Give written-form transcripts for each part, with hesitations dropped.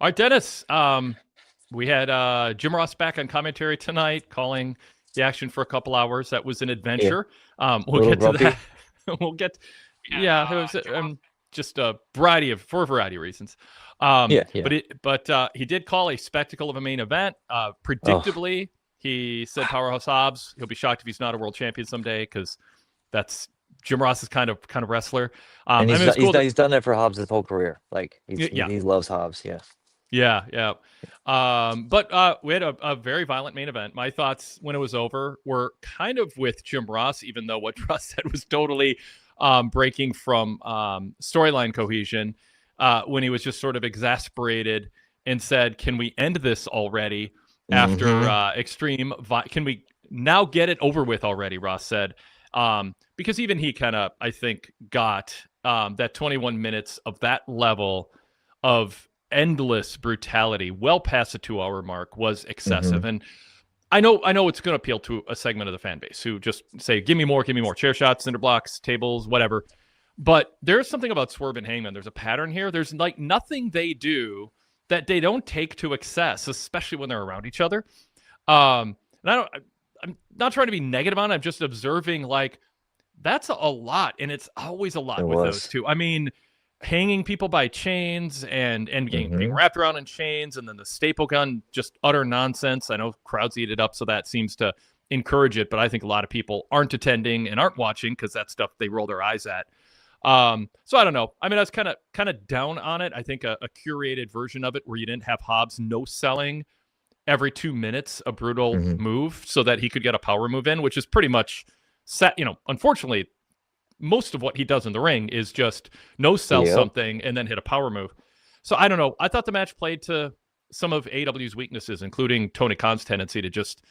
All right, Dennis. We had Jim Ross back on commentary tonight, calling the action for a couple hours. That was an Yeah, adventure. a We'll little get to that. grumpy. we'll get. Yeah, it was just a variety of reasons. Yeah, yeah. But he did call a spectacle of a main event. Oh, Predictably, he said Powerhouse Hobbs. He'll be shocked if he's not a world champion someday because that's Jim Ross's kind of wrestler. and I mean, it's cool that he's done that for Hobbs his whole career. Like yeah, he loves Hobbs. Yeah. yeah, yeah. But we had a very violent main event. My thoughts when it was over were kind of with Jim Ross, even though what Ross said was totally breaking from storyline cohesion when he was just sort of exasperated and said, "Can we end this already after Mm-hmm. Can we now get it over with already?" Ross said, because even he kind of, I think, got that 21 minutes of that level of endless brutality well past the 2 hour mark was Mm-hmm. excessive. And I know it's going to appeal to a segment of the fan base who just say, give me more, chair shots, cinder blocks, tables, whatever. But there's something about Swerve and Hangman. There's a pattern here. There's like nothing they do that they don't take to excess, especially when they're around each other. And I'm not trying to be negative on it. I'm just observing like that's a lot, and it's always a It lot with those was. two. I mean, hanging people by chains and being Mm-hmm. wrapped around in chains, and then the staple gun, just utter nonsense. I know crowds eat it up, so that seems to encourage it, but I think a lot of people aren't attending and aren't watching because that's stuff they roll their eyes at. So I don't know. I mean, I was kind of down on it. I think a curated version of it where you didn't have Hobbs no selling every 2 minutes a brutal Mm-hmm. move so that he could get a power move in, which is pretty much set. Unfortunately, most of what he does in the ring is just no sell Yep. something and then hit a power move. So I don't know. I thought the match played to some of AEW's weaknesses, including Tony Khan's tendency to just,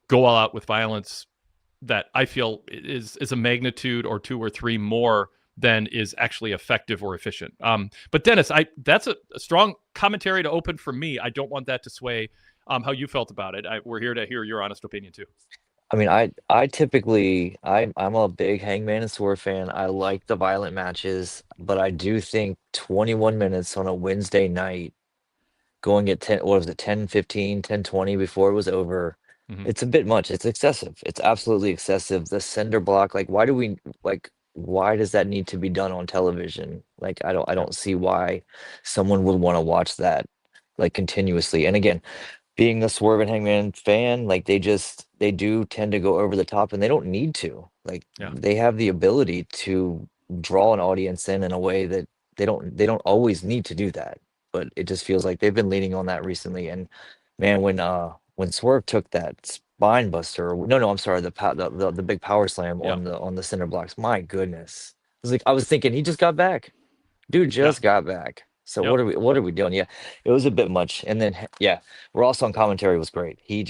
go all out with violence that I feel is a magnitude or two or three more than is actually effective or efficient. But Dennis, that's a strong commentary to open for me. I don't want that to sway how you felt about it. We're here to hear your honest opinion too. I mean, I typically I'm a big Hangman and Swerve fan. I like the violent matches, but I do think 21 minutes on a Wednesday night going at 10, what was it, 10:15, 10:20 before it was over. Mm-hmm. It's a bit much. It's excessive. It's absolutely excessive. The cinder block, like why does that need to be done on television? Like I Yeah. don't see why someone would want to watch that like continuously. And again, being a Swerve and Hangman fan, like they do tend to go over the top and they don't need to. Like Yeah. they have the ability to draw an audience in a way that they don't always need to do that. But it just feels like they've been leaning on that recently. And man, when Swerve took that spine buster, no, I'm sorry, the big power slam Yeah. on the cinder blocks, my goodness. I was thinking he just got back. Dude Yeah. just got back. So Yep. what are we doing? Yeah, it was a bit much. And then yeah, Ross on commentary was great. He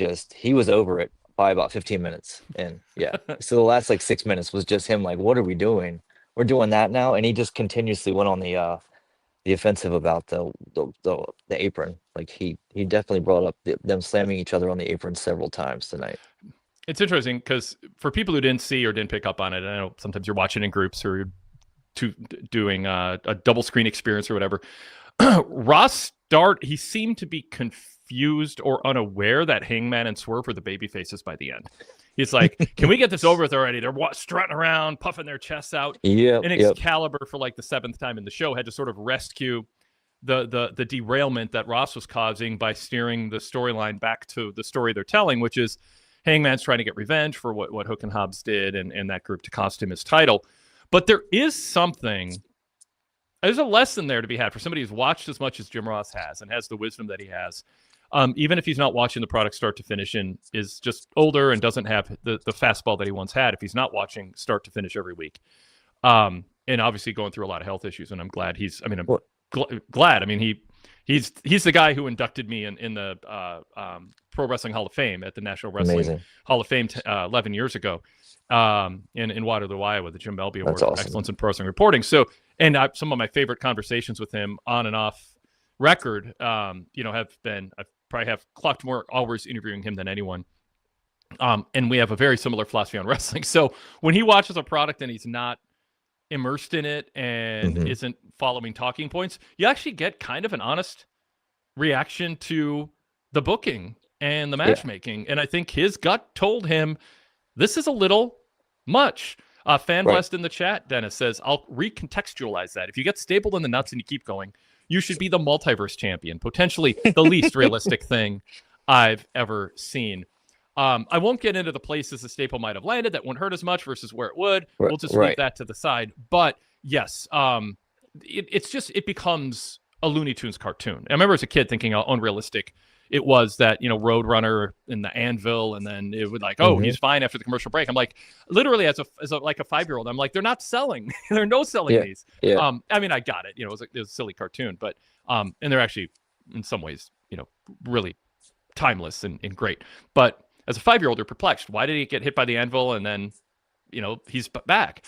was over it by about 15 minutes. And yeah. So the last like 6 minutes was just him like, what are we doing? We're doing that now. And he just continuously went on the offensive about the apron. Like he definitely brought up them slamming each other on the apron several times tonight. It's interesting because for people who didn't see or didn't pick up on it, I know sometimes you're watching in groups or doing a double screen experience or whatever. He seemed to be confused or unaware that Hangman and Swerve were the baby faces by the end. He's like, can we get this over with already? They're strutting around, puffing their chests out. Yep, And yep. Excalibur, for like the seventh time in the show, had to sort of rescue the derailment that Ross was causing by steering the storyline back to the story they're telling, which is Hangman's trying to get revenge for what Hook and Hobbs did and that group to cost him his title. But there's a lesson there to be had for somebody who's watched as much as Jim Ross has and has the wisdom that he has. Even if he's not watching the product start to finish and is just older and doesn't have the fastball that he once had, if he's not watching start to finish every week. And obviously going through a lot of health issues, and I'm glad Well, glad. I mean, he's the guy who inducted me in the Pro Wrestling Hall of Fame at the National Wrestling amazing. Hall of Fame 11 years ago in Waterloo, Iowa, the Jim Belby That's Award for awesome. Excellence in Pro Wrestling Reporting. So, and some of my favorite conversations with him on and off record, I've probably have clocked more hours interviewing him than anyone. And we have a very similar philosophy on wrestling. So when he watches a product and he's not immersed in it and Hmm. isn't following talking points, you actually get kind of an honest reaction to the booking and the Yeah. matchmaking. And I think his gut told him this is a little much. Fan Right. Blessed in the chat, Dennis says, I'll recontextualize that. If you get stapled in the nuts and you keep going, you should be the multiverse champion, potentially the least realistic thing I've ever seen. I won't get into the places the staple might have landed that wouldn't hurt as much versus where it would. We'll just leave that to the side. But yes, it becomes a Looney Tunes cartoon. I remember as a kid thinking how unrealistic it was that, Roadrunner in the anvil, and then it would like, oh, he's fine after the commercial break. I'm like, literally as a 5-year-old, I'm like, they're not selling. They're no selling these. Yeah. I mean, I got it. It was a silly cartoon, but and they're actually in some ways, really timeless and great. But as a 5-year-old, you're perplexed. Why did he get hit by the anvil and then, he's back?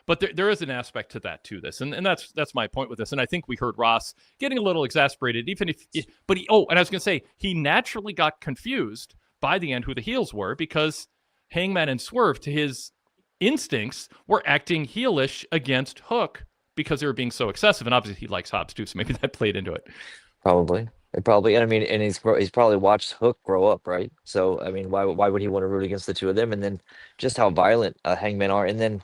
But there is an aspect to that to this, and that's my point with this. And I think we heard Ross getting a little exasperated, and I was going to say he naturally got confused by the end who the heels were, because Hangman and Swerve, to his instincts, were acting heelish against Hook because they were being so excessive, and obviously he likes Hobbs too, so maybe that played into it. Probably. And I mean, and he's probably watched Hook grow up, right? So I mean, why would he want to root against the two of them? And then just how violent Hangman are, and then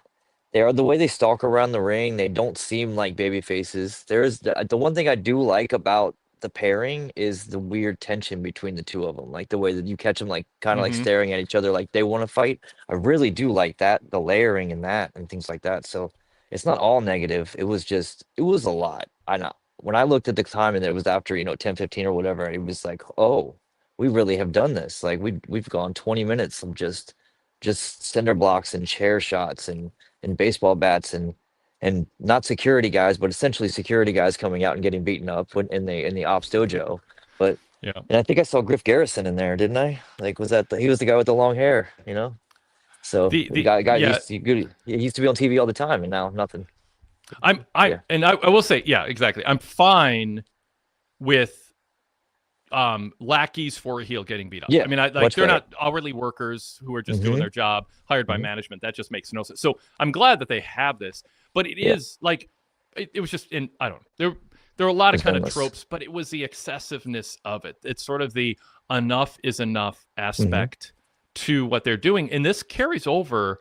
the way they stalk around the ring, they don't seem like baby faces. There's the one thing I do like about the pairing is the weird tension between the two of them, like the way that you catch them like kind of like staring at each other like they want to fight. I really do like that, the layering and that and things like that. So it's not all negative. It was a lot. I know when I looked at the time and it was after 10:15 or whatever, it was like, oh, we really have done this. Like we've gone 20 minutes of just cinder blocks and chair shots and baseball bats and not security guys, but essentially security guys coming out and getting beaten up in the ops dojo. But Yeah, and I think I saw Griff Garrison in there, didn't I? Like, he was the guy with the long hair, So the guy he used to be on TV all the time, and now nothing. I will say, yeah, exactly. I'm fine with lackeys for a heel getting beat up. Yeah, I mean, they're not hourly workers who are just doing their job, hired by management. That just makes no sense. So I'm glad that they have this, but it is like it was just I don't know. There are a lot of kind of tropes, but it was the excessiveness of it. It's sort of the enough is enough aspect to what they're doing, and this carries over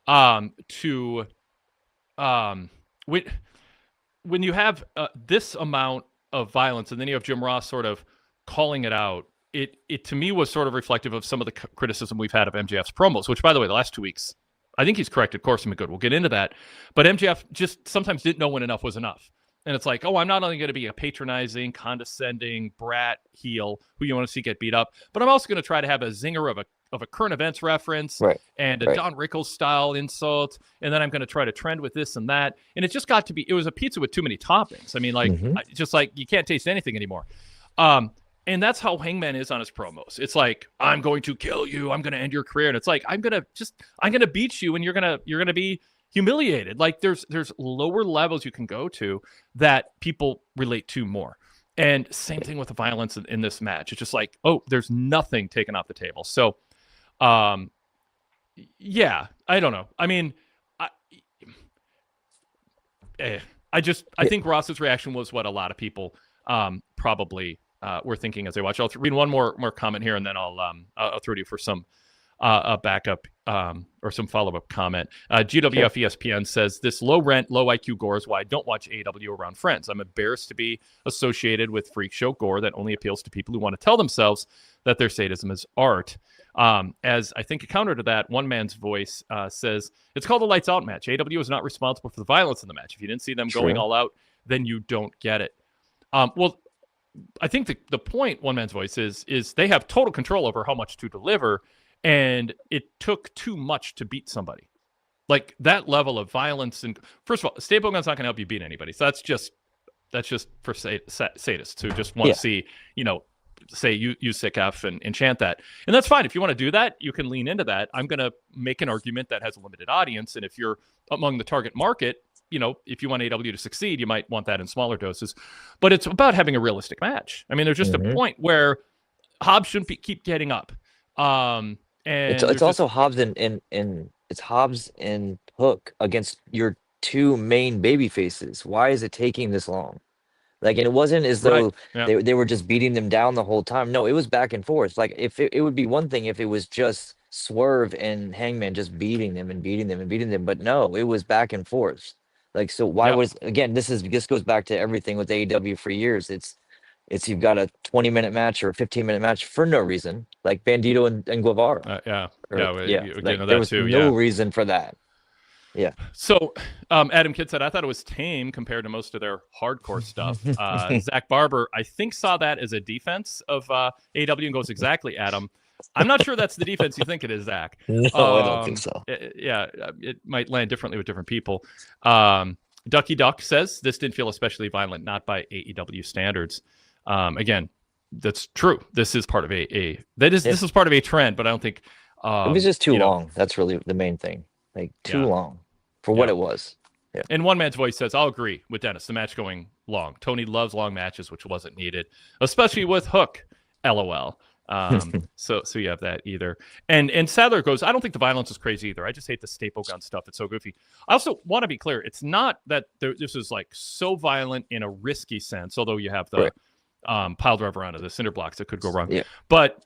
to when you have this amount of violence, and then you have Jim Ross sort of calling it out. It to me was sort of reflective of some of the criticism we've had of MJF's promos, which, by the way, the last 2 weeks, I think he's corrected course and good. We'll get into that. But MJF just sometimes didn't know when enough was enough. And it's like, oh, I'm not only going to be a patronizing, condescending brat heel who you want to see get beat up, but I'm also going to try to have a zinger of a current events reference and a Don Rickles style insult. And then I'm going to try to trend with this and that. And it just got to be, it was a pizza with too many toppings. I mean, like, just like you can't taste anything anymore. And that's how Hangman is on his promos. It's like, I'm going to kill you. I'm going to end your career. And it's like, I'm going to beat you and you're going to be humiliated. Like there's lower levels you can go to that people relate to more. And same thing with the violence in this match. It's just like, oh, there's nothing taken off the table. So, yeah, I don't know. I mean, I think Ross's reaction was what a lot of people probably were thinking as they watch. I'll read one more comment here, and then I'll throw to you for some a backup or some follow-up comment. GWF ESPN says, this low rent, low IQ gore is why I don't watch AEW around friends. I'm embarrassed to be associated with freak show gore that only appeals to people who want to tell themselves that their sadism is art. As I think a counter to that, one man's voice says, it's called a lights out match. AEW is not responsible for the violence in the match. If you didn't see them going all out, then you don't get it. Well, I think the point, one man's voice, is they have total control over how much to deliver, and it took too much to beat somebody. Like that level of violence. And first of all, stable gun's not going to help you beat anybody. So that's just for sadists who just want to see, say you sick F and chant that. And that's fine. If you want to do that, you can lean into that. I'm going to make an argument that has a limited audience. And if you're among the target market, if you want AW to succeed, you might want that in smaller doses. But it's about having a realistic match. I mean, there's just a point where Hobbs shouldn't keep getting up. And it's also Hobbs and it's Hobbs and Hook against your two main baby faces. Why is it taking this long? Like, and it wasn't as Right. though Yeah. they were just beating them down the whole time. No, it was back and forth. Like, if it would be one thing if it was just Swerve and Hangman just beating them and beating them and beating them, but no, it was back and forth. Like, so why Yep. was, again, this goes back to everything with AEW for years. It's you've got a 20-minute match or a 15-minute match for no reason, like Bandito and Guevara. Yeah. Or Yeah. yeah, You like know there that was too. no Yeah. reason for that. Yeah. So, Adam Kidd said, I thought it was tame compared to most of their hardcore stuff. Zach Barber, I think, saw that as a defense of AEW and goes, exactly, Adam. I'm not sure that's the defense you think it is, Zach. No, I don't think so. It might land differently with different people. Ducky Duck says, this didn't feel especially violent, not by AEW standards. Again, that's true. This is part of this is part of a trend, but I don't think it was just too long. That's really the main thing. Like, too long for what it was. Yeah. And one man's voice says, I'll agree with Dennis. The match going long. Tony loves long matches, which wasn't needed, especially with Hook. LOL. So you have that either. And Sadler goes, I don't think the violence is crazy either. I just hate the staple gun stuff. It's so goofy. I also want to be clear. It's not that this is like so violent in a risky sense, although you have the pile driver onto the cinder blocks that could go wrong. Yeah. But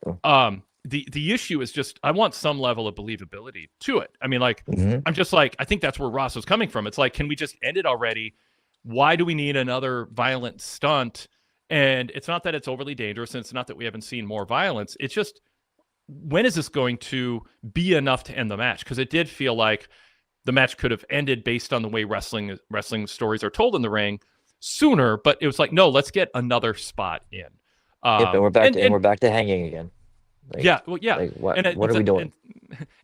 the issue is just, I want some level of believability to it. I mean, like, I'm just like, I think that's where Ross was coming from. It's like, can we just end it already? Why do we need another violent stunt? And it's not that it's overly dangerous, and it's not that we haven't seen more violence. It's just, when is this going to be enough to end the match? Because it did feel like the match could have ended based on the way wrestling stories are told in the ring sooner. But it was like, no, let's get another spot in. And we're back to hanging again. Like, yeah. Like, what are we doing?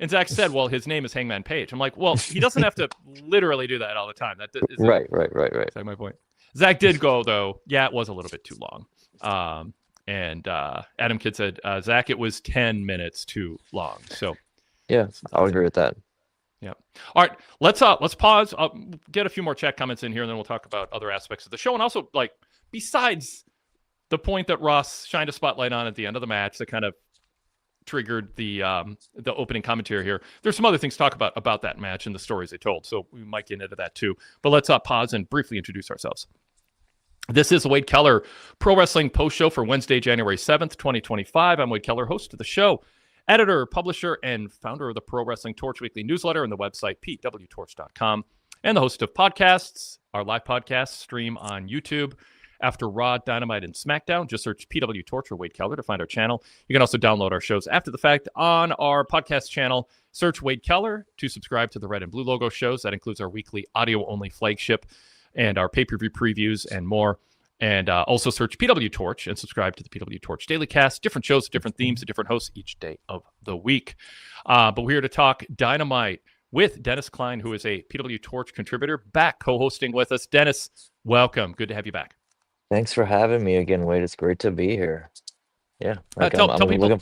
And Zach said, well, his name is Hangman Page. I'm like, well, he doesn't have to literally do that all the time. That is right. That's my point. Zach did go, though. Yeah, it was a little bit too long. And Adam Kidd said, Zach, it was 10 minutes too long. So yeah, I'll agree with that. Yeah. All right. Let's pause. I'll get a few more chat comments in here, and then we'll talk about other aspects of the show. And also, like, besides the point that Ross shined a spotlight on at the end of the match that kind of triggered the opening commentary here, there's some other things to talk about that match and the stories they told. So we might get into that too. But let's pause and briefly introduce ourselves. This is the Wade Keller Pro Wrestling Post Show for Wednesday, January 7th, 2025. I'm Wade Keller, host of the show, editor, publisher, and founder of the Pro Wrestling Torch Weekly newsletter and the website pwtorch.com, and the host of podcasts. Our live podcasts stream on YouTube after Raw, Dynamite, and SmackDown. Just search PW Torch or Wade Keller to find our channel. You can also download our shows after the fact on our podcast channel. Search Wade Keller to subscribe to the red and blue logo shows. That includes our weekly audio-only flagship and our pay-per-view previews and more. And also search PW Torch and subscribe to the PW Torch Daily Cast. Different shows, different themes, different hosts each day of the week. But we're here to talk Dynamite with Dennis Klein, who is a PW Torch contributor, back co-hosting with us. Dennis, welcome. Good to have you back. Thanks for having me again, Wade. It's great to be here. Yeah. Like, tell people.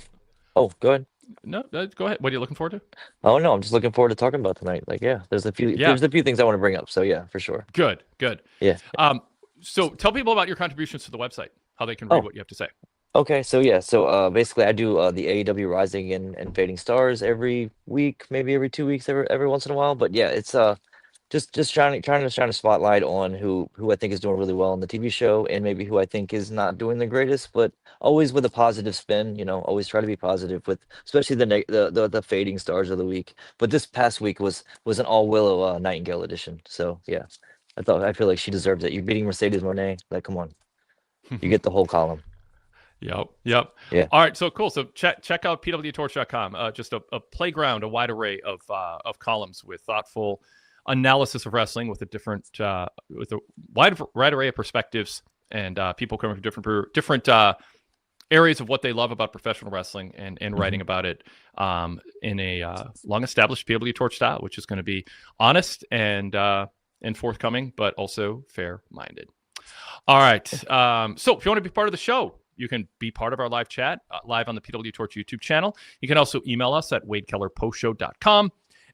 Oh, go ahead. No, go ahead. What are you looking forward to? Oh no, I'm just looking forward to talking about tonight. Like, yeah, there's a few things I want to bring up. So yeah, for sure. Good. Yeah. So tell people about your contributions to the website, how they can read what you have to say. Okay, so yeah, basically I do the AEW Rising and Fading Stars every week, maybe every 2 weeks, every once in a while. But yeah, it's just trying to shine a spotlight on who I think is doing really well on the TV show, and maybe who I think is not doing the greatest, but always with a positive spin. You know, always try to be positive with, especially the fading stars of the week. But this past week was an all Willow Nightingale edition. So yeah, I feel like she deserves it. You're beating Mercedes Moné. Like, come on, you get the whole column. Yep. Yeah. All right. So cool. So check out pwtorch.com. Just a playground, a wide array of columns with thoughtful analysis of wrestling with a wide array of perspectives and people coming from different areas of what they love about professional wrestling and writing about it in a long-established PW Torch style, which is going to be honest and forthcoming, but also fair-minded. All right. So if you want to be part of the show, you can be part of our live chat live on the PW Torch YouTube channel. You can also email us at wadekellerpostshow.com,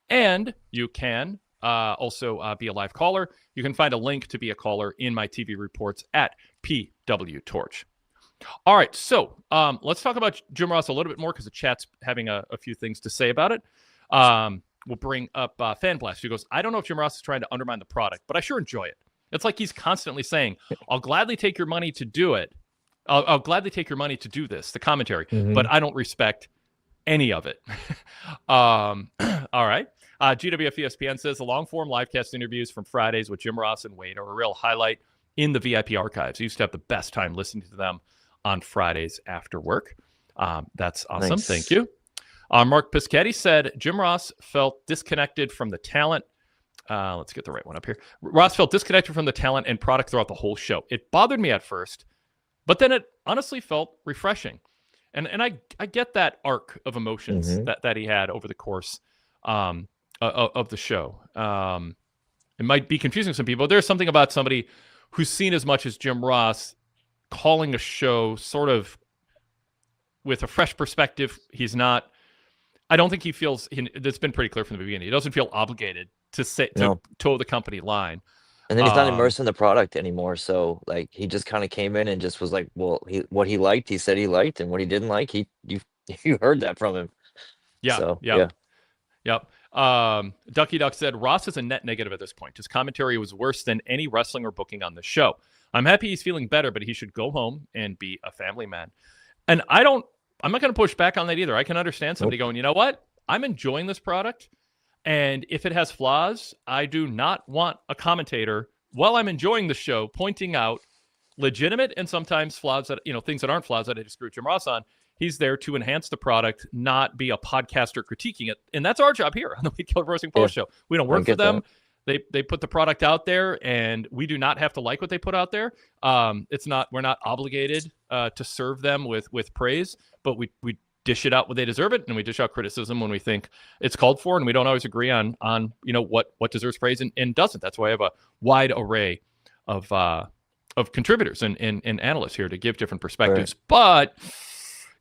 and you can also be a live caller. You can find a link to be a caller in my TV reports at PW Torch. All right, so let's talk about Jim Ross a little bit more because the chat's having a few things to say about it. We'll bring up Fan Blast, who goes, I don't know if Jim Ross is trying to undermine the product, but I sure enjoy it. It's like he's constantly saying, I'll gladly take your money to do it. I'll gladly take your money to do this, the commentary, but I don't respect any of it. All right. GWF ESPN says the long-form livecast interviews from Fridays with Jim Ross and Wade are a real highlight in the VIP archives. I used to have the best time listening to them on Fridays after work. That's awesome. Nice. Thank you. Mark Piscetti said Jim Ross felt disconnected from the talent. Let's get the right one up here. Ross felt disconnected from the talent and product throughout the whole show. It bothered me at first, but then it honestly felt refreshing. And I get that arc of emotions that he had over the course of the show. It might be confusing to some people. There's something about somebody who's seen as much as Jim Ross calling a show sort of with a fresh perspective. He's not, I don't think he feels, it's been pretty clear from the beginning, he doesn't feel obligated to toe the company line. And then he's not immersed in the product anymore. So like he just kind of came in and just was like, well, what he liked, he said he liked, and what he didn't like, you heard that from him. Yeah. So, Yep. Ducky Duck said Ross is a net negative at this point. His commentary was worse than any wrestling or booking on the show. I'm happy he's feeling better, but he should go home and be a family man. And I'm not going to push back on that either. I can understand somebody going, you know what? I'm enjoying this product. And if it has flaws, I do not want a commentator while I'm enjoying the show pointing out legitimate and sometimes flaws that, things that aren't flaws that I just screw Jim Ross on. He's there to enhance the product, not be a podcaster critiquing it. And that's our job here on the Wade Keller Wrestling Post Show. We don't work for them. They put the product out there, and we do not have to like what they put out there. We're not obligated to serve them with praise, but we dish it out when they deserve it, and we dish out criticism when we think it's called for, and we don't always agree on what deserves praise and doesn't. That's why I have a wide array of contributors and analysts here to give different perspectives. Right. But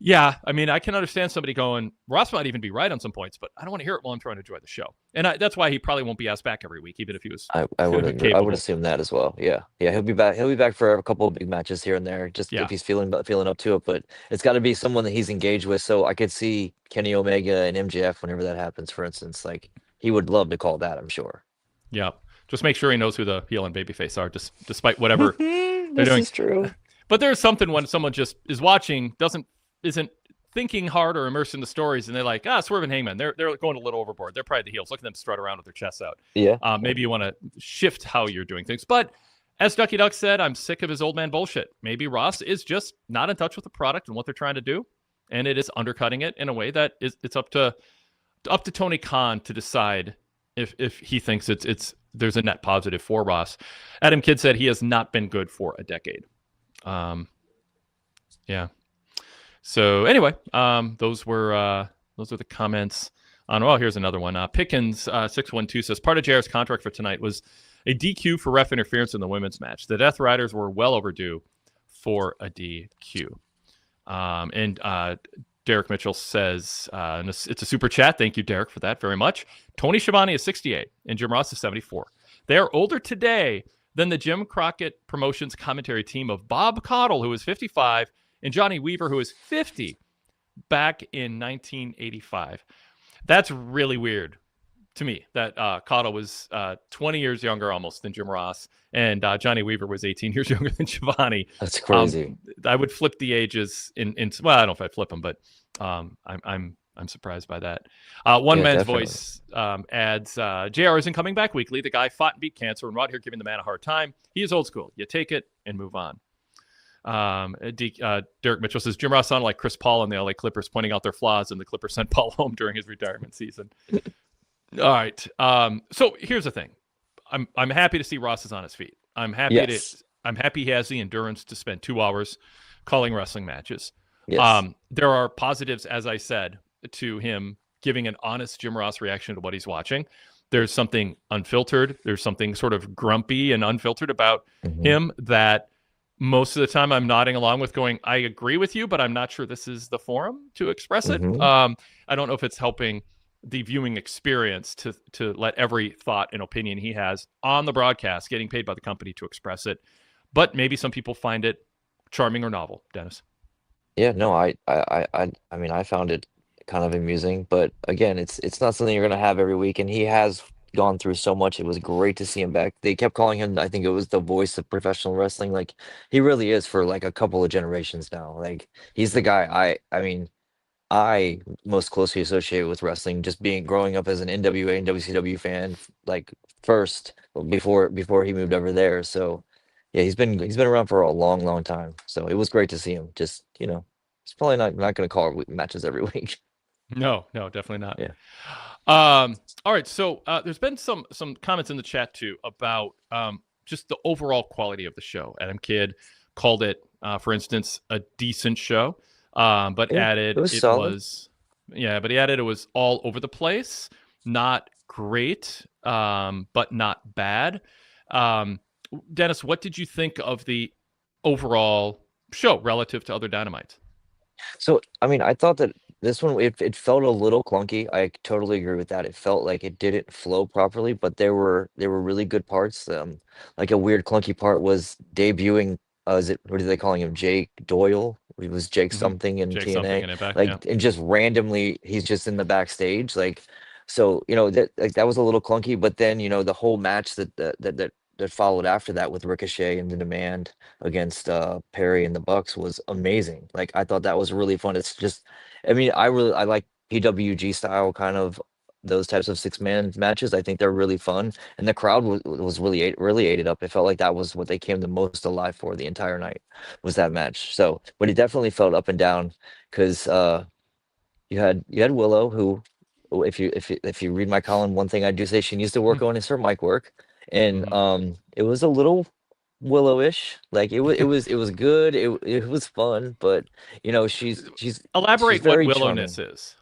yeah, I mean, I can understand somebody going, Ross might even be right on some points, but I don't want to hear it while I'm trying to enjoy the show. And that's why he probably won't be asked back every week, even if he was. I would assume that as well. Yeah, he'll be back. He'll be back for a couple of big matches here and there, just if he's feeling up to it. But it's got to be someone that he's engaged with. So I could see Kenny Omega and MJF whenever that happens. For instance, like he would love to call that, I'm sure. Yeah, just make sure he knows who the heel and babyface are, despite whatever they're doing. This is true. But there's something when someone just is watching, isn't thinking hard or immersed in the stories, and they're like, Swerve and Hangman, they're going a little overboard. They're probably the heels. Look at them strut around with their chests out. Yeah. Maybe you want to shift how you're doing things. But as Ducky Duck said, I'm sick of his old man bullshit. Maybe Ross is just not in touch with the product and what they're trying to do, and it is undercutting it in a way that it's up to Tony Khan to decide if he thinks there's a net positive for Ross. Adam Kidd said he has not been good for a decade. Yeah. So anyway, those are the comments on. Well, here's another one. Pickens 612 says part of JR's contract for tonight was a DQ for ref interference in the women's match. The Death Riders were well overdue for a DQ. And Derek Mitchell says it's a super chat. Thank you, Derek, for that very much. Tony Schiavone is 68 and Jim Ross is 74. They are older today than the Jim Crockett Promotions commentary team of Bob Caudle, who is 55. And Johnny Weaver, who is 50 back in 1985. That's really weird to me that Caudle was 20 years younger almost than Jim Ross, and Johnny Weaver was 18 years younger than Schiavone. That's crazy. I would flip the ages in well, I don't know if I'd flip them, but I'm surprised by that. One Man's definitely. Voice adds, JR isn't coming back weekly. The guy fought and beat cancer, and we're out here giving the man a hard time. He is old school. You take it and move on. Derek Mitchell says Jim Ross sounded like Chris Paul and the LA Clippers pointing out their flaws, and the Clippers sent Paul home during his retirement season. All right. So here's the thing. I'm happy to see Ross is on his feet. I'm happy I'm happy he has the endurance to spend 2 hours calling wrestling matches. Yes. There are positives, as I said, to him giving an honest Jim Ross reaction to what he's watching. There's something unfiltered. There's something sort of grumpy and unfiltered about him that most of the time I'm nodding along with going, I agree with you, but I'm not sure this is the forum to express it. I don't know if it's helping the viewing experience to let every thought and opinion he has on the broadcast, getting paid by the company, to express it. But maybe some people find it charming or novel. Dennis? Yeah, no, I mean, I found it kind of amusing, but again, it's not something you're going to have every week. And he has gone through so much. It was great to see him back. They kept calling him, I think it was the voice of professional wrestling. Like he really is for like a couple of generations now. Like he's the guy I mean, I most closely associate with wrestling, just being growing up as an NWA and WCW fan, like first before he moved over there. So yeah, he's been around for a long, long time. So it was great to see him. Just, he's probably not going to call matches every week. No, no, definitely not. Yeah. All right, so there's been some comments in the chat too about just the overall quality of the show. Adam Kidd called it, for instance, a decent show, but Yeah, it added was it solid. was, yeah, but he added it was all over the place, not great, but not bad. Um, Dennis, what did you think of the overall show relative to other Dynamites? So, I mean, I thought that this one it felt a little clunky. I totally agree with that. It felt like it didn't flow properly, but there were really good parts. Like a weird clunky part was debuting. Is it what are they calling him? Jake Doyle. It was Jake Mm-hmm. something in Jake something TNA. in it back, yeah. Like, and just randomly, he's just in the backstage. Like, so that like that was a little clunky. But then the whole match that followed after that with Ricochet and the Demand against Perry and the Bucks was amazing. Like I thought that was really fun. It's just, I mean, I like PWG style kind of those types of six-man matches. I think they're really fun, and the crowd was really ate it up. It felt like that was what they came the most alive for the entire night was that match. So, but it definitely felt up and down because you had Willow who. If you read my column, one thing I do say she needs to work on is her mic work, and Mm-hmm. it was a little Willowish. Like it was good. It was fun, but she's Elaborate what very willowness charming. is.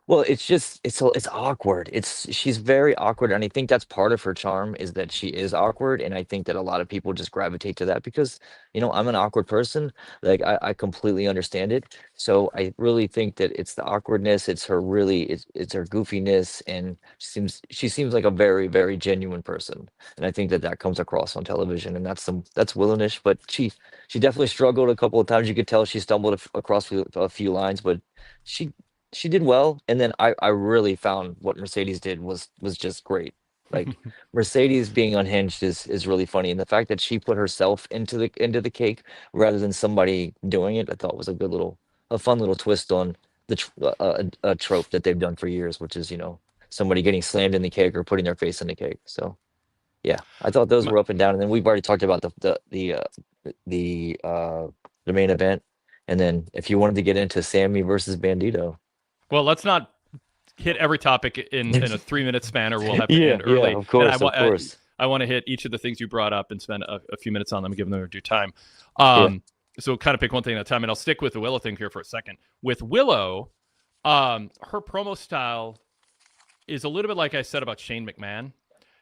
Well, it's just it's awkward. She's very awkward, and I think that's part of her charm is that she is awkward, and I think that a lot of people just gravitate to that because I'm an awkward person. Like I completely understand it. So I really think that it's the awkwardness. It's her goofiness, and she seems like a very very genuine person, and I think that that comes across on television, and that's Willowish. But she definitely struggled a couple of times. You could tell she stumbled across a few lines, but she she did well. And then I really found what Mercedes did was just great. Like Mercedes being unhinged is really funny, and the fact that she put herself into the cake rather than somebody doing it, I thought was a fun little twist on a trope that they've done for years, which is somebody getting slammed in the cake or putting their face in the cake. So yeah, I thought those M- were up and down. And then we've already talked about the main event, and then if you wanted to get into Sammy versus Bandito. Well, let's not hit every topic in a 3 minute span, or we'll have to Yeah, end yeah, early. of And course, of course. I want to hit each of the things you brought up and spend a few minutes on them, given their due time. Yeah. So kind of pick one thing at a time, and I'll stick with the Willow thing here for a second. With Willow, her promo style is a little bit like I said about Shane McMahon.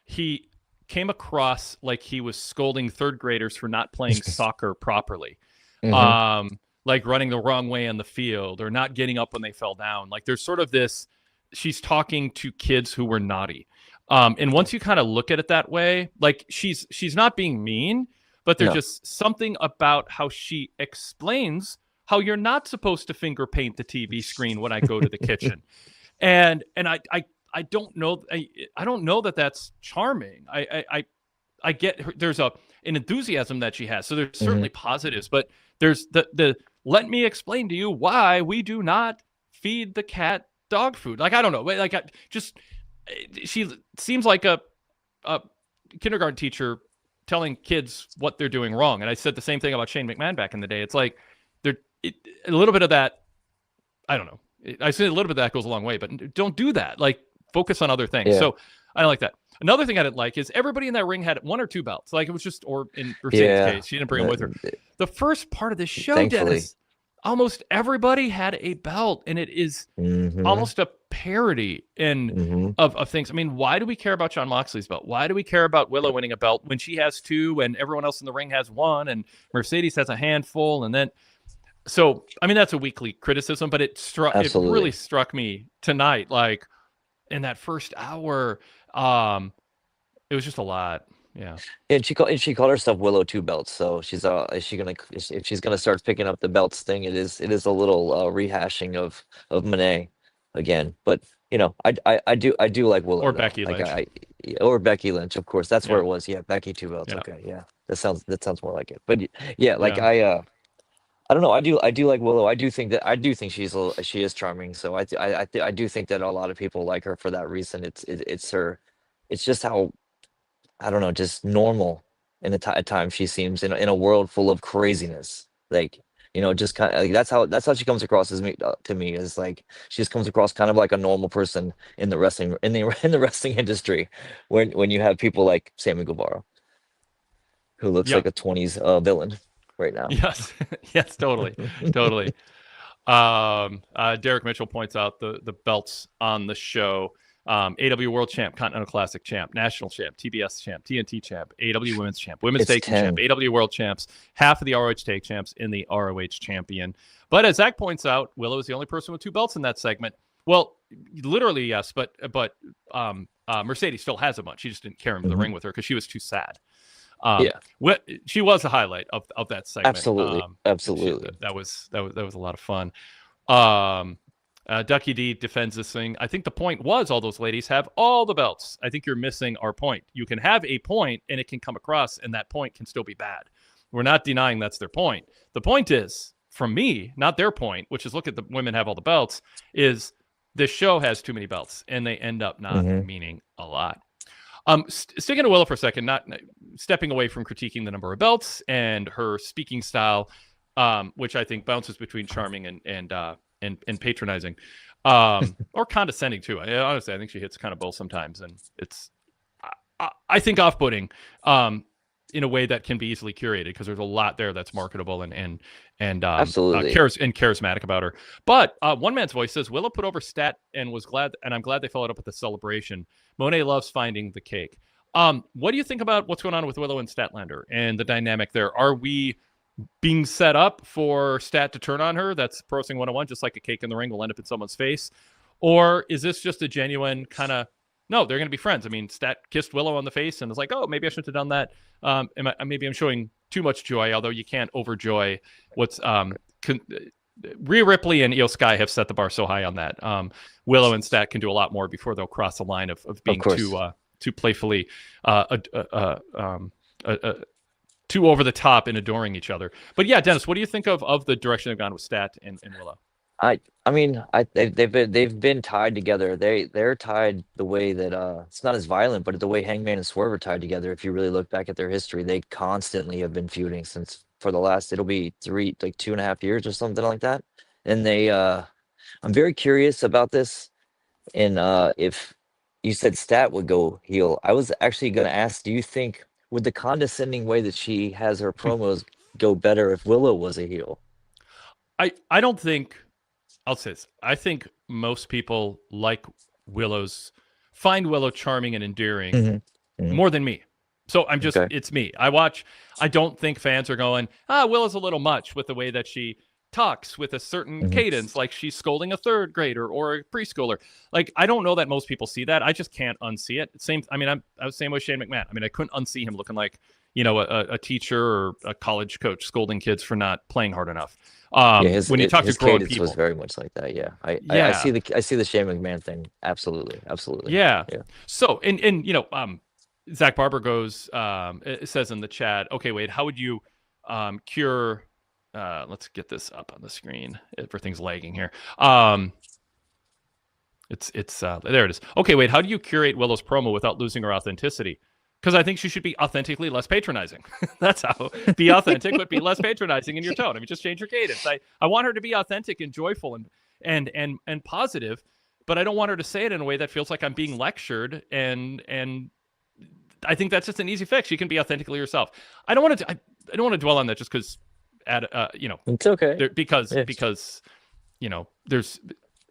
He came across like he was scolding third graders for not playing soccer properly. Hmm. Like running the wrong way on the field or not getting up when they fell down. Like there's sort of this, she's talking to kids who were naughty. And once you kind of look at it that way, like she's not being mean, but there's No. just something about how she explains how you're not supposed to finger paint the TV screen when I go to the kitchen. And I don't know, I don't know that that's charming. I get her, there's an enthusiasm that she has. So there's Hmm. certainly positives, but there's the let me explain to you why we do not feed the cat dog food. Like I don't know, like she seems like a kindergarten teacher telling kids what they're doing wrong. And I said the same thing about Shane McMahon back in the day. It's like a little bit of that. I don't know. I say a little bit of that goes a long way, but don't do that. Like focus on other things. Yeah. So I don't like that. Another thing I didn't like is everybody in that ring had one or two belts. Like it was just, or in Mercedes' Yeah. case, she didn't bring them with her. The first part of the show, Thankfully. Dennis, almost everybody had a belt, and it is Hmm. almost a parody in Hmm. of things. I mean, why do we care about Jon Moxley's belt? Why do we care about Willow winning a belt when she has two and everyone else in the ring has one and Mercedes has a handful? And then, so I mean, that's a weekly criticism, but it really Absolutely. struck me tonight, like in that first hour. It was just a lot. Yeah. And she called herself Willow Two Belts. So if she's gonna start picking up the belts thing, it is a little rehashing of Monet again. But I do like Or Willow though. Becky Like Lynch. or Becky Lynch, of course. That's where Yeah. it was. Yeah, Becky 2 belts. Yeah. Okay, yeah, that sounds more like it. But yeah, like Yeah. I don't know. I do like Willow. I do think she is charming. So I do think that a lot of people like her for that reason. It's her. It's just how, I don't know, just normal at times she seems in a world full of craziness. Like, just kind of like that's how she comes across as me to me, is like she just comes across kind of like a normal person in the wrestling in the wrestling industry, when you have people like Sammy Guevara, who looks Yeah. like a 20s villain right now. Yes. Yes. Totally. Totally. Derek Mitchell points out the belts on the show. AW World Champ, Continental Classic Champ, National Champ, TBS Champ, TNT Champ, AW Women's Champ, Women's It's Tag Team Champ, 10. AW World Champs, half of the ROH Tag Champs in the ROH Champion. But as Zach points out, Willow is the only person with 2 belts in that segment. Well, literally, yes, but Mercedes still has a bunch. She just didn't carry him to the ring with her because she was too sad. Yeah, She was the highlight of that segment. absolutely, absolutely. That was a lot of fun. Ducky D defends this thing. I think the point was all those ladies have all the belts. I think you're missing our point. You can have a point and it can come across, and that point can still be bad. We're not denying that's their point. The point is, from me, not their point, which is look at the women have all the belts, is this show has too many belts and they end up not meaning a lot. Sticking to Willow for a second, not stepping away from critiquing the number of belts and her speaking style, which I think bounces between charming and patronizing, or condescending too. Honestly, I think she hits kind of both sometimes, and it's I think off-putting in a way that can be easily curated, because there's a lot there that's marketable and Absolutely. charismatic about her. But one man's voice says Willow put over Stat and was glad, and I'm glad they followed up with the celebration. Monet loves finding the cake. What do you think about what's going on with Willow and Statlander and the dynamic there? Are we being set up for Stat to turn on her? That's Pro Wrestling 101, just like a cake in the ring will end up in someone's face. Or is this just a genuine kind of, no, they're going to be friends? I mean, Stat kissed Willow on the face and was like, oh, maybe I shouldn't have done that. Maybe I'm showing too much joy, although you can't overjoy what's Rhea Ripley and Io Sky have set the bar so high on that. Willow and Stat can do a lot more before they'll cross the line of being too playfully too over the top and adoring each other. But yeah, Dennis, what do you think of the direction they've gone with Stat and Willow? They've been tied together. They're tied the way that it's not as violent, but the way Hangman and Swerve are tied together. If you really look back at their history, they constantly have been feuding since for the last, it'll be 2.5 years or something like that. And I'm very curious about this. And if you said Stat would go heel, I was actually going to ask, do you think would the condescending way that she has her promos go better if Willow was a heel? I don't think. I'll say this. I think most people find Willow charming and endearing more than me. So I'm just, It's me. I don't think fans are going, Willow's a little much with the way that she talks with a certain cadence, like she's scolding a third grader or a preschooler. Like, I don't know that most people see that. I just can't unsee it. I was the same with Shane McMahon. I mean, I couldn't unsee him looking like, a teacher or a college coach scolding kids for not playing hard enough. When you talk to grown people, was very much like that. Yeah, I see the Shane McMahon thing. Absolutely. Yeah. So, and Zach Barber it says in the chat, okay, Wade, how would you cure? Let's get this up on the screen. Everything's lagging here. It's there it is. Okay, Wade, how do you curate Willow's promo without losing her authenticity? Because I think she should be authentically less patronizing. That's how. Be authentic, but be less patronizing in your tone. I mean, just change your cadence. I want her to be authentic and joyful and positive, but I don't want her to say it in a way that feels like I'm being lectured. And I think that's just an easy fix. She can be authentically herself. I don't want to dwell on that just because, it's okay. Because there's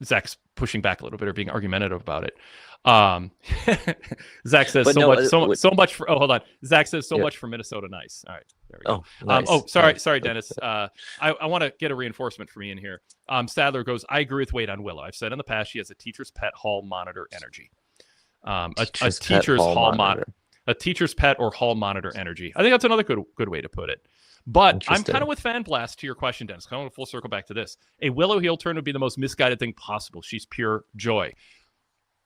Zach's pushing back a little bit or being argumentative about it. Zach says so much for. Oh, hold on. Zach says so much for Minnesota Nice. All right, there we go. Nice. Sorry, Dennis. I want to get a reinforcement for me in here. Sadler goes, I agree with Wade on Willow. I've said in the past she has a teacher's pet hall monitor energy. A teacher's pet or hall monitor energy. I think that's another good way to put it. But I'm kind of with Fan Blast to your question, Dennis. I want to full circle back to this. A Willow heel turn would be the most misguided thing possible. She's pure joy.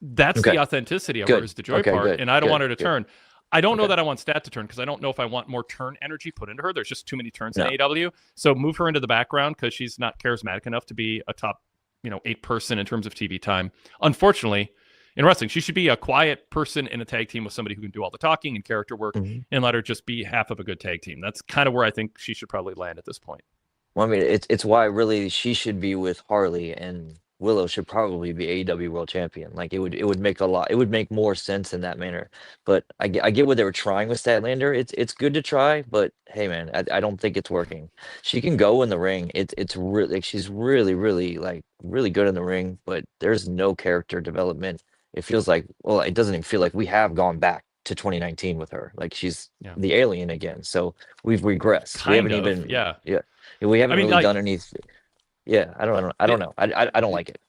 That's Okay. the authenticity of Good. her is the joy Okay, part, good, and I don't good, want her to good. turn. I don't know Okay. that I want Stat to turn because I don't know if I want more turn energy put into her. There's just too many turns in No. AEW. So move her into the background because she's not charismatic enough to be a top, 8 person in terms of TV time. Unfortunately, in wrestling, she should be a quiet person in a tag team with somebody who can do all the talking and character work, Mhm. and let her just be half of a good tag team. That's kind of where I think she should probably land at this point. Well, I mean, it's why really she should be with Harley, and Willow should probably be AEW World Champion. Like it would make it would make more sense in that manner. But I get what they were trying with Statlander. It's good to try, but hey man, I don't think it's working. She can go in the ring. It's really like she's really like really good in the ring, but there's no character development. It feels like, well, it doesn't even feel like we have gone back to 2019 with her. Like she's Yeah, the alien again. So we've regressed. We kind haven't of. even, Yeah, yeah. We I haven't mean, really like, done anything. Yeah, I don't know. I don't like it.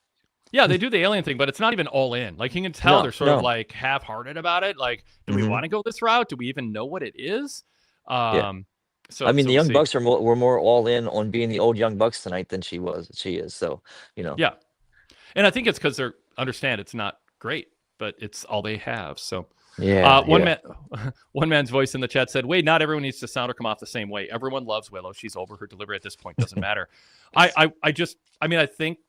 yeah, they do the alien thing, but it's not even all in. Like, you can tell No, they're sort of no. like half-hearted about it. Like, do we Hmm. want to go this route? Do we even know what it is? Yeah. So I mean, so the we'll Young see. Bucks were more all in on being the old Young Bucks tonight than she is. So, you know. Yeah, and I think it's because they understand it's not great, but it's all they have. So Yeah, one yeah. man, one man's voice in the chat said, "Wade, not everyone needs to sound or come off the same way. Everyone loves Willow. She's over. Her delivery at this point doesn't matter." I think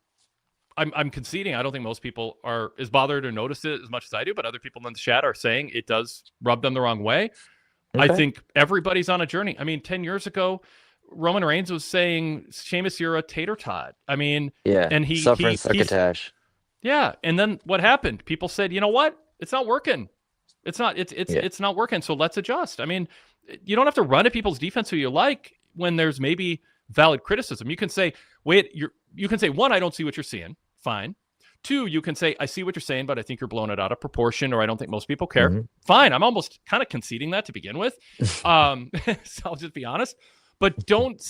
I'm conceding. I don't think most people are as bothered or notice it as much as I do, but other people in the chat are saying it does rub them the wrong way. I Okay. think everybody's on a journey. I mean, 10 years ago, Roman Reigns was saying, "Sheamus, you're a tater tot." I mean, Yeah. and Suffering he's succotash. yeah. And then what happened? People said, "You know what? It's not working. Yeah. It's not working. So let's adjust." I mean, you don't have to run at people's defense who you like when there's maybe valid criticism. You can say, "Wait, you can say, one, I don't see what you're seeing." Fine. Two, you can say, "I see what you're saying, but I think you're blowing it out of proportion, or I don't think most people care." Hmm. Fine. I'm almost kind of conceding that to begin with. So I'll just be honest. But don't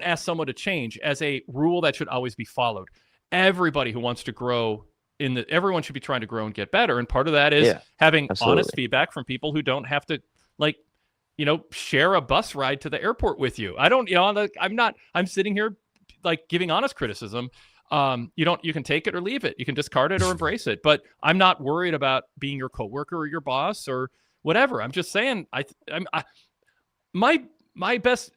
ask someone to change as a rule that should always be followed. Everybody who wants to grow everyone should be trying to grow and get better. And part of that is Yeah, having honest absolutely. feedback from people who don't have to, like, share a bus ride to the airport with you. I don't, I'm sitting here like giving honest criticism. You can take it or leave it. You can discard it or embrace it. But I'm not worried about being your coworker or your boss or whatever. I'm just saying, my best.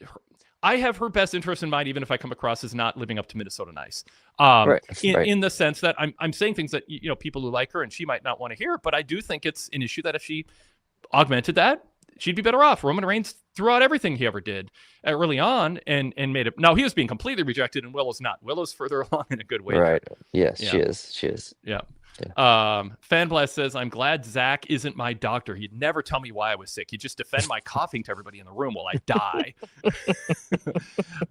I have her best interest in mind, even if I come across as not living up to Minnesota nice. Right. Right. In the sense that I'm saying things that people who like her and she might not want to hear, but I do think it's an issue that if she augmented that, she'd be better off. Roman Reigns threw out everything he ever did early on and made it. Now he was being completely rejected, and Willow's not. Willow's further along in a good way. Right. There. Yes, Yeah. she is. She is. Yeah. Yeah. Fanblast says, "I'm glad Zach isn't my doctor. He'd never tell me why I was sick. He'd just defend my coughing to everybody in the room while I die."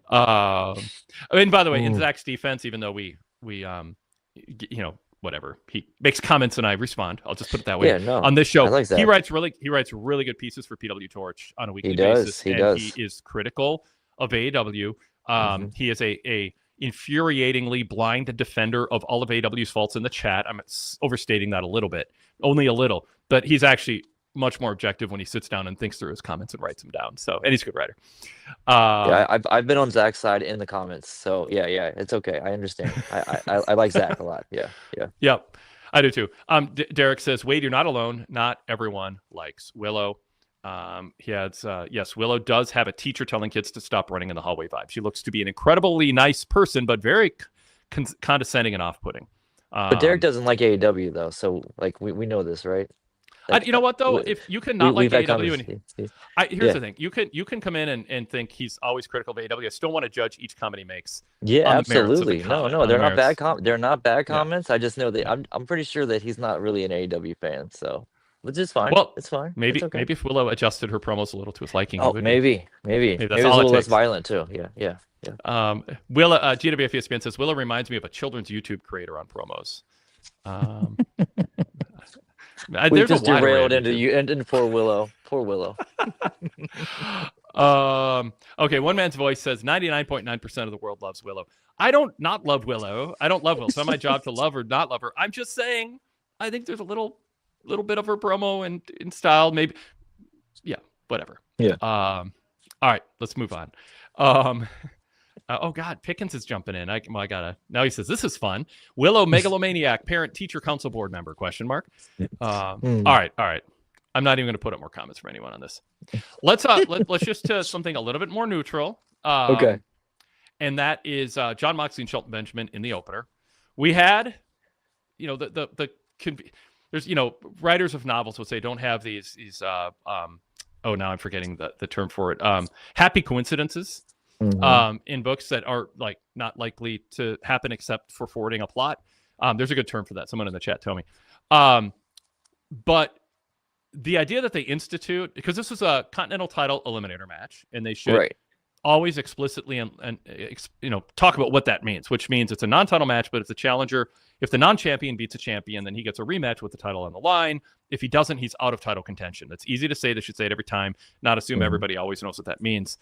By the way, in Ooh. Zach's defense, even though we whatever, he makes comments and I respond. I'll just put it that way. Yeah, no. On this I show, like he Zach. writes really good pieces for PWTorch on a weekly He does. basis, He and does. he is critical of AEW. Mhm. He is a infuriatingly blind defender of all of AEW's faults in the chat. I'm overstating that a little bit, only a little, but he's actually much more objective when he sits down and thinks through his comments and writes them down. So, and he's a good writer. Yeah, I've been on Zach's side in the comments, so yeah, it's okay. I understand. I like Zach a lot. Yeah, yeah. Yep, I do too. Derek says, "Wade, you're not alone. Not everyone likes Willow." He adds, "Yes, Willow does have a teacher telling kids to stop running in the hallway vibe. She looks to be an incredibly nice person, but very condescending and off-putting." But Derek doesn't like AEW though, so like we know this, right? Like, you know what though? If you can not like we've had AEW, and conversations. here's the thing: you can come in and think he's always critical of AEW. I still want to judge each comment he makes. Yeah, on the merits of the absolutely. comment, No, on the they're not merits. bad they're not bad Yeah. comments. I just know that Yeah. I'm pretty sure that he's not really an AEW fan, so which is fine. Well, It's fine. maybe It's okay. maybe if Willow adjusted her promos a little to his liking, Oh, he would be. maybe Maybe it's that's a all it little less takes. violent too. Yeah. GWF ESPN says Willow reminds me of a children's YouTube creator on promos. We've There's just a wide array derailed of into YouTube. you and poor Willow. Poor Willow. Okay, one man's voice says 99.9% of the world loves Willow. I don't not love Willow. I don't love Willow. It's not my job to love or not love her. I'm just saying I think there's a little bit of her promo and in style, maybe. Yeah, whatever. Yeah. All right, let's move on. Oh God, Pickens is jumping in. I gotta. Now he says this is fun. Willow megalomaniac parent teacher council board member question mark. All right. I'm not even going to put up more comments for anyone on this. Let's just to something a little bit more neutral. Okay. And that is John Moxley and Shelton Benjamin in the opener. We had, there's writers of novels would say don't have these now I'm forgetting the term for it. Happy coincidences. In books that are like not likely to happen except for forwarding a plot. There's a good term for that. Someone in the chat told me. But the idea that they institute, because this was a Continental title eliminator match, and they should always explicitly and talk about what that means, which means it's a non-title match, but if the challenger, if the non-champion beats a champion, then he gets a rematch with the title on the line. If he doesn't, he's out of title contention. That's easy to say. They should say it every time, not assume everybody always knows what that means.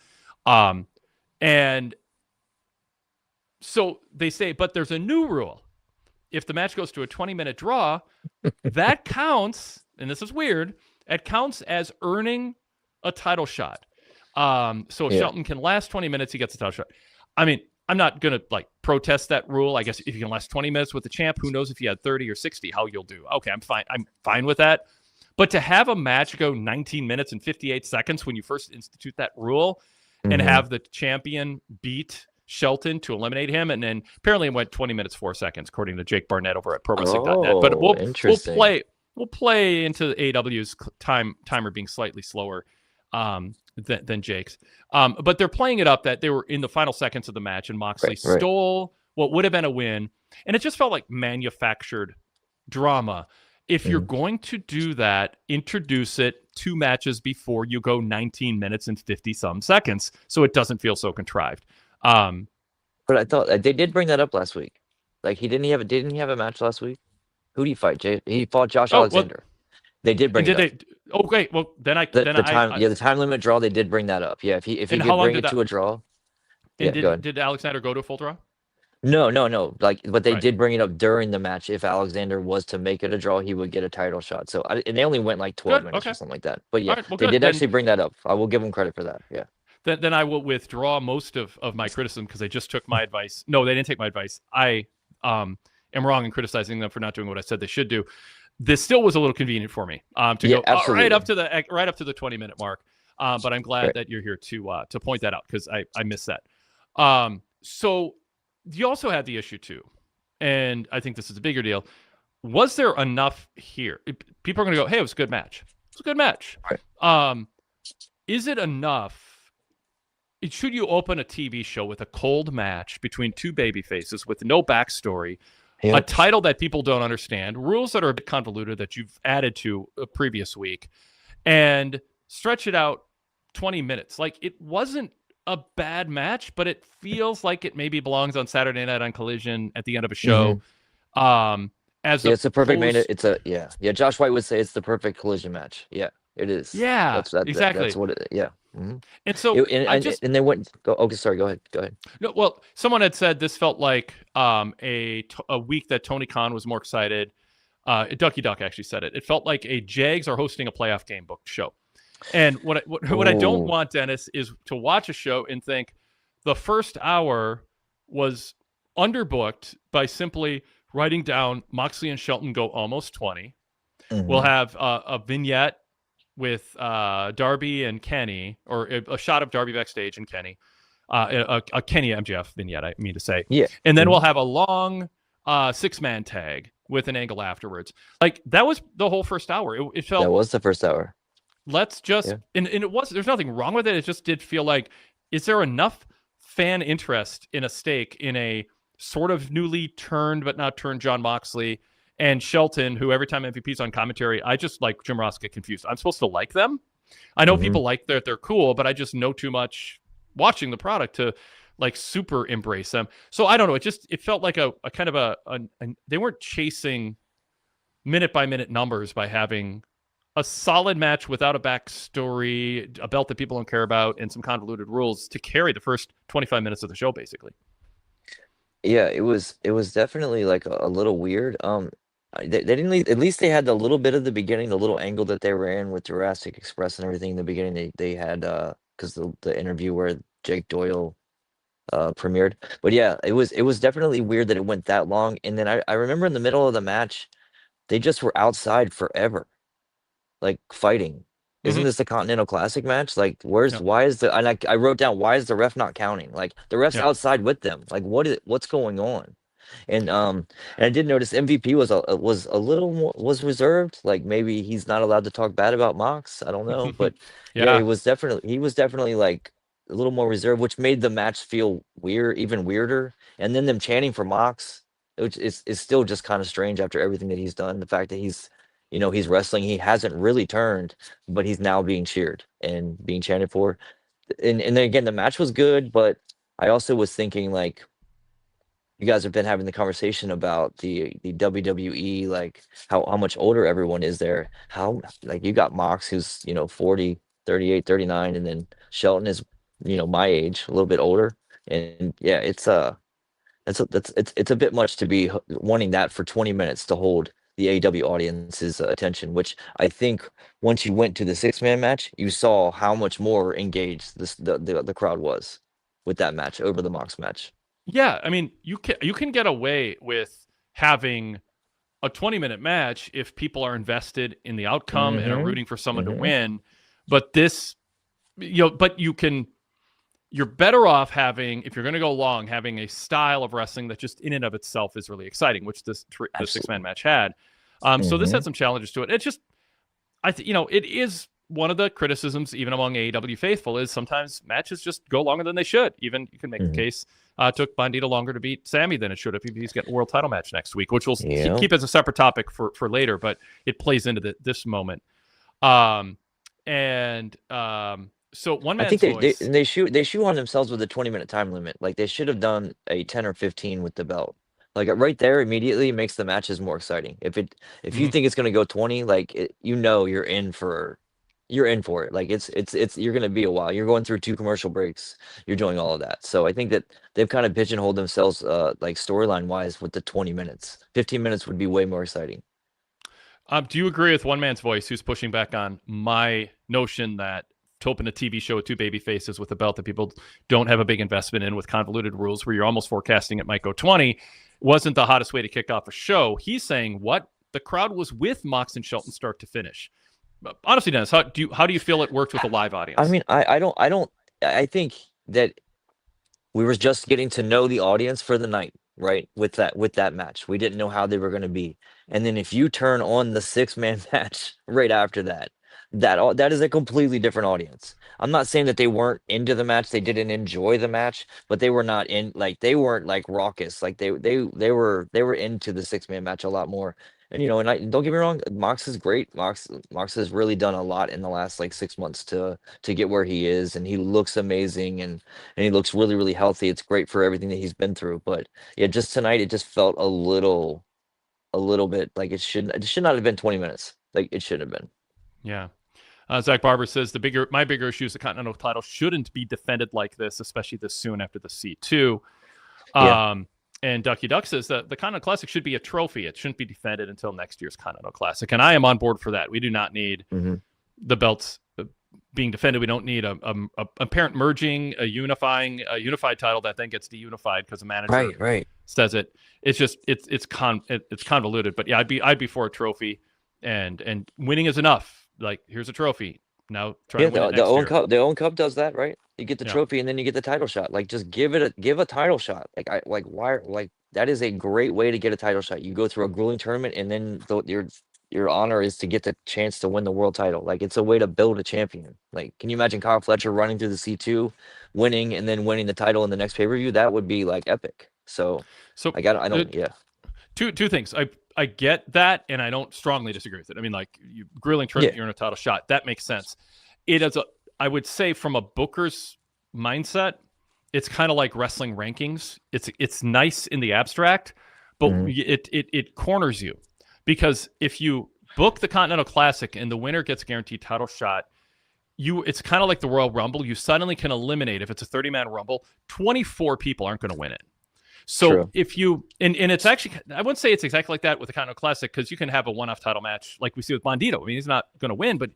And so they say, but there's a new rule. If the match goes to a 20-minute draw, that counts, and this is weird, it counts as earning a title shot. So if Shelton can last 20 minutes, he gets a title shot. I mean, I'm not going to protest that rule. I guess if you can last 20 minutes with the champ, who knows if you had 30 or 60, how you'll do. Okay, I'm fine. I'm fine with that. But to have a match go 19 minutes and 58 seconds when you first institute that rule and have the champion beat Shelton to eliminate him, and then apparently it went 20 minutes 4 seconds according to Jake Barnett over at ProWrestling.net. But we'll play into AEW's timer being slightly slower than Jake's. But they're playing it up that they were in the final seconds of the match, and Moxley stole what would have been a win, and it just felt like manufactured drama. If you're going to do that, introduce it 2 matches before you go 19 minutes and 50-some seconds, so it doesn't feel so contrived. But I thought they did bring that up last week. Like didn't he have a match last week? Who did he fight? He fought Josh Alexander. They did bring it up. Okay, well then the time limit draw. They did bring that up. Yeah, if he could bring it to a draw. Did Alexander go to a full draw? No. But they did bring it up during the match. If Alexander was to make it a draw, he would get a title shot. So and they only went 12 minutes or something like that. But yeah, they did actually bring that up. I will give them credit for that. Yeah. Then I will withdraw most of my criticism because they just took my advice. No, they didn't take my advice. I am wrong in criticizing them for not doing what I said they should do. This still was a little convenient for me to go right up to the 20-minute mark. But I'm glad that you're here to point that out because I missed that. So you also had the issue too, and I think this is a bigger deal. Was there enough here? People are going to go, "Hey, it was a good match. It's a good match." Right. Is it enough? Should you open a TV show with a cold match between 2 baby faces with no backstory, a title that people don't understand, rules that are a bit convoluted that you've added to a previous week, and stretch it out 20 minutes? Like, it wasn't a bad match, but it feels like it maybe belongs on Saturday Night on Collision at the end of a show. It's a perfect main. Josh White would say it's the perfect Collision match. Yeah, it is. Yeah, exactly. That's what it. Yeah. And so and they went. Okay, sorry. Go ahead. No, well, someone had said this felt like a week that Tony Khan was more excited. Ducky Duck actually said it. It felt like a Jags are hosting a playoff game book show. And what I don't want, Dennis, is to watch a show and think the first hour was underbooked by simply writing down Moxley and Shelton go almost 20. We'll have a vignette with Darby and Kenny, or a shot of Darby backstage and Kenny, a Kenny MJF vignette, I mean to say. Yeah. And then we'll have a long 6-man tag with an angle afterwards. Like, that was the whole first hour. It felt that was the first hour. Let's just and it was. There's nothing wrong with it. It just did feel like, is there enough fan interest in a stake in a sort of newly turned but not turned John Moxley and Shelton, who every time MVP's on commentary, I just like Jim Ross get confused. I'm supposed to like them. I know people like that they're cool, but I just know too much watching the product to like super embrace them. So I don't know. It felt like a kind of a they weren't chasing minute by minute numbers by having a solid match without a backstory, a belt that people don't care about, and some convoluted rules to carry the first 25 minutes of the show, basically. Yeah, it was definitely like a little weird. They didn't at least they had the little bit of the beginning, the little angle that they ran with Jurassic Express and everything in the beginning. They had because the interview where Jake Doyle premiered. But yeah, it was definitely weird that it went that long. And then I remember in the middle of the match, they just were outside forever, like fighting. Isn't Hmm. this the Continental Classic match? Like, Yeah. why is the, and I wrote down, why is the ref not counting? Like, the ref's Yeah. outside with them. Like, what's going on? And and I did notice MVP was a little more, was reserved. Like maybe he's not allowed to talk bad about Mox. I don't know, but yeah, Yeah. he was definitely like a little more reserved, which made the match feel weird, even weirder. And then them chanting for Mox, which is still just kind of strange after everything that he's done. The fact that he's wrestling, he hasn't really turned, but he's now being cheered and being chanted for. And then again, the match was good, but I also was thinking like you guys have been having the conversation about the WWE, like how much older everyone is there. How like you got Mox who's 40, 38, 39, and then Shelton is my age, a little bit older. And yeah, it's a bit much to be wanting that for 20 minutes to hold the AEW audience's attention, which I think once you went to the six-man match, you saw how much more engaged the crowd was with that match over the Mox match. Yeah. I mean, you can get away with having a 20-minute match if people are invested in the outcome and are Mm-hmm. rooting for someone to Mm-hmm. win. But but you're better off having, if you're going to go long, having a style of wrestling that just in and of itself is really exciting, which the six-man Absolutely. match had. So this Mm-hmm. had some challenges to it. It's just, it is one of the criticisms, even among AEW faithful, is sometimes matches just go longer than they should. Even you can make the Mm-hmm. case took Bandito longer to beat Sammy than it should if he's getting a world title match next week, which we'll Yeah. keep as a separate topic for later, but it plays into this moment. Um, and so one I think man's voice. they shoot on themselves with a 20-minute time limit. Like they should have done a 10 or 15 with the belt. Like right there immediately makes the matches more exciting. If you Mhm. think it's gonna go 20, like you're in for it. Like it's you're gonna be a while. You're going through two commercial breaks. You're doing all of that. So I think that they've kind of pigeonholed themselves like storyline wise with the 20 minutes. 15 minutes would be way more exciting. Do you agree with one man's voice who's pushing back on my notion that to open a TV show with two baby faces with a belt that people don't have a big investment in with convoluted rules where you're almost forecasting it might go 20 wasn't the hottest way to kick off a show? He's saying what the crowd was with Mox and Shelton start to finish. Honestly, Dennis, how do you feel it worked with a live I audience? mean, I think that we were just getting to know the audience for the night, right? With that match. We didn't know how they were going to be. And then if you turn on the six-man match right after that, that is a completely different audience. I'm not saying that they weren't into the match, they didn't enjoy the match, but they were not in like they weren't like raucous. Like they were into the six-man match a lot more. And and I don't get me wrong, Mox is great. Mox has really done a lot in the last like 6 months to get where he is, and he looks amazing and he looks really, really healthy. It's great for everything that he's been through. But yeah, just tonight it just felt a little bit like it should not have been 20 minutes. Like it should have been. Yeah. Zach Barber says my bigger issue is the Continental title shouldn't be defended like this, especially this soon after the C2. Yeah. Um, and Ducky Duck says that the Continental Classic should be a trophy. It shouldn't be defended until next year's Continental Classic. And I am on board for that. We do not need Hmm. the belts being defended. We don't need a parent merging, a unified title that then gets deunified because a manager Right, right. says it. It's just it's convoluted. But yeah, I'd be for a trophy, and winning is enough. Like here's a trophy. Now try Yeah, to win the, it the next own year. cup, the own cup does that, right? You get the Yeah. trophy and then you get the title shot. Like just give a title shot. Like why like that is a great way to get a title shot. You go through a grueling tournament and then your honor is to get the chance to win the world title. Like it's a way to build a champion. Like can you imagine Kyle Fletcher running through the C2, winning and then winning the title in the next pay-per-view? That would be like epic. So So like I don't yeah. two things. I get that, and I don't strongly disagree with it. I mean, like you grilling Yeah. tournament, you're in a title shot. That makes sense. It is I would say from a booker's mindset, it's kind of like wrestling rankings. It's nice in the abstract, but Hmm. it corners you because if you book the Continental Classic and the winner gets guaranteed title shot, it's kind of like the Royal Rumble. You suddenly can eliminate, if it's a 30-man Rumble, 24 people aren't going to win it. So True. if you and it's actually, I wouldn't say it's exactly like that with the Continental Classic because you can have a one-off title match like we see with Bandito. I mean, he's not going to win, but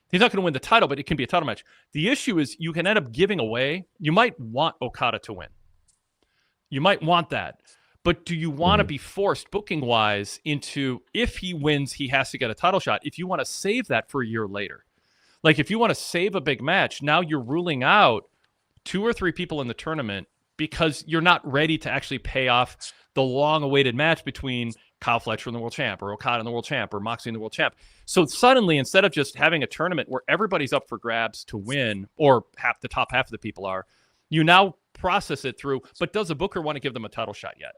he's not going to win the title, but it can be a title match. The issue is you can end up giving away. You might want Okada to win, You might want that. But do you want to Mhm. be forced booking wise into, if he wins, he has to get a title shot? If you want to save that for a year later, like if you want to save a big match, now you're ruling out 2 or 3 people in the tournament because you're not ready to actually pay off the long-awaited match between Kyle Fletcher and the world champ, or Okada and the world champ, or Moxley and the world champ. So suddenly, instead of just having a tournament where everybody's up for grabs to win, or the top half of the people are, you now process it through, but does a booker want to give them a title shot yet?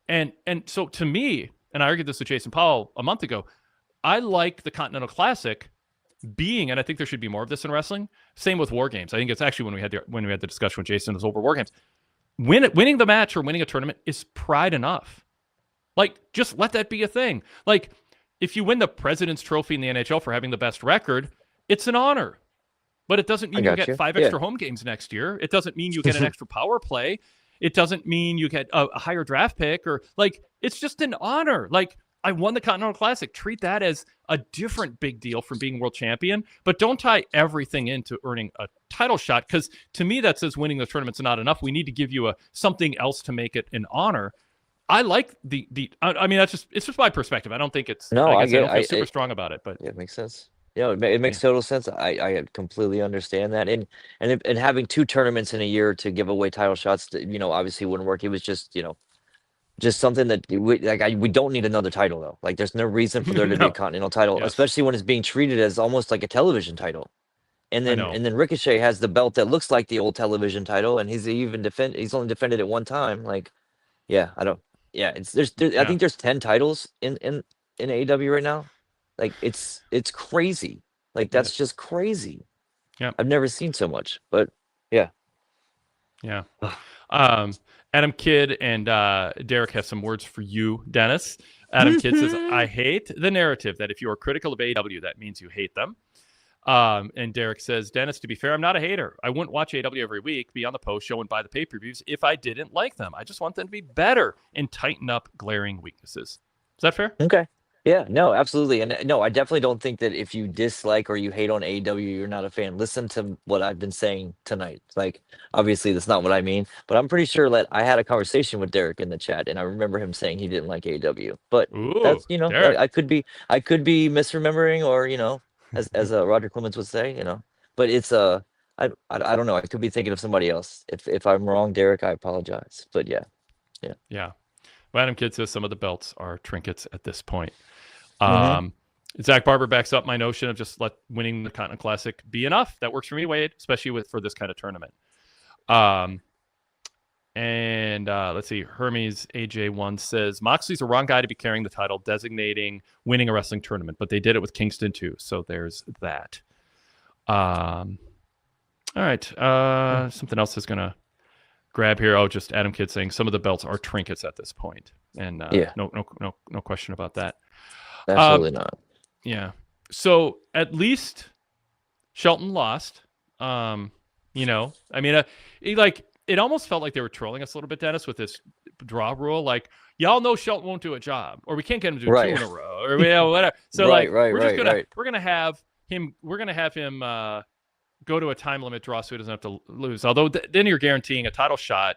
And so to me, and I argued this with Jason Powell a month ago, I like the Continental Classic being, and I think there should be more of this in wrestling. Same with War Games. I think it's actually when we had the discussion with Jason, it was over War Games. Winning the match or winning a tournament is pride enough. Like, just let that be a thing. Like, if you win the President's Trophy in the NHL for having the best record, it's an honor. But it doesn't mean you get 5 extra home games next year. It doesn't mean you get an extra power play. It doesn't mean you get a higher draft pick, or like, it's just an honor. Like, I won the Continental Classic. Treat that as a different big deal from being world champion, but don't tie everything into earning a title shot, because to me that says winning the tournament's not enough. We need to give you something else to make it an honor. I like I mean, it's just my perspective. I don't think it's, No, I don't feel super strong about it, but yeah, it makes sense. Yeah, it makes total sense. I completely understand that. And having 2 tournaments in a year to give away title shots, obviously wouldn't work. It was just, just something that we don't need another title though. Like, there's no reason for there to be a continental title, Yes. especially when it's being treated as almost like a television title. And then Ricochet has the belt that looks like the old television title, and he's only defended it one time. Like, yeah, I don't. Yeah, I think there's 10 titles in AEW right now. Like, it's crazy. Like, that's just crazy. Yeah. I've never seen so much, but yeah. Yeah. Adam Kidd and Derek have some words for you, Dennis. Adam Kidd says, I hate the narrative that if you are critical of AEW, that means you hate them. And Derek says, Dennis, to be fair, I'm not a hater. I wouldn't watch AEW every week, be on the post show, and buy the pay-per-views if I didn't like them. I just want them to be better and tighten up glaring weaknesses. Is that fair? Okay. Yeah, no, absolutely. And no, I definitely don't think that if you dislike or you hate on AEW, you're not a fan. Listen to what I've been saying tonight. Like, obviously that's not what I mean, but I'm pretty sure that I had a conversation with Derek in the chat, and I remember him saying he didn't like AEW. But that's, I could be misremembering, or, as Roger Clemens would say, but it's I don't know. I could be thinking of somebody else. If I'm wrong, Derek, I apologize. But yeah. Well, Adam Kidd says some of the belts are trinkets at this point. Mhm. Zach Barber backs up my notion of just let winning the Continental Classic be enough. That works for me, Wade, especially for this kind of tournament. And let's see. Hermes AJ1 says Moxley's a wrong guy to be carrying the title, designating winning a wrestling tournament, but they did it with Kingston too. So there's that. All right. Something else is gonna grab here. Oh, just Adam Kidd saying some of the belts are trinkets at this point, and no question about that. Absolutely not. Yeah. So at least Shelton lost. I mean, it almost felt like they were trolling us a little bit, Dennis, with this draw rule. Like, y'all know Shelton won't do a job, or we can't get him to do 2 in a row, or whatever. So we're gonna have him go to a time limit draw so he doesn't have to lose. Although then you're guaranteeing a title shot.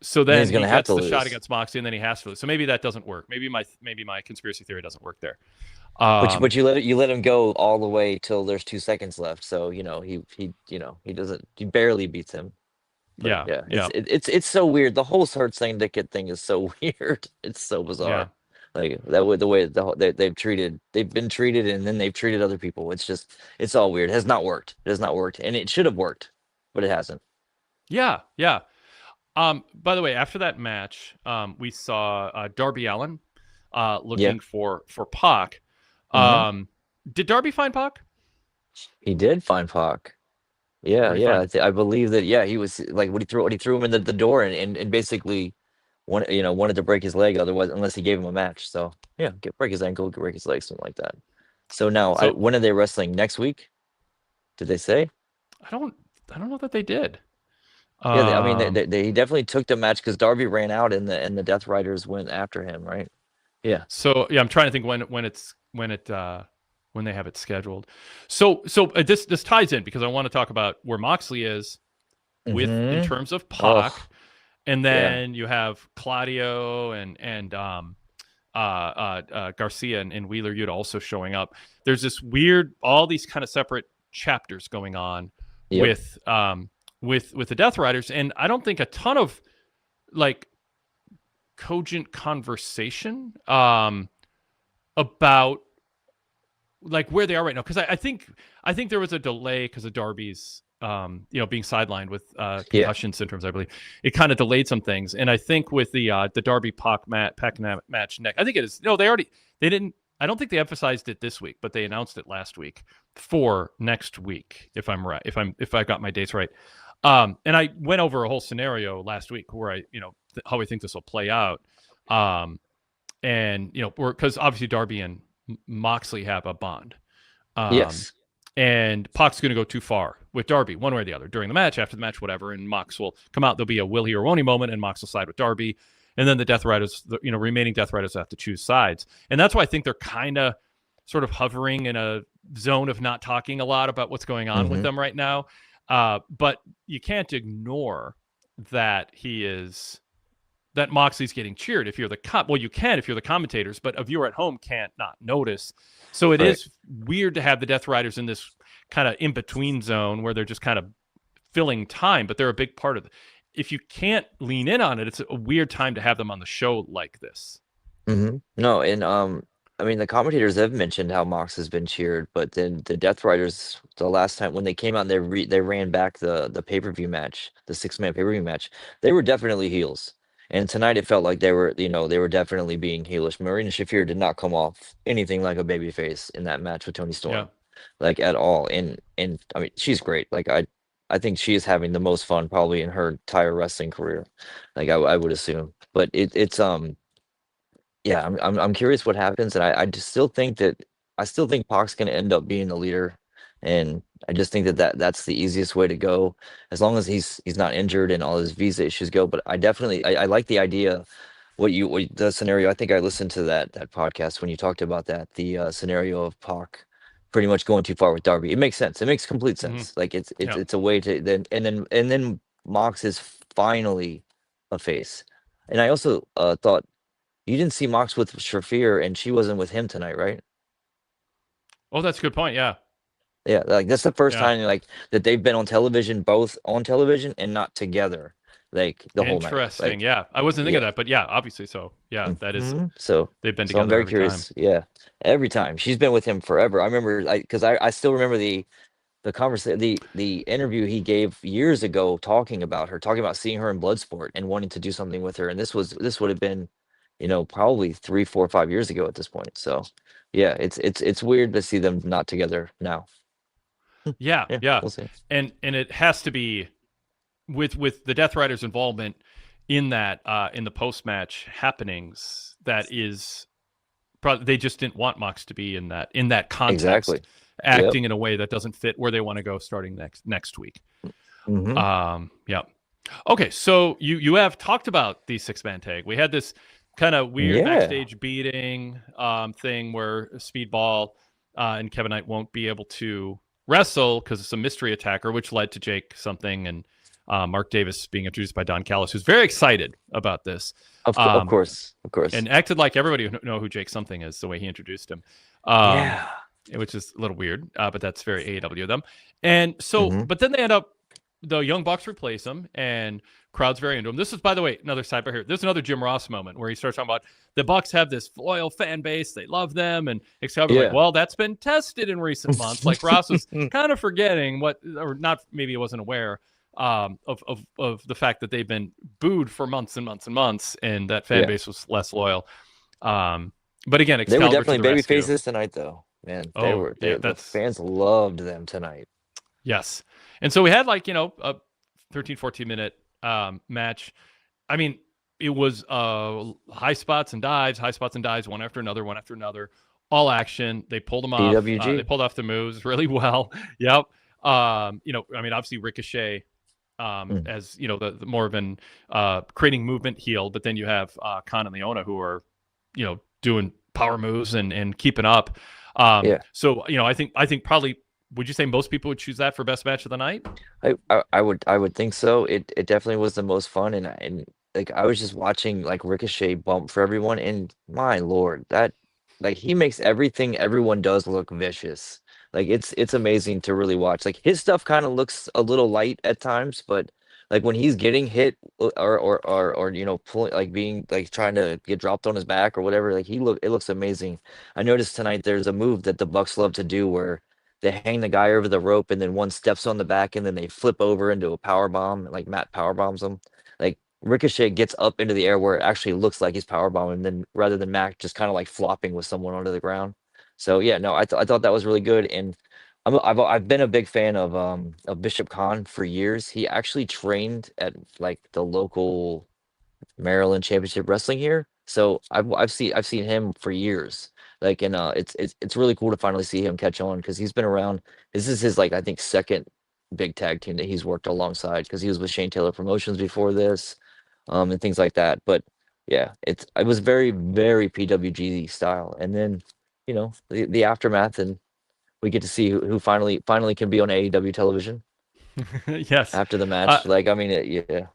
So then he gets the shot against Moxley, and then he has to lose. So maybe that doesn't work. Maybe my conspiracy theory doesn't work there. But you let him go all the way till there's 2 seconds left. So he barely beats him. But it's so weird. The whole Hurt Syndicate thing is so weird. It's so bizarre. Yeah. Like the way they've been treated, and then they've treated other people. It's all weird. It has not worked. And it should have worked, but it hasn't. Yeah. By the way, after that match, we saw Darby Allin looking for Pac. Did Darby find Pac? He did find Pac. Yeah. I believe that. Yeah, he was like, when he threw him in the door and basically wanted to break his leg, otherwise, unless he gave him a match. So yeah, break his ankle, break his leg, something like that. So now, when are they wrestling? Next week? Did they say? I don't know that they did. Yeah, I mean, they definitely took the match because Darby ran out, and the Death Riders went after him, right? Yeah. So yeah, I'm trying to think when they have it scheduled. So this ties in because I want to talk about where Moxley is in terms of Pac. and Yeah. then you have Claudio and Garcia and Wheeler Yuta also showing up. There's this weird, all these kind of separate chapters going on Yep. with the Death Riders, and I don't think a ton of like cogent conversation about like where they are right now, because I think there was a delay because of Darby's being sidelined with Yeah. concussion syndromes. I believe it kind of delayed some things, and I think with the Darby Pac match next, I think it is they didn't. I don't think they emphasized it this week, but they announced it last week for next week, if I'm right, if I got my dates right. And I went over a whole scenario last week where how I think this will play out. And because obviously Darby and Moxley have a bond. Yes. And Pac's going to go too far with Darby, one way or the other, during the match, after the match, whatever. And Mox will come out. There'll be a will he or won't he moment, and Mox will side with Darby. And then the Death Riders, remaining Death Riders have to choose sides. And that's why I think they're kind of sort of hovering in a zone of not talking a lot about what's going on with them right now. But you can't ignore that that Moxley's getting cheered. If you're you can if you're the commentators, but a viewer at home can't not notice. So it is weird to have the Death Riders in this kind of in-between zone where they're just kind of filling time, but they're a big part of it. If you can't lean in on it, it's a weird time to have them on the show like this. No, and I mean the commentators have mentioned how Mox has been cheered, but then the Death Riders, the last time when they came out, they ran back the pay-per-view match, the 6-man pay-per-view match. They were definitely heels. And tonight it felt like they were definitely being heelish. Marina Shafir did not come off anything like a babyface in that match with Toni Storm, like at all. And I mean, she's great. Like I think she is having the most fun probably in her entire wrestling career. Like I would assume. But it's yeah, I'm curious what happens, and I just still think Pac's gonna end up being the leader, and I just think that's the easiest way to go, as long as he's not injured and all his visa issues go. But I like the idea, the scenario. I think I listened to that podcast when you talked about that, the scenario of Pac pretty much going too far with Darby. It makes sense. It makes complete sense. Like it's a way to then Mox is finally a face, and I also thought. You didn't see Mox with Shafir, and she wasn't with him tonight, right? Oh, that's a good point. Yeah. Yeah, like that's the first Yeah. time like that they've been on television, both on television and not together, like the whole night. Interesting. Like, Yeah, I wasn't thinking of that, but yeah, obviously so. Yeah, that is. So They've been so I'm together very every curious. time. Yeah, every time she's been with him forever. I remember, because I still remember the conversation, the interview he gave years ago, talking about seeing her in Bloodsport and wanting to do something with her. And this would have been, probably 3, 4, 5 years ago at this point. So yeah, it's weird to see them not together now. Yeah, Yeah, yeah. we'll see. And it has to be with the Death Riders' involvement in that in the post-match happenings. That is probably, they just didn't want Mox to be in that context. Exactly. Acting in a way that doesn't fit where they want to go starting next week. Yeah. Okay, so you have talked about the 6-man tag. We had this kind of weird backstage beating thing where Speedball and Kevin Knight won't be able to wrestle because it's a mystery attacker, which led to Jake something and Mark Davis being introduced by Don Callis, who's very excited about this. Of course. And acted like everybody know who Jake something is, the way he introduced him. Which is a little weird, but that's very AEW of them. And so, but then they end up, the Young Bucks replace him, and crowd's very into him. This is, by the way, another sidebar here. There's another Jim Ross moment where he starts talking about the Bucks have this loyal fan base, they love them, and like, well, that's been tested in recent months. Like Ross was kind of forgetting or not, maybe he wasn't aware of the fact that they've been booed for months and months and months, and that fan base was less loyal. But again, they were Excalibur definitely baby faces tonight, though. Man, the fans loved them tonight. Yes. And so we had like, a 13, 14 minute match. I mean, it was high spots and dives, one after another, all action. They pulled them off. They pulled off the moves really well. Yep. I mean, obviously Ricochet as, the more of an creating movement heel, but then you have Khan and Leona who are, doing power moves and keeping up. So, I think probably would you say most people would choose that for best match of the night? I would think so. It definitely was the most fun, and like I was just watching like Ricochet bump for everyone, and my lord, that like he makes everything everyone does look vicious. Like it's amazing to really watch. Like his stuff kind of looks a little light at times, but like when he's getting hit or pulling like being like trying to get dropped on his back or whatever, like it looks amazing. I noticed tonight there's a move that the Bucks love to do where they hang the guy over the rope and then one steps on the back and then they flip over into a power bomb, like Matt power bombs him. Like Ricochet gets up into the air where it actually looks like he's power bombing, and then rather than Mac just kind of like flopping with someone onto the ground. So yeah, no, I thought that was really good, and I've been a big fan of Bishop Khan for years. He actually trained at like the local Maryland Championship Wrestling here. So I've seen him for years. Like and it's really cool to finally see him catch on because he's been around. This is his like I think second big tag team that he's worked alongside because he was with Shane Taylor Promotions before this, and things like that. But yeah, it was very very PWG style, and then the aftermath, and we get to see who finally can be on AEW television Yes. after the match. Like I mean, yeah.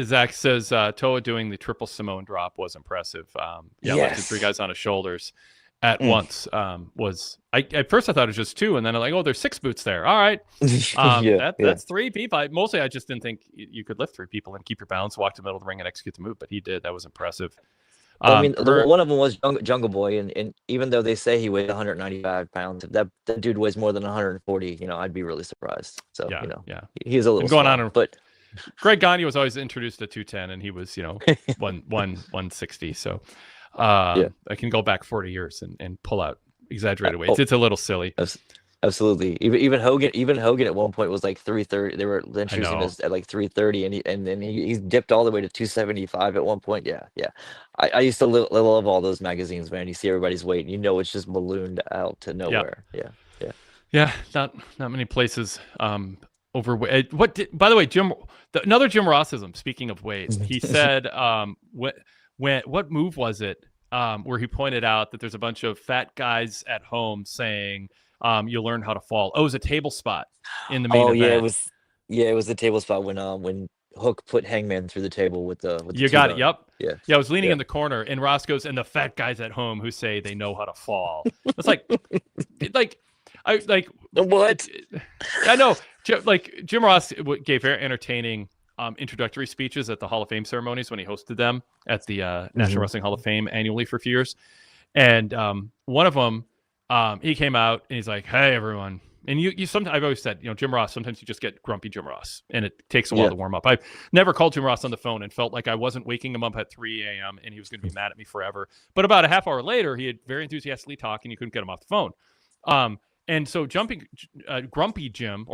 Zach says Toa doing the triple Samoan drop was impressive. Yeah, lifting Yes. 3 guys on his shoulders at once was. At first I thought it was just 2, and then I'm like, oh, there's 6 boots there. All right, that's 3 people. Mostly I just didn't think you could lift 3 people and keep your balance, walk to the middle of the ring, and execute the move. But he did. That was impressive. Well, I mean, one of them was Jungle Boy, and even though they say he weighed 195 pounds, if that dude weighs more than 140, I'd be really surprised. So, yeah. he's a little going small, on, but Greg Gagne was always introduced at 210, and he was, 160. So I can go back 40 years and pull out exaggerated weights. It's a little silly. Absolutely. Even Hogan at one point was like 330. They were introducing us at like 330, and then he's dipped all the way to 275 at one point. Yeah. I used to love all those magazines, man. You see everybody's weight, and it's just ballooned out to nowhere. Yeah. Not many places overweight. By the way, another Jim Rossism. Speaking of weight, he said, what move was it? Where he pointed out that there's a bunch of fat guys at home saying, you'll learn how to fall. Oh, it was a table spot in the main event. It was the table spot when Hook put Hangman through the table with the you got it. Yep. Yeah. I was leaning in the corner, and Ross goes, and the fat guys at home who say they know how to fall. It's like what? I know. Like Jim Ross gave very entertaining introductory speeches at the Hall of Fame ceremonies when he hosted them at the National Wrestling Hall of Fame annually for a few years. And one of them, he came out and he's like, "Hey, everyone." And you sometimes, I've always said, Jim Ross, sometimes you just get grumpy Jim Ross, and it takes a while to warm up. I've never called Jim Ross on the phone and felt like I wasn't waking him up at 3 a.m. and he was going to be mad at me forever. But about a half hour later, he had very enthusiastically talked, and you couldn't get him off the phone. And so Grumpy Jim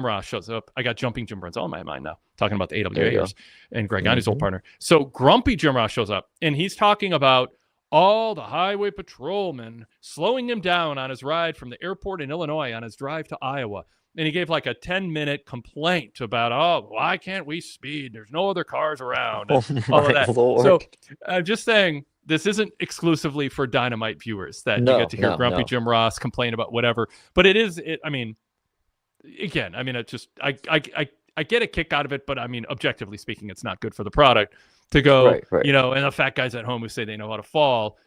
Ross shows up. I got Jumping Jim Brunzell in my mind now, talking about the AWAers and Greg Gagne's old partner. So Grumpy Jim Ross shows up, and he's talking about all the highway patrolmen slowing him down on his ride from the airport in Illinois on his drive to Iowa. And he gave like a 10-minute complaint about, why can't we speed? There's no other cars around. All of that. Lord. So I'm just saying, this isn't exclusively for Dynamite viewers that you get to hear Grumpy Jim Ross complain about whatever. But I get a kick out of it, but I mean, objectively speaking, it's not good for the product to go, and the fat guys at home who say they know how to fall.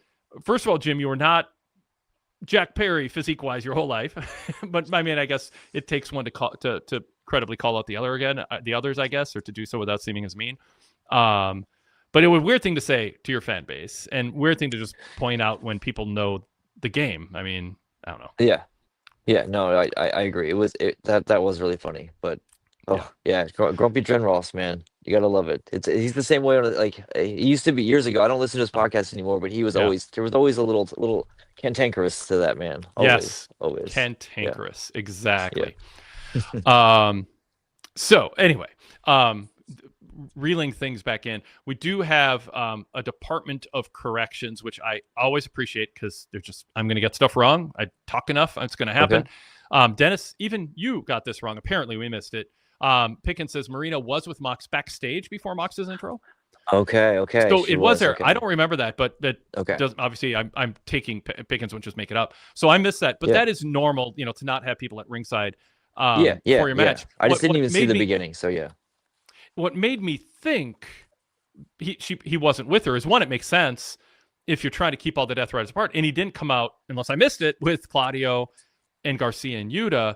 First of all, Jim, you were not Jack Perry physique-wise your whole life. But I mean, I guess it takes one to credibly call out the others, I guess, or to do so without seeming as mean. But it was a weird thing to say to your fan base, and weird thing to just point out when people know the game. I mean, I don't know. Yeah. No, I agree. That was really funny, but Grumpy Jim Ross, man, you gotta love it. He's the same way. Like he used to be years ago. I don't listen to his podcast anymore, but he was always a little cantankerous to that man. Always cantankerous, exactly. So anyway, reeling things back in, we do have a Department of Corrections, which I always appreciate because I'm going to get stuff wrong. I talk enough, it's going to happen. Okay. Dennis, even you got this wrong. Apparently, we missed it. Pickens says Marina was with Mox backstage before Mox's intro. Okay. So She it was was there. I okay. don't remember that, but that Okay. doesn't, obviously I'm taking Pickens would just make it up. So I missed that, but Yeah. that is normal, to not have people at ringside Yeah. for Yeah. your Yeah. match. I just What didn't what even see made the me beginning. So yeah. what made me think he wasn't with her is, one, it makes sense if you're trying to keep all the Death Riders apart, and he didn't come out, unless I missed it, with Claudio and Garcia and Yuta.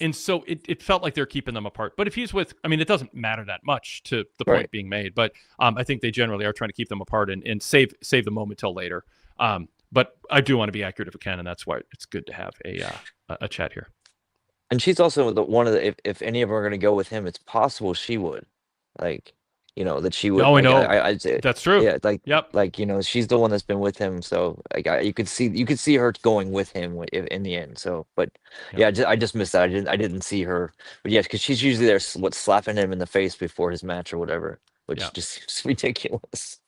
And so it felt like they're keeping them apart. But if he's with, I mean, it doesn't matter that much to the Right. point being made. But I think they generally are trying to keep them apart and save the moment till later. But I do want to be accurate if we can, and that's why it's good to have a chat here. And she's also one of the, if any of them are going to go with him, it's possible she would, like, that she would, Oh, I like, know. I'd say, That's true. yeah, Yep. she's the one that's been with him. So like, you could see her going with him in the end. So, but Yep. yeah, I just missed that. I didn't see her, but yeah, because she's usually there, slapping him in the face before his match or whatever, which just seems ridiculous.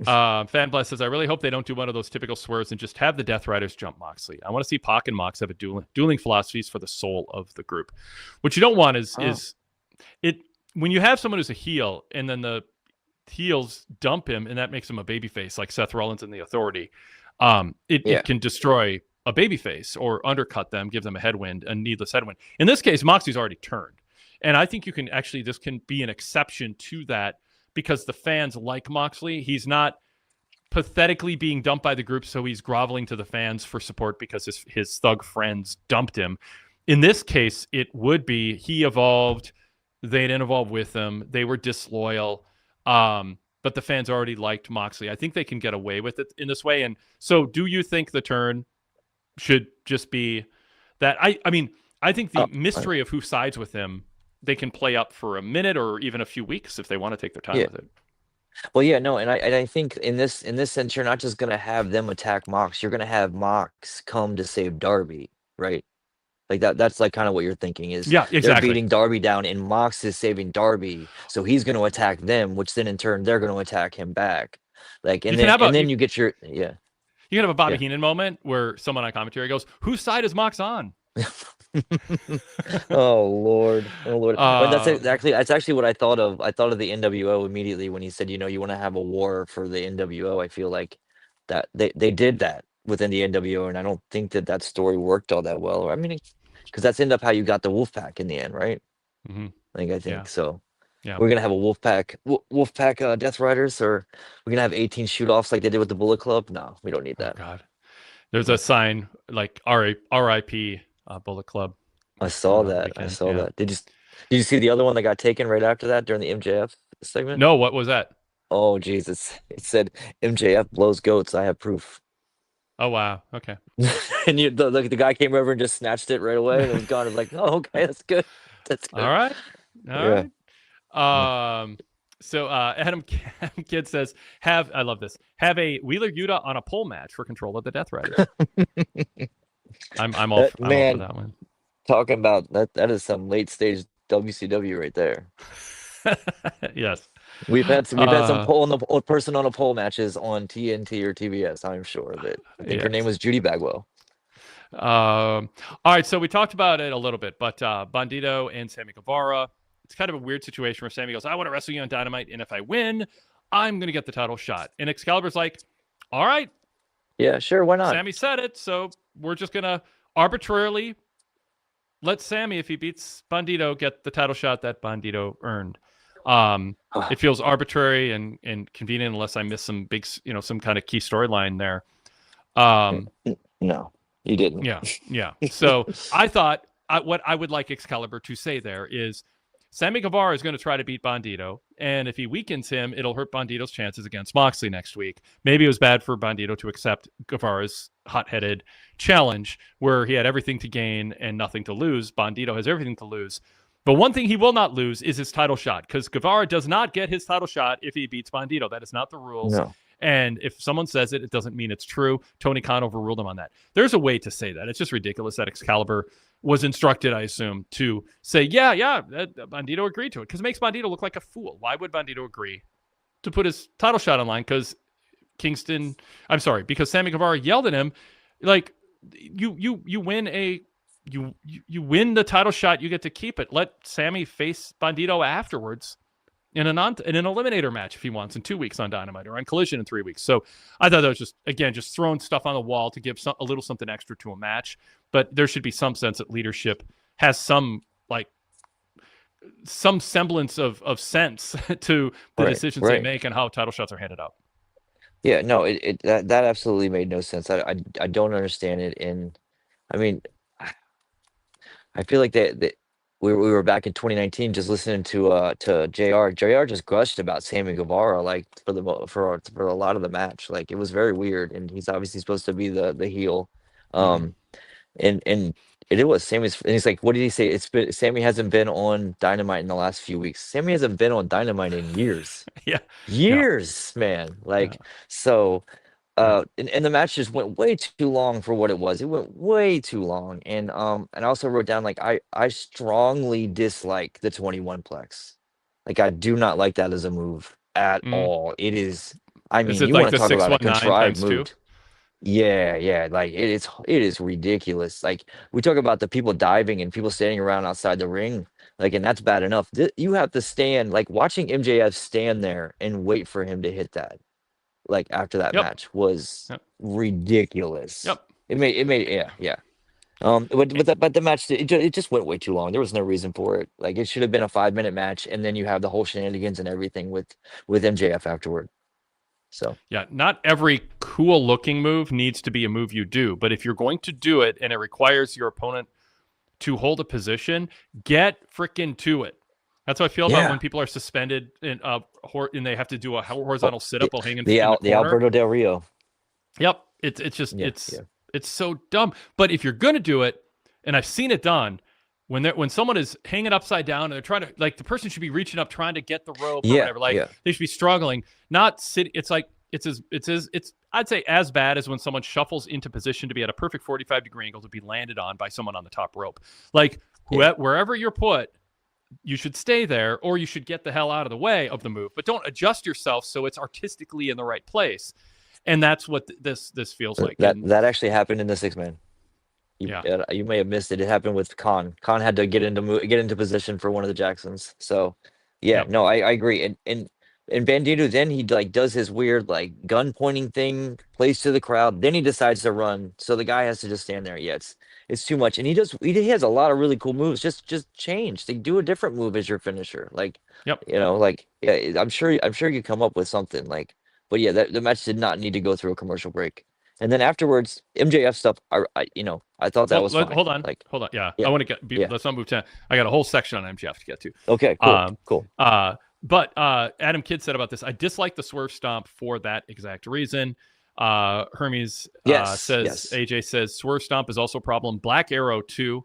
Fan Blast says, I really hope they don't do one of those typical swerves and just have the Death Riders jump Moxley. I want to see Pac and Mox have a dueling philosophies for the soul of the group. What you don't want is it when you have someone who's a heel and then the heels dump him and that makes him a babyface like Seth Rollins and the Authority. It can destroy a babyface or undercut them, give them a needless headwind. In this case, Moxley's already turned, and I think this can be an exception to that, because the fans like Moxley. He's not pathetically being dumped by the group, so he's groveling to the fans for support because his thug friends dumped him. In this case, it would be he evolved. They didn't evolve with him. They were disloyal. But the fans already liked Moxley. I think they can get away with it in this way. And so do you think the turn should just be that? I mean, I think the mystery of who sides with him, they can play up for a minute or even a few weeks if they want to take their time with it. Well, yeah, no, and I think in this sense, you're not just gonna have them attack Mox. You're gonna have Mox come to save Darby, right? Like that's like kind of what you're thinking is, yeah, exactly. They're beating Darby down, and Mox is saving Darby, so he's going to attack them, which then in turn they're going to attack him back. Like, and then you get your You can have a Bobby Heenan moment where someone on commentary goes, "Whose side is Mox on?" Oh Lord. But that's actually what I thought of. I thought of the NWO immediately when he said, you want to have a war for the NWO. I feel like that they did that within the NWO, and I don't think that story worked all that well. I mean, because that's end up how you got the Wolfpack in the end, right? Mm-hmm. I think so. Yeah, we're gonna have a Wolfpack Death Riders, or we're gonna have 18 shoot-offs like they did with the Bullet Club. No, we don't need that. Oh God, there's a sign like R.I.P. Bullet Club. I saw that. Did you see the other one that got taken right after that during the MJF segment? No, what was that? Oh Jesus! It said MJF blows goats. I have proof. Oh wow. Okay. And the guy came over and just snatched it right away and it was gone. I was like, oh, okay, that's good. That's good. All right. So Adam Kidd says, I love this. Have a Wheeler Yuta on a pole match for control of the Death Riders. I'm all for that one. Talking about that is some late stage WCW right there. Yes. We've had some person on a pole matches on TNT or TBS. I'm sure of it. I think her name was Judy Bagwell. All right, so we talked about it a little bit, but Bandito and Sammy Guevara. It's kind of a weird situation where Sammy goes, "I want to wrestle you on Dynamite, and if I win, I'm going to get the title shot." And Excalibur's like, "All right, yeah, sure, why not?" Sammy said it, so we're just going to arbitrarily let Sammy, if he beats Bandito, get the title shot that Bandito earned. It feels arbitrary and convenient unless I miss some big, some kind of key storyline there. No, you didn't. Yeah. So I thought what I would like Excalibur to say there is Sammy Guevara is going to try to beat Bandito, and if he weakens him, it'll hurt Bandito's chances against Moxley next week. Maybe it was bad for Bandito to accept Guevara's hot-headed challenge where he had everything to gain and nothing to lose. Bandito has everything to lose. But one thing he will not lose is his title shot, because Guevara does not get his title shot if he beats Bandito. That is not the rules. No. And if someone says it, it doesn't mean it's true. Tony Khan overruled him on that. There's a way to say that. It's just ridiculous that Excalibur was instructed, I assume, to say, Bandito agreed to it, because it makes Bandito look like a fool. Why would Bandito agree to put his title shot online? Because Sammy Guevara yelled at him, like, you win you win the title shot, you get to keep it. Let Sammy face Bandito afterwards. in an eliminator match if he wants in 2 weeks on Dynamite, or on Collision in 3 weeks. So I thought that was just throwing stuff on the wall to give a little something extra to a match. But there should be some sense that leadership has some semblance of sense to the decisions they make and how title shots are handed out. Yeah, no, that absolutely made no sense. I don't understand it. And I mean, I feel like we were back in 2019 just listening to JR. JR just gushed about Sammy Guevara like for a lot of the match. Like, it was very weird, and he's obviously supposed to be the heel. And it was Sammy's, and he's like, what did he say? Sammy hasn't been on Dynamite in the last few weeks. Sammy hasn't been on Dynamite in years. Years, man. Like, so and the match just went way too long for what it was. It went way too long. And I also wrote down, like, I strongly dislike the 21 plex. Like, I do not like that as a move at all. It is, I mean, you want to talk about a contrived move. Yeah, like it is ridiculous. Like, we talk about the people diving and people standing around outside the ring, like, and that's bad enough. You have to stand, like, watching MJF stand there and wait for him to hit that, like, after that match was ridiculous. It made yeah. But the match, it just went way too long. There was no reason for it. Like, it should have been a 5-minute match, and then you have the whole shenanigans and everything with MJF afterward. So yeah, not every cool looking move needs to be a move you do, but if you're going to do it and it requires your opponent to hold a position, get freaking to it. That's how I feel about when people are suspended and they have to do a horizontal sit up while hanging the Alberto Del Rio. Yep, it's so dumb. But if you're gonna do it, and I've seen it done, when someone is hanging upside down and they're trying to, like, the person should be reaching up trying to get the rope or whatever. Like, they should be struggling, not sit. It's like it's I'd say as bad as when someone shuffles into position to be at a perfect 45-degree angle to be landed on by someone on the top rope. Like, wherever you're put, you should stay there, or you should get the hell out of the way of the move. But don't adjust yourself so it's artistically in the right place. And that's what this feels like. That actually happened in the 6-man. You may have missed it. It happened with Khan. Khan had to get into position for one of the Jacksons. So no, I agree. And Bandito, then he, like, does his weird, like, gun pointing thing, plays to the crowd, then he decides to run. So the guy has to just stand there. Yeah, it's too much. And he has a lot of really cool moves. Just change. Like, do a different move as your finisher. Like, like, I'm sure you come up with something, like, but yeah, the match did not need to go through a commercial break. And then afterwards, MJF stuff, I thought that was fine. Hold on. Yeah. I want to let's not move to, I got a whole section on MJF to get to. Okay, cool. But Adam Kidd said about this, I dislike the swerve stomp for that exact reason. Hermes says, AJ says, swerve stomp is also a problem. Black Arrow too.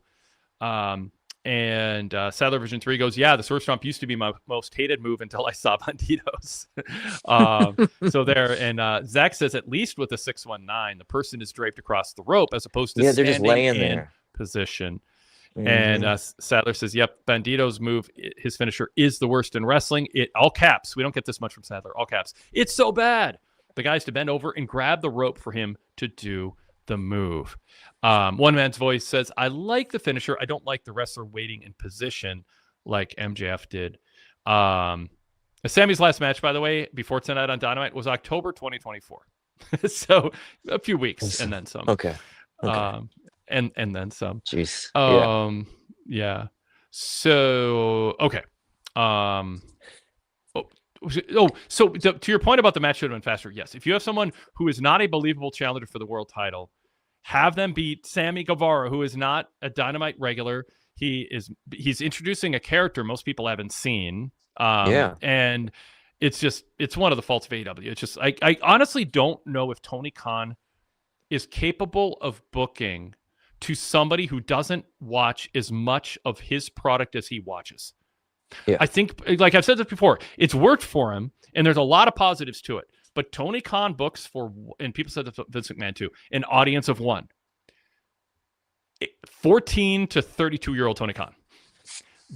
And Sadler Vision 3 goes, yeah, the swerve stomp used to be my most hated move until I saw Bandito's. So there, and Zach says, at least with the 619, the person is draped across the rope as opposed to they're just laying there position. And Sadler says, yep, Bandito's move, his finisher, is the worst in wrestling. It all caps. We don't get this much from Sadler. All caps. It's so bad. The guy's to bend over and grab the rope for him to do the move. One Man's Voice says, I like the finisher. I don't like the wrestler waiting in position like MJF did. Sammy's last match, by the way, before tonight on Dynamite, was October 2024. So a few weeks and then some. Okay. And then some. Jeez. Yeah. So okay. So to your point about the match should have been faster. Yes, if you have someone who is not a believable challenger for the world title, have them beat Sammy Guevara, who is not a Dynamite regular. He's introducing a character most people haven't seen. And it's one of the faults of AEW. It's just I honestly don't know if Tony Khan is capable of booking to somebody who doesn't watch as much of his product as he watches. I think, like I've said this before, it's worked for him, and there's a lot of positives to it. But Tony Khan books for, and people said this to Vince McMahon too, an audience of 14 to 32-year-old Tony Khan.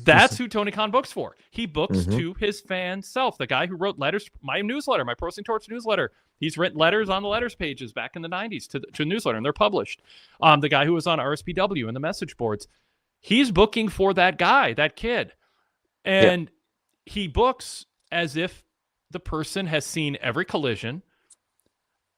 That's who Tony Khan books for. He books to his fan self. The guy who wrote letters, my newsletter, my Pro Wrestling Torch newsletter. He's written letters on the letters pages back in the 90s to the newsletter, and they're published. The guy who was on RSPW and the message boards. He's booking for that guy, that kid. And he books as if the person has seen every Collision,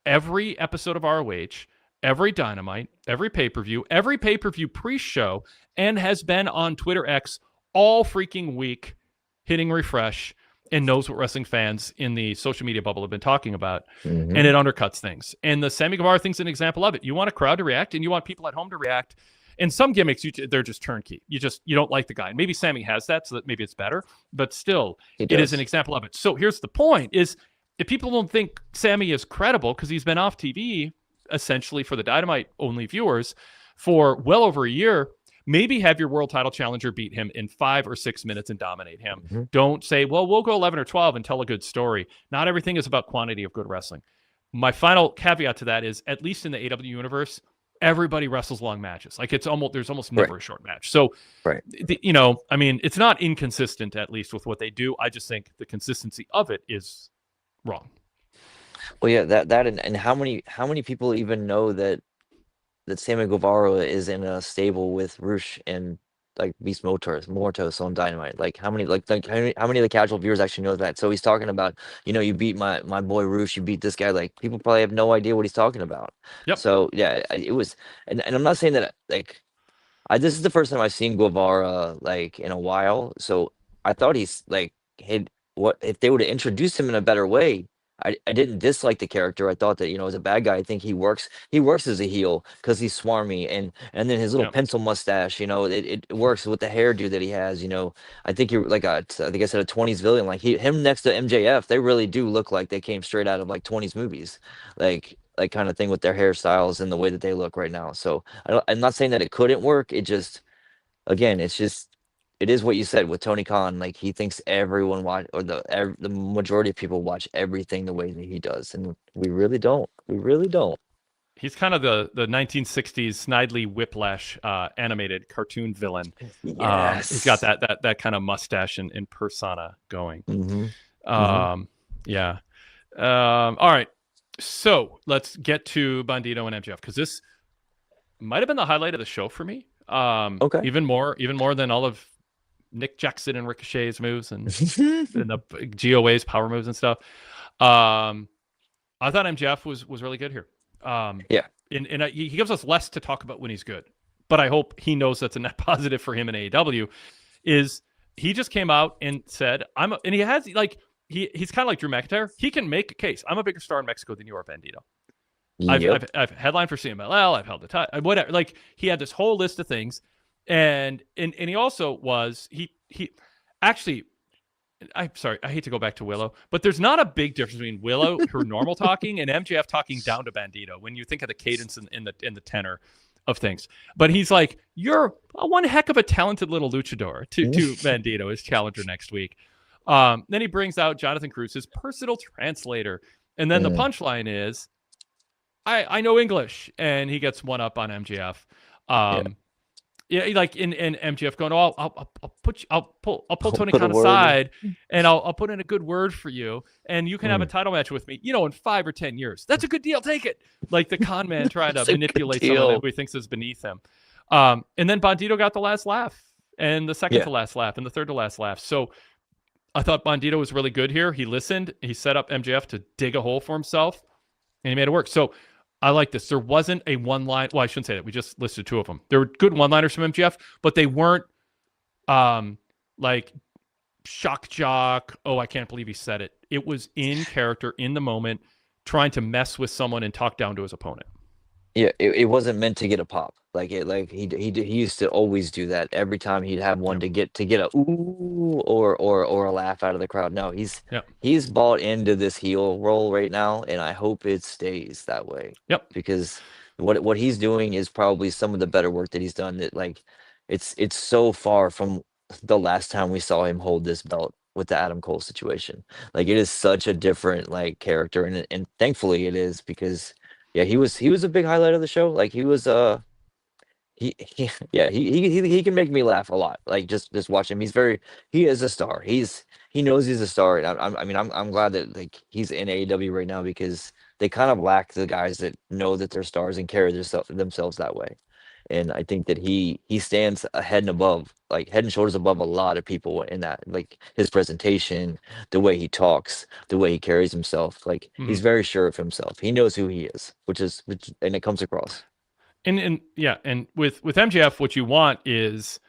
every episode of ROH, every Dynamite, every pay-per-view pre-show, and has been on Twitter X all freaking week hitting refresh and knows what wrestling fans in the social media bubble have been talking about, and it undercuts things. And the Sammy Guevara thing's an example of it. You want a crowd to react, and you want people at home to react. And some gimmicks, they're just turnkey. You don't like the guy. Maybe Sammy has that, so that maybe it's better. But still, it is an example of it. So here's the point: is if people don't think Sammy is credible because he's been off TV essentially for the Dynamite only viewers for well over a year, maybe have your world title challenger beat him in 5 or 6 minutes and dominate him. Don't say, well, we'll go 11 or 12 and tell a good story. Not everything is about quantity of good wrestling. My final caveat to that is, at least in the AEW universe, everybody wrestles long matches. Like there's almost never a short match. So, it's not inconsistent, at least with what they do. I just think the consistency of it is wrong. Well, yeah, that and how many people even know that Sammy Guevara is in a stable with Rush and like Beast Mortos on Dynamite? Like how many how many of the casual viewers actually know that? So he's talking about, you beat my boy Rush, you beat this guy. Like people probably have no idea what he's talking about. Yep. So yeah, it was, and I'm not saying that like this is the first time I've seen Guevara like in a while. So I thought he's like, what if they would have introduced him in a better way? I didn't dislike the character. I thought that, as a bad guy, I think he works as a heel because he's swarmy, and then his little pencil mustache, it works with the hairdo that he has. I think you're like I think I said a 20s villain. Like him next to MJF, they really do look like they came straight out of like 20s movies, like kind of thing with their hairstyles and the way that they look right now. So I'm not saying that it couldn't work. It just, again, it is what you said with Tony Khan. Like he thinks everyone the majority of people watch everything the way that he does, and we really don't. We really don't. He's kind of the 1960s Snidely Whiplash animated cartoon villain. Yes. He's got that kind of mustache and persona going. Yeah. All right. So let's get to Bandito and MJF, because this might have been the highlight of the show for me. Okay. Even more than all of Nick Jackson and Ricochet's moves and the GOA's power moves and stuff. I thought MJF was really good here. Yeah. And he gives us less to talk about when he's good, but I hope he knows that's a net positive for him in AEW. Is he just came out and said, and he has like, he's kind of like Drew McIntyre. He can make a case. I'm a bigger star in Mexico than you are, Bandito. Yep. I've headlined for CMLL. I've held the title, whatever. Like he had this whole list of things. And he also was, he actually, I'm sorry, I hate to go back to Willow, but there's not a big difference between Willow, her normal talking, and MJF talking down to Bandito when you think of the cadence and the tenor of things. But he's like, you're one heck of a talented little luchador to Bandito, his challenger next week. Then he brings out Jonathan Cruz, his personal translator. And then the punchline is, I know English. And he gets one up on MJF. Yeah, like in MJF going, oh, I'll pull Tony Khan aside, and I'll put in a good word for you, and you can have a title match with me, in 5 or 10 years. That's a good deal. Take it. Like the con man trying to manipulate someone who he thinks is beneath him. And then Bandito got the last laugh, and the second to last laugh, and the third to last laugh. So I thought Bandito was really good here. He listened. He set up MJF to dig a hole for himself, and he made it work. So I like this. There wasn't a one-line. Well, I shouldn't say that. We just listed 2 of them. There were good one-liners from MJF, but they weren't like shock jock. Oh, I can't believe he said it. It was in character, in the moment, trying to mess with someone and talk down to his opponent. Yeah, it wasn't meant to get a pop. Like he used to always do that every time he'd have one to get a ooh or a laugh out of the crowd. No, he's bought into this heel role right now, and I hope it stays that way. Yep. Because what he's doing is probably some of the better work that he's done. That like it's so far from the last time we saw him hold this belt with the Adam Cole situation. Like it is such a different like character, and thankfully it is, because yeah, he was a big highlight of the show. Like he was he can make me laugh a lot. Like just watch him. He is a star. He knows he's a star, and I'm glad that like he's in AEW right now, because they kind of lack the guys that know that they're stars and carry themselves that way. and I think that he stands ahead and above, like head and shoulders above a lot of people in that, like his presentation, the way he talks, the way he carries himself. Like Mhm. he's very sure of himself. He knows who he is, which and it comes across. And yeah, and with MJF, what you want is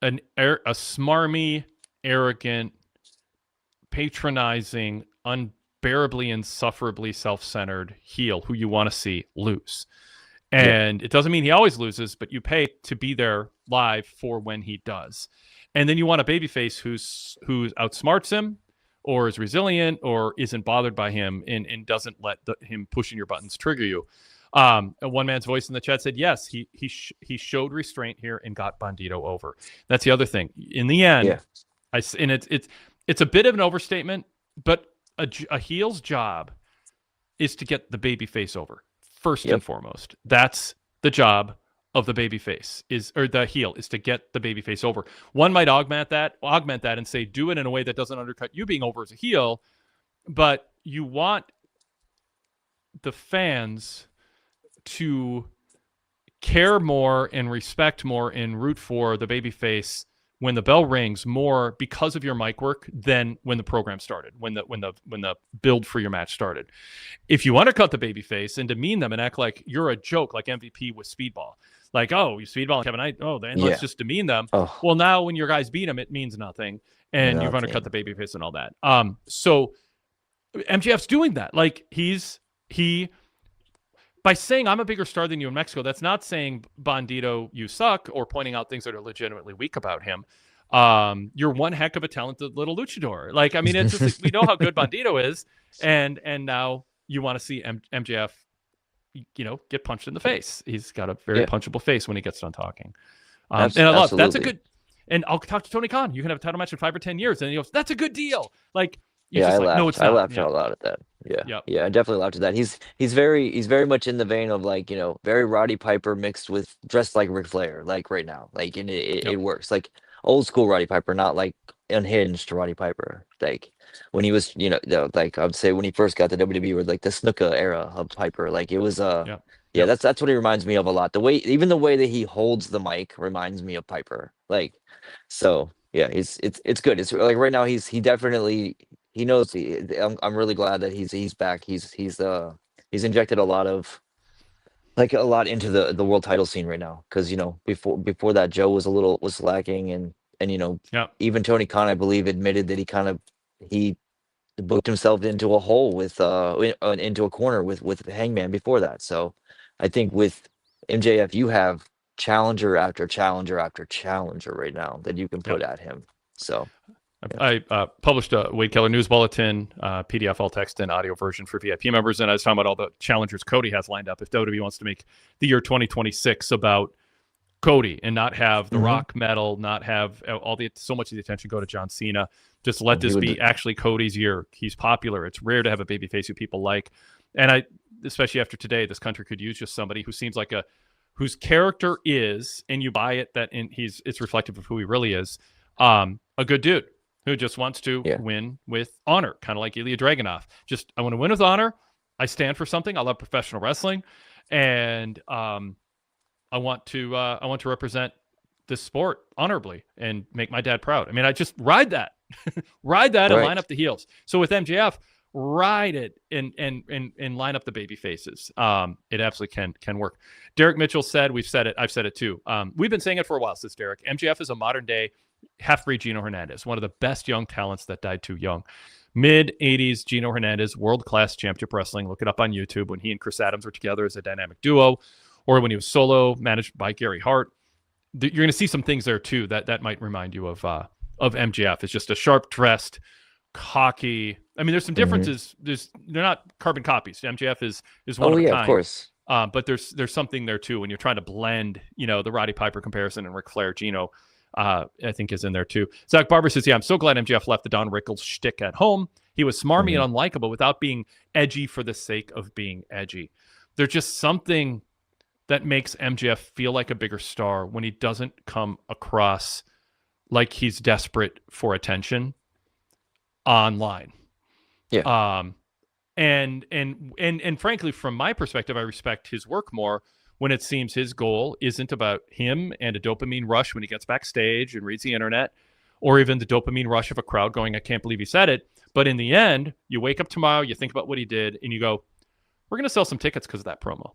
a smarmy, arrogant, patronizing, unbearably insufferably self-centered heel who you want to see lose. Yeah, And it doesn't mean he always loses, but you pay to be there live for when he does. And then you want a babyface who outsmarts him, or is resilient, or isn't bothered by him, and doesn't let him pushing your buttons trigger you. One man's voice in the chat said, "Yes, he showed restraint here and got Bandito over." That's the other thing. In the end, yeah, and it's a bit of an overstatement, but a heel's job is to get the baby face over first and yep, foremost. That's the job of the baby face or the heel is to get the baby face over. One might augment that and say, do it in a way that doesn't undercut you being over as a heel, but you want the fans to care more and respect more and root for the baby face when the bell rings more because of your mic work than when the program started, when the build for your match started. If you undercut the babyface and demean them and act like you're a joke, like MVP with Speedball, like, oh, you Speedball Kevin Knight, oh, then let's yeah. just demean them. Oh, Well, now when your guys beat them, it means nothing, and you've undercut nothing. the babyface and all that. So MJF's doing that. Like he by saying I'm a bigger star than you in Mexico, that's not saying Bandito you suck or pointing out things that are legitimately weak about him. You're one heck of a talented little luchador. Like, I mean, it's just we know how good Bandito is, and now you want to see MJF, get punched in the face. He's got a very Yeah, punchable face when he gets done talking. And I love that's a absolutely. good. And I'll talk to Tony Khan. You can have a title match in 5 or 10 years, and he goes, "That's a good deal." Like you're Yeah, just like, "No, it's I not." laughed Yeah, out loud at that. Yeah, yeah, yeah, I definitely laughed at that. He's very much in the vein of, like, very Roddy Piper mixed with dressed like Ric Flair, like right now. Like, and it yep, works. Like old school Roddy Piper, not like unhinged Roddy Piper. Like when he was, like I would say when he first got to WWE, or like the Snuka era of Piper. Like it was yep, yeah, yep. that's what he reminds me of a lot. Even the way that he holds the mic reminds me of Piper. Like, so yeah, it's good. It's like right now he definitely he knows. I'm really glad that he's back. He's injected a lot into the world title scene right now, because before that Joe was lacking, and Yeah. even Tony Khan, I believe, admitted that he booked himself into a hole into a corner with Hangman before that. So I think with MJF, you have challenger after challenger after challenger right now that you can Yep. put at him. So yeah. I published a Wade Keller news bulletin, PDF, all text, and audio version for VIP members, and I was talking about all the challengers Cody has lined up. If WWE wants to make the year 2026 about Cody and not have the Hmm. Rock medal, not have so much of the attention go to John Cena, just let He this be would. actually Cody's year. He's popular. It's rare to have a babyface who people like, and especially after today, this country could use just somebody who seems like whose character is, and you buy it that it's reflective of who he really is, a good dude who just wants to Yeah. win with honor, kind of like Ilya Dragunov. Just I want to win with honor. I stand for something. I love professional wrestling, and I want to represent this sport honorably and make my dad proud. I mean, I just ride that, ride that, and line Right. up the heels. So with MJF, ride it and line up the baby faces. It absolutely can work. Derek Mitchell said, "We've said it. I've said it too. We've been saying it for a while," says Derek. "MJF is a modern day half-breed Gino Hernandez, one of the best young talents that died too young." Mid 80s Gino Hernandez, world-class championship wrestling. Look it up on YouTube when he and Chris Adams were together as a dynamic duo, or when he was solo, managed by Gary Hart. You're going to see some things there too that might remind you of MJF. It's just a sharp dressed, cocky. I mean, there's some Hmm. differences. They're not carbon copies. MJF is one Oh of a yeah, of kind. course. But there's something there too when you're trying to blend, the Roddy Piper comparison and Ric Flair, Gino, I think is in there too. Zach Barber says, "Yeah, I'm so glad MJF left the Don Rickles shtick at home. He was smarmy Hmm. and unlikable without being edgy for the sake of being edgy. There's just something that makes MJF feel like a bigger star when he doesn't come across like he's desperate for attention online. Yeah. Um, and frankly, from my perspective, I respect his work more when it seems his goal isn't about him and a dopamine rush when he gets backstage and reads the internet, or even the dopamine rush of a crowd going, I can't believe he said it. But in the end, you wake up tomorrow, you think about what he did, and you go, we're going to sell some tickets because of that promo.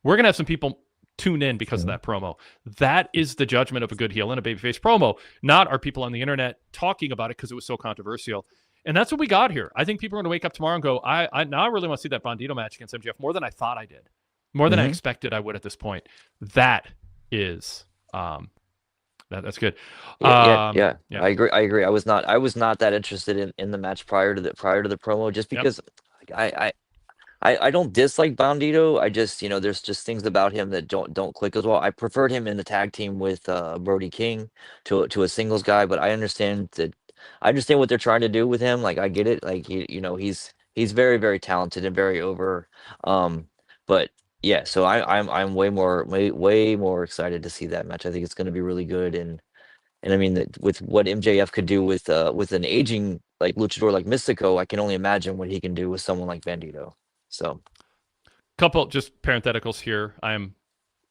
We're going to have some people tune in because of that promo. That is the judgment of a good heel and a babyface promo, not are people on the internet talking about it because it was so controversial. And that's what we got here. I think people are going to wake up tomorrow and go, I now really want to see that Bandito match against MJF more than I thought I did, more than I expected I would at this point. That is that's good. Yeah. I agree. I was not that interested in the match prior to the promo, just because I don't dislike Bandito. I just, there's just things about him that don't click as well. I preferred him in the tag team with Brody King to a singles guy, but I understand what they're trying to do with him. Like, I get it. Like, he's very, very talented and very over. But yeah, so I'm way more excited to see that match. I think it's going to be really good, and I mean, with what MJF could do with an aging like luchador like Mystico, I can only imagine what he can do with someone like Bandito. So, couple just parentheticals here. I'm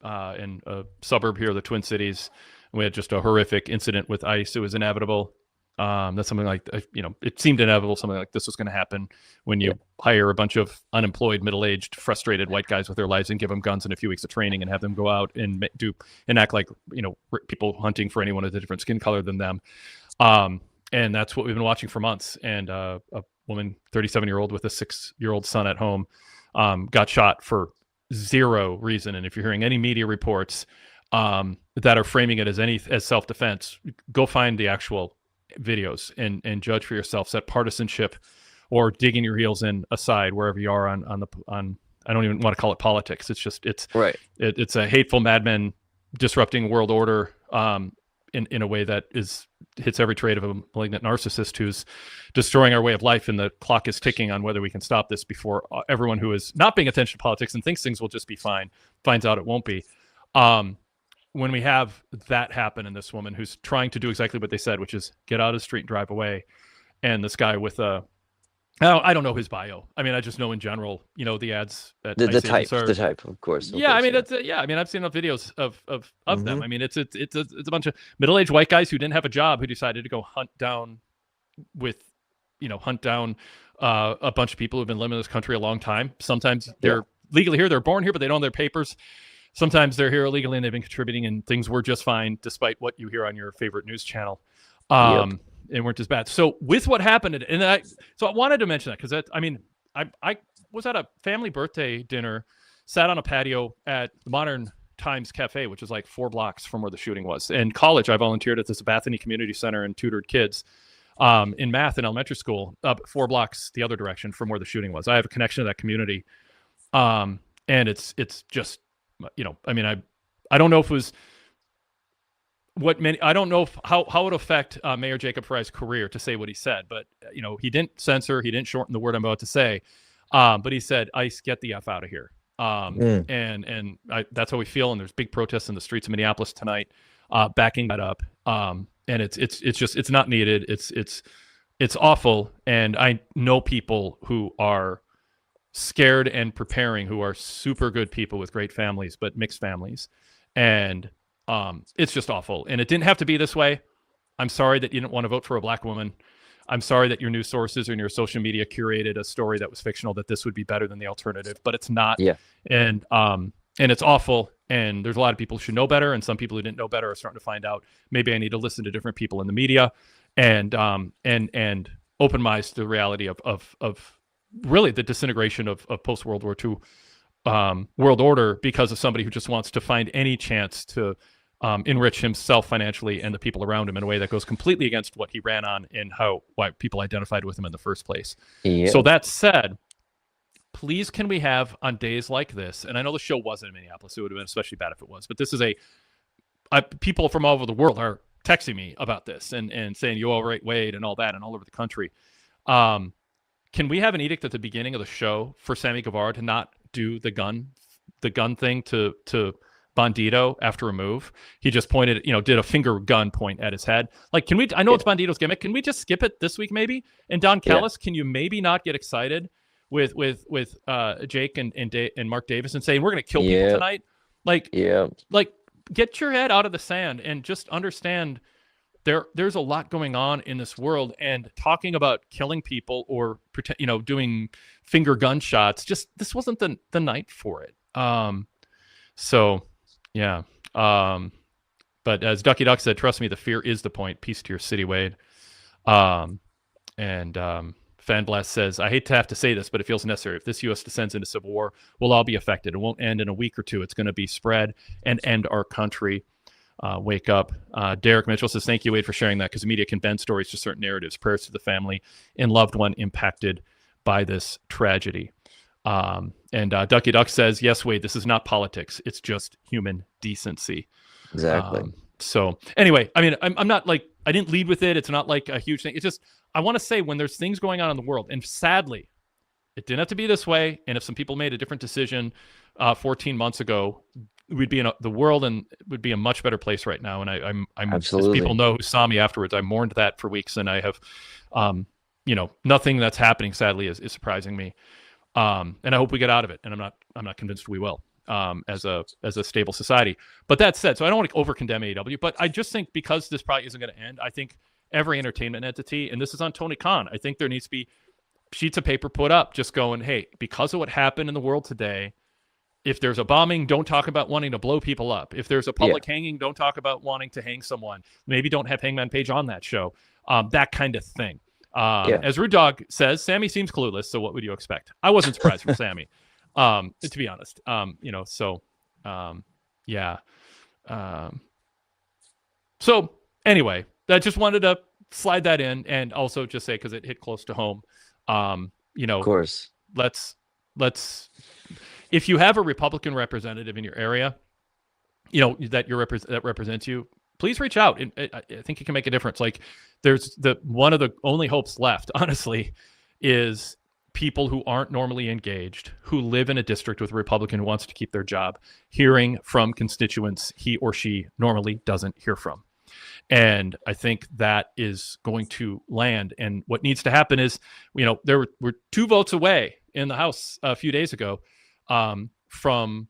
in a suburb here of the Twin Cities. We had just a horrific incident with ICE. It was inevitable. That's something like, it seemed inevitable. Something like this was going to happen when you hire a bunch of unemployed, middle-aged, frustrated white guys with their lives and give them guns and a few weeks of training and have them go out and act like, people hunting for anyone with a different skin color than them. And that's what we've been watching for months. And a woman, 37-year-old with a 6-year-old son at home, got shot for zero reason. And if you're hearing any media reports that are framing it as self-defense, go find the actual videos and judge for yourself. Set partisanship or digging your heels in aside wherever you are on I don't even want to call it politics. It's right. It's a hateful madman disrupting world order in a way that hits every trait of a malignant narcissist who's destroying our way of life, and the clock is ticking on whether we can stop this before everyone who is not paying attention to politics and thinks things will just be fine finds out it won't be. When we have that happen, and this woman who's trying to do exactly what they said, which is get out of the street and drive away, and this guy with I don't know his bio. I mean, I just know in general, the ads that the type, of course. I mean, that's I mean, I've seen enough videos of them. I mean, it's a bunch of middle-aged white guys who didn't have a job who decided to go hunt down a bunch of people who've been living in this country a long time. Sometimes they're legally here, they're born here, but they don't have their papers. Sometimes they're here illegally and they've been contributing, and things were just fine despite what you hear on your favorite news channel. And weren't as bad. So with what happened, I wanted to mention that because I was at a family birthday dinner, sat on a patio at the Modern Times Cafe, which is like 4 blocks from where the shooting was. In college, I volunteered at this Bethany Community Center and tutored kids in math in elementary school, 4 blocks the other direction from where the shooting was. I have a connection to that community, and it's just. I don't know if it was I don't know how it would affect Mayor Jacob Fry's career to say what he said, but he didn't censor, he didn't shorten the word I'm about to say, but he said, "ICE, get the F out of here." And that's how we feel. And there's big protests in the streets of Minneapolis tonight, backing that up. And it's not needed. It's awful. And I know people who are scared and preparing, who are super good people with great families, but mixed families. And it's just awful. And it didn't have to be this way. I'm sorry that you didn't want to vote for a black woman. I'm sorry that your news sources or your social media curated a story that was fictional, that this would be better than the alternative, but it's not. Yeah. And it's awful. And there's a lot of people who should know better. And some people who didn't know better are starting to find out, maybe I need to listen to different people in the media and open my eyes to the reality of really the disintegration of post World War II world order because of somebody who just wants to find any chance to enrich himself financially and the people around him in a way that goes completely against what he ran on and why people identified with him in the first place. Yeah. So that said, please can we have on days like this, and I know the show wasn't in Minneapolis, it would have been especially bad if it was, but this is people from all over the world are texting me about this and saying, you all right, Wade, and all that, and all over the country. Can we have an edict at the beginning of the show for Sammy Guevara to not do the gun thing to Bandito after a move? He just pointed, did a finger gun point at his head. Like, can we? I know it's Bandito's gimmick. Can we just skip it this week, maybe? And Don Callis, can you maybe not get excited with Jake and Mark Davis and saying we're going to kill people tonight? Like, Yeah. like get your head out of the sand and just understand there's a lot going on in this world, and talking about killing people or pretend, doing finger gunshots, just this wasn't the night for it. So yeah. But as Ducky Duck said, trust me, the fear is the point. Peace to your city, Wade. And Fanblast says, I hate to have to say this, but it feels necessary. If this U.S. descends into civil war, we'll all be affected. It won't end in a week or two. It's going to be spread and end our country. Wake up. Derek Mitchell says, thank you, Wade, for sharing that, because the media can bend stories to certain narratives. Prayers to the family and loved one impacted by this tragedy. And Ducky Duck says, yes, Wade, this is not politics. It's just human decency. Exactly. So anyway, I mean, I'm not like, I didn't lead with it. It's not like a huge thing. It's just, I want to say, when there's things going on in the world, and sadly, it didn't have to be this way. And if some people made a different decision 14 months ago, we'd be in the world and would be a much better place right now. And I'm Absolutely. as people know who saw me afterwards, I mourned that for weeks, and I have, nothing that's happening, sadly, is surprising me. And I hope we get out of it. And I'm not convinced we will. As a stable society. But that said, so I don't want to over condemn AEW, but I just think, because this probably isn't going to end, I think every entertainment entity, and this is on Tony Khan, I think there needs to be sheets of paper put up just going, hey, because of what happened in the world today, if there's a bombing, don't talk about wanting to blow people up. If there's a public hanging, don't talk about wanting to hang someone. Maybe don't have Hangman Page on that show. That kind of thing. As Rude Dog says, Sammy seems clueless, so what would you expect? I wasn't surprised from Sammy. To be honest, so anyway, I just wanted to slide that in, and also just say, because it hit close to home, of course, let's, if you have a Republican representative in your area, that represents you, please reach out. I think it can make a difference. Like, there's one of the only hopes left, honestly, is people who aren't normally engaged, who live in a district with a Republican who wants to keep their job, hearing from constituents he or she normally doesn't hear from. And I think that is going to land. And what needs to happen is, there were 2 votes away in the House a few days ago from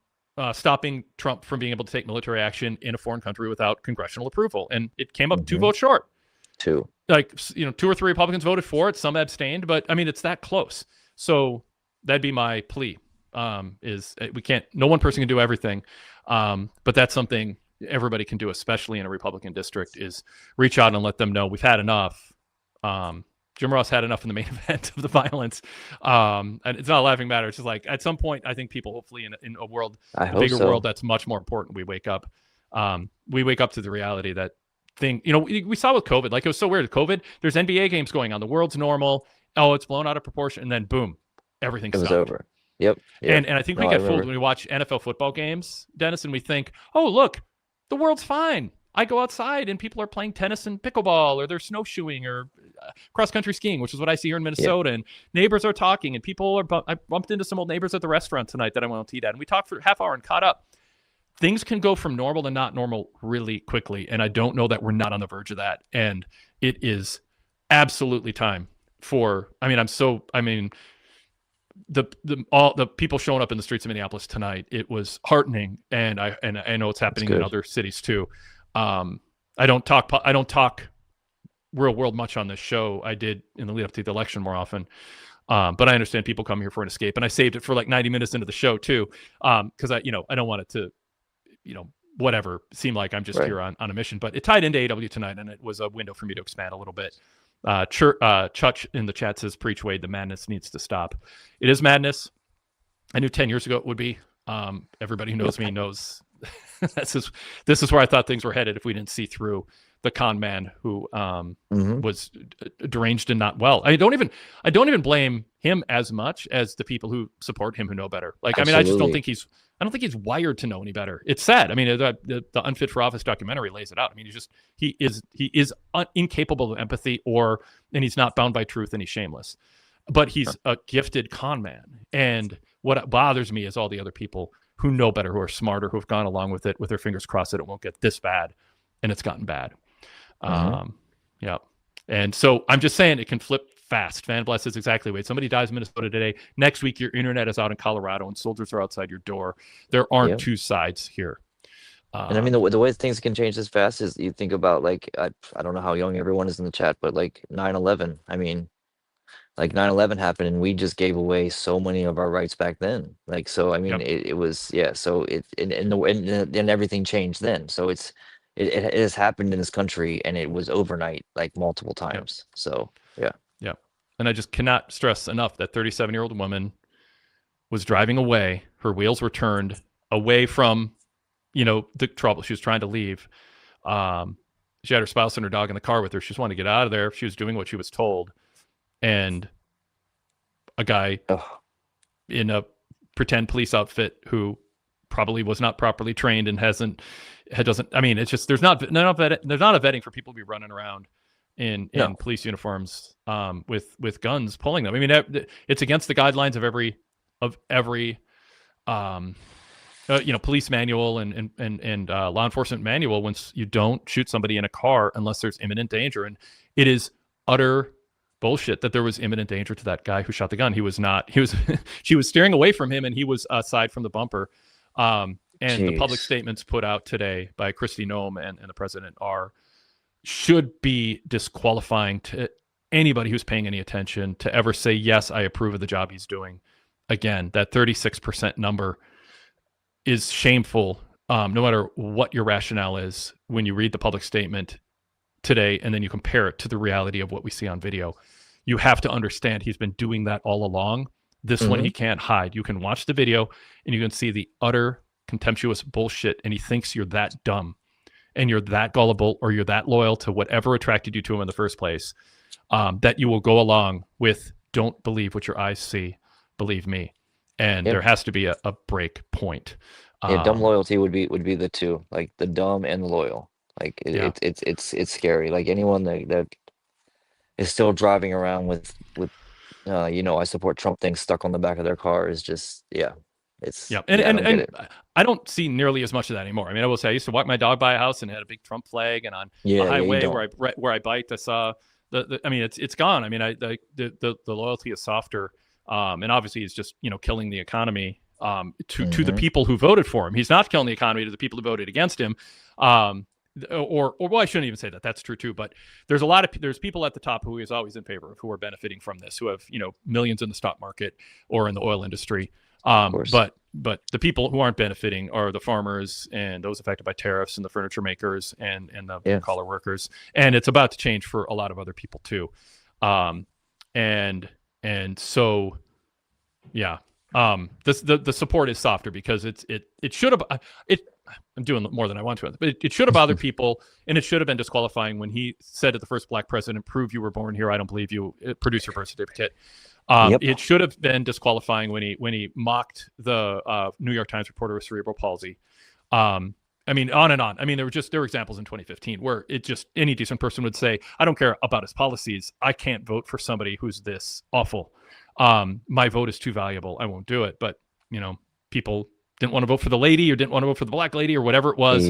stopping Trump from being able to take military action in a foreign country without congressional approval. And it came up 2 votes short. 2. 2 or 3 Republicans voted for it. Some abstained, but I mean, it's that close. So that'd be my plea. Is we can't, no one person can do everything. But that's something everybody can do, especially in a Republican district, is reach out and let them know we've had enough. Jim Ross had enough in the main event of the violence. And it's not a laughing matter. It's just like, at some point, I think people, hopefully in a world, a bigger world that's much more important, we wake up. We wake up to the reality that thing, we saw with COVID, like, it was so weird with COVID. There's NBA games going on. The world's normal. Oh, it's blown out of proportion. And then boom, everything stopped. It was over. Yep. And I think we get fooled when we watch NFL football games, Dennis, and we think, oh, look, the world's fine. I go outside and people are playing tennis and pickleball, or they're snowshoeing, or cross-country skiing, which is what I see here in Minnesota. And neighbors are talking, and people are. I bumped into some old neighbors at the restaurant tonight that I went to eat at, and we talked for a half hour and caught up. Things can go from normal to not normal really quickly, and I don't know that we're not on the verge of that. And it is absolutely time for. The people showing up in the streets of Minneapolis tonight, it was heartening, and I know it's happening in other cities too. I don't talk real world much on this show. I did in the lead up to the election more often. But I understand people come here for an escape, and I saved it for like 90 minutes into the show too. Cause I don't want it to, whatever, seem like I'm just here on a mission, but it tied into AEW tonight, and it was a window for me to expand a little bit. Chutch in the chat says, preach, Wade, the madness needs to stop. It is madness. I knew 10 years ago it would be. Everybody who knows me knows this is where I thought things were headed if we didn't see through the con man who was deranged and not well. I don't even blame him as much as the people who support him who know better. Like, absolutely. I mean, I don't think he's wired to know any better. It's sad. I mean, the Unfit for Office documentary lays it out. I mean, he is incapable of empathy, and he's not bound by truth, and he's shameless. But he's a gifted con man. And what bothers me is all the other people who know better, who are smarter, who have gone along with it with their fingers crossed that it won't get this bad, and it's gotten bad. Yeah. And so I'm just saying it can flip fast. Fan Blast is exactly right. Somebody dies in Minnesota today. Next week, your internet is out in Colorado and soldiers are outside your door. There aren't two sides here. And I mean, the way things can change this fast is you think about like, I don't know how young everyone is in the chat, but like 9/11, I mean, like 9/11 happened and we just gave away so many of our rights back then. Like, so, I mean, it was, so and everything changed then. So it has happened in this country and it was overnight, like multiple times. So, yeah. Yeah. And I just cannot stress enough that 37-year-old woman was driving away. Her wheels were turned away from, the trouble. She was trying to leave. She had her spouse and her dog in the car with her. She just wanted to get out of there. She was doing what she was told. And a guy in a pretend police outfit who probably was not properly trained and I mean, it's just, there's not a vetting for people to be running around in police uniforms with guns pulling them. I mean, it's against the guidelines of every police manual and law enforcement manual once you don't shoot somebody in a car unless there's imminent danger. And it is utter bullshit that there was imminent danger to that guy who shot the gun. She was steering away from him and he was aside from the bumper. And the public statements put out today by Kristi Noem and the president should be disqualifying to anybody who's paying any attention to ever say, yes, I approve of the job he's doing. Again, that 36% number is shameful, no matter what your rationale is when you read the public statement today and then you compare it to the reality of what we see on video. You have to understand he's been doing that all along. This one he can't hide. You can watch the video and you can see the utter contemptuous bullshit, and he thinks you're that dumb and you're that gullible or you're that loyal to whatever attracted you to him in the first place, that you will go along with don't believe what your eyes see, believe me. And there has to be a break point. Dumb loyalty would be the two, like the dumb and the loyal. Like it's scary. Like anyone that is still driving around with I support Trump things stuck on the back of their car is just And I don't see nearly as much of that anymore. I mean, I will say I used to walk my dog by a house and it had a big Trump flag, and on the highway where I biked, I saw I mean, it's gone. I mean, the loyalty is softer. And obviously he's just, killing the economy to the people who voted for him. He's not killing the economy to the people who voted against him. Well, I shouldn't even say that. That's true too. But there's people at the top who is always in favor of, who are benefiting from this, who have, millions in the stock market or in the oil industry. But the people who aren't benefiting are the farmers and those affected by tariffs and the furniture makers and the collar workers. And it's about to change for a lot of other people too. And so, the support is softer because it should have, I'm doing more than I want to, but it should have bothered people, and it should have been disqualifying when he said to the first black president, "Prove you were born here. I don't believe you. Produce your birth certificate." It should have been disqualifying when he mocked the New York Times reporter with cerebral palsy. I mean, on and on. I mean, there were examples in 2015 where any decent person would say, I don't care about his policies. I can't vote for somebody who's this awful. My vote is too valuable. I won't do it. But, people didn't want to vote for the lady or didn't want to vote for the black lady or whatever it was.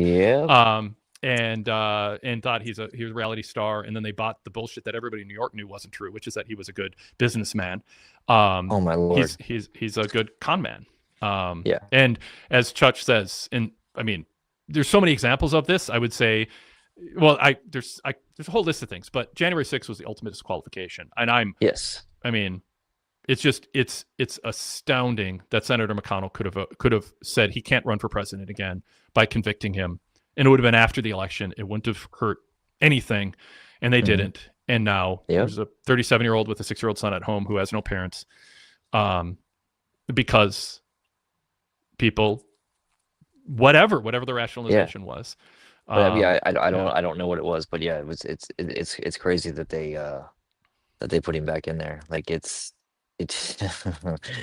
And thought he's a reality star. And then they bought the bullshit that everybody in New York knew wasn't true, which is that he was a good businessman. Oh my Lord. He's a good con man. And as Chuch says, and I mean, there's so many examples of this. I would say, well, there's a whole list of things, but January 6th was the ultimate disqualification. And I mean, it's astounding that Senator McConnell could have said he can't run for president again by convicting him. And it would have been after the election. It wouldn't have hurt anything. And they didn't. And now there's a 37-year-old with a 6-year-old son at home who has no parents, because people, whatever the rationalization was. I don't know what it was, but it's crazy that they put him back in there. Like it's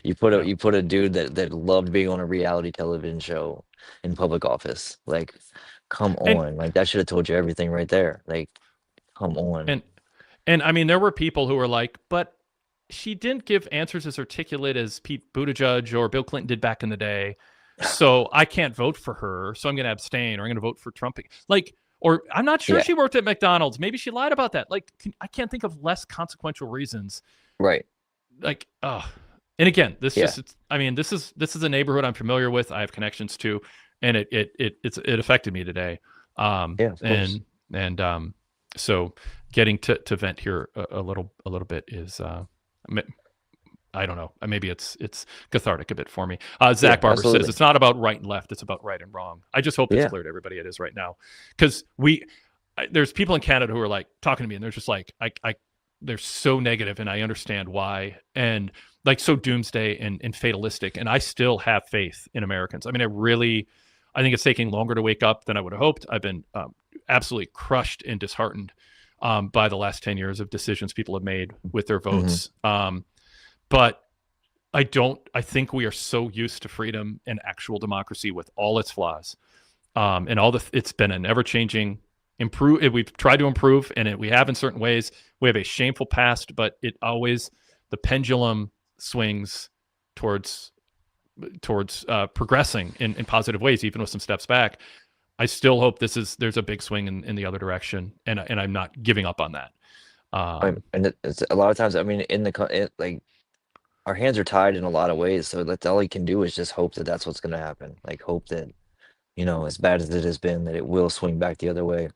you put a dude that loved being on a reality television show in public office. Like, come on. Like, that should have told you everything right there. Like, come on. And I mean, there were people who were like, but she didn't give answers as articulate as Pete Buttigieg or Bill Clinton did back in the day. So I can't vote for her. So I'm going to abstain, or I'm going to vote for Trump. Like, Or I'm not sure Yeah. she worked at McDonald's. Maybe she lied about that. Like, I can't think of less consequential reasons. Right. Like, and again, Yeah. I mean, this is a neighborhood I'm familiar with. I have connections to, and it affected me today. Yeah, of course. And so getting to vent here a little bit is, I don't know. Maybe it's cathartic a bit for me. Yeah, Zach Barber says absolutely. it's not about right and left; it's about right and wrong. I just hope it's Yeah. clear to everybody it is right now, because there's people in Canada who are like talking to me, and they're just like, they're so negative, and I understand why, and like so doomsday and fatalistic. And I still have faith in Americans. I mean, I think it's taking longer to wake up than I would have hoped. I've been absolutely crushed and disheartened by the last 10 years of decisions people have made with their Hmm. votes. But I think we are so used to freedom and actual democracy with all its flaws, and it's been an ever changing improve. We've tried to improve, and we have in certain ways. We have a shameful past, but the pendulum swings towards progressing in positive ways, even with some steps back. I still hope there's a big swing in the other direction, and I'm not giving up on that. And it's a lot of times, I mean, like our hands are tied in a lot of ways. So that's all he can do is just hope that that's what's going to happen. Like hope that, as bad as it has been, that it will swing back the other way.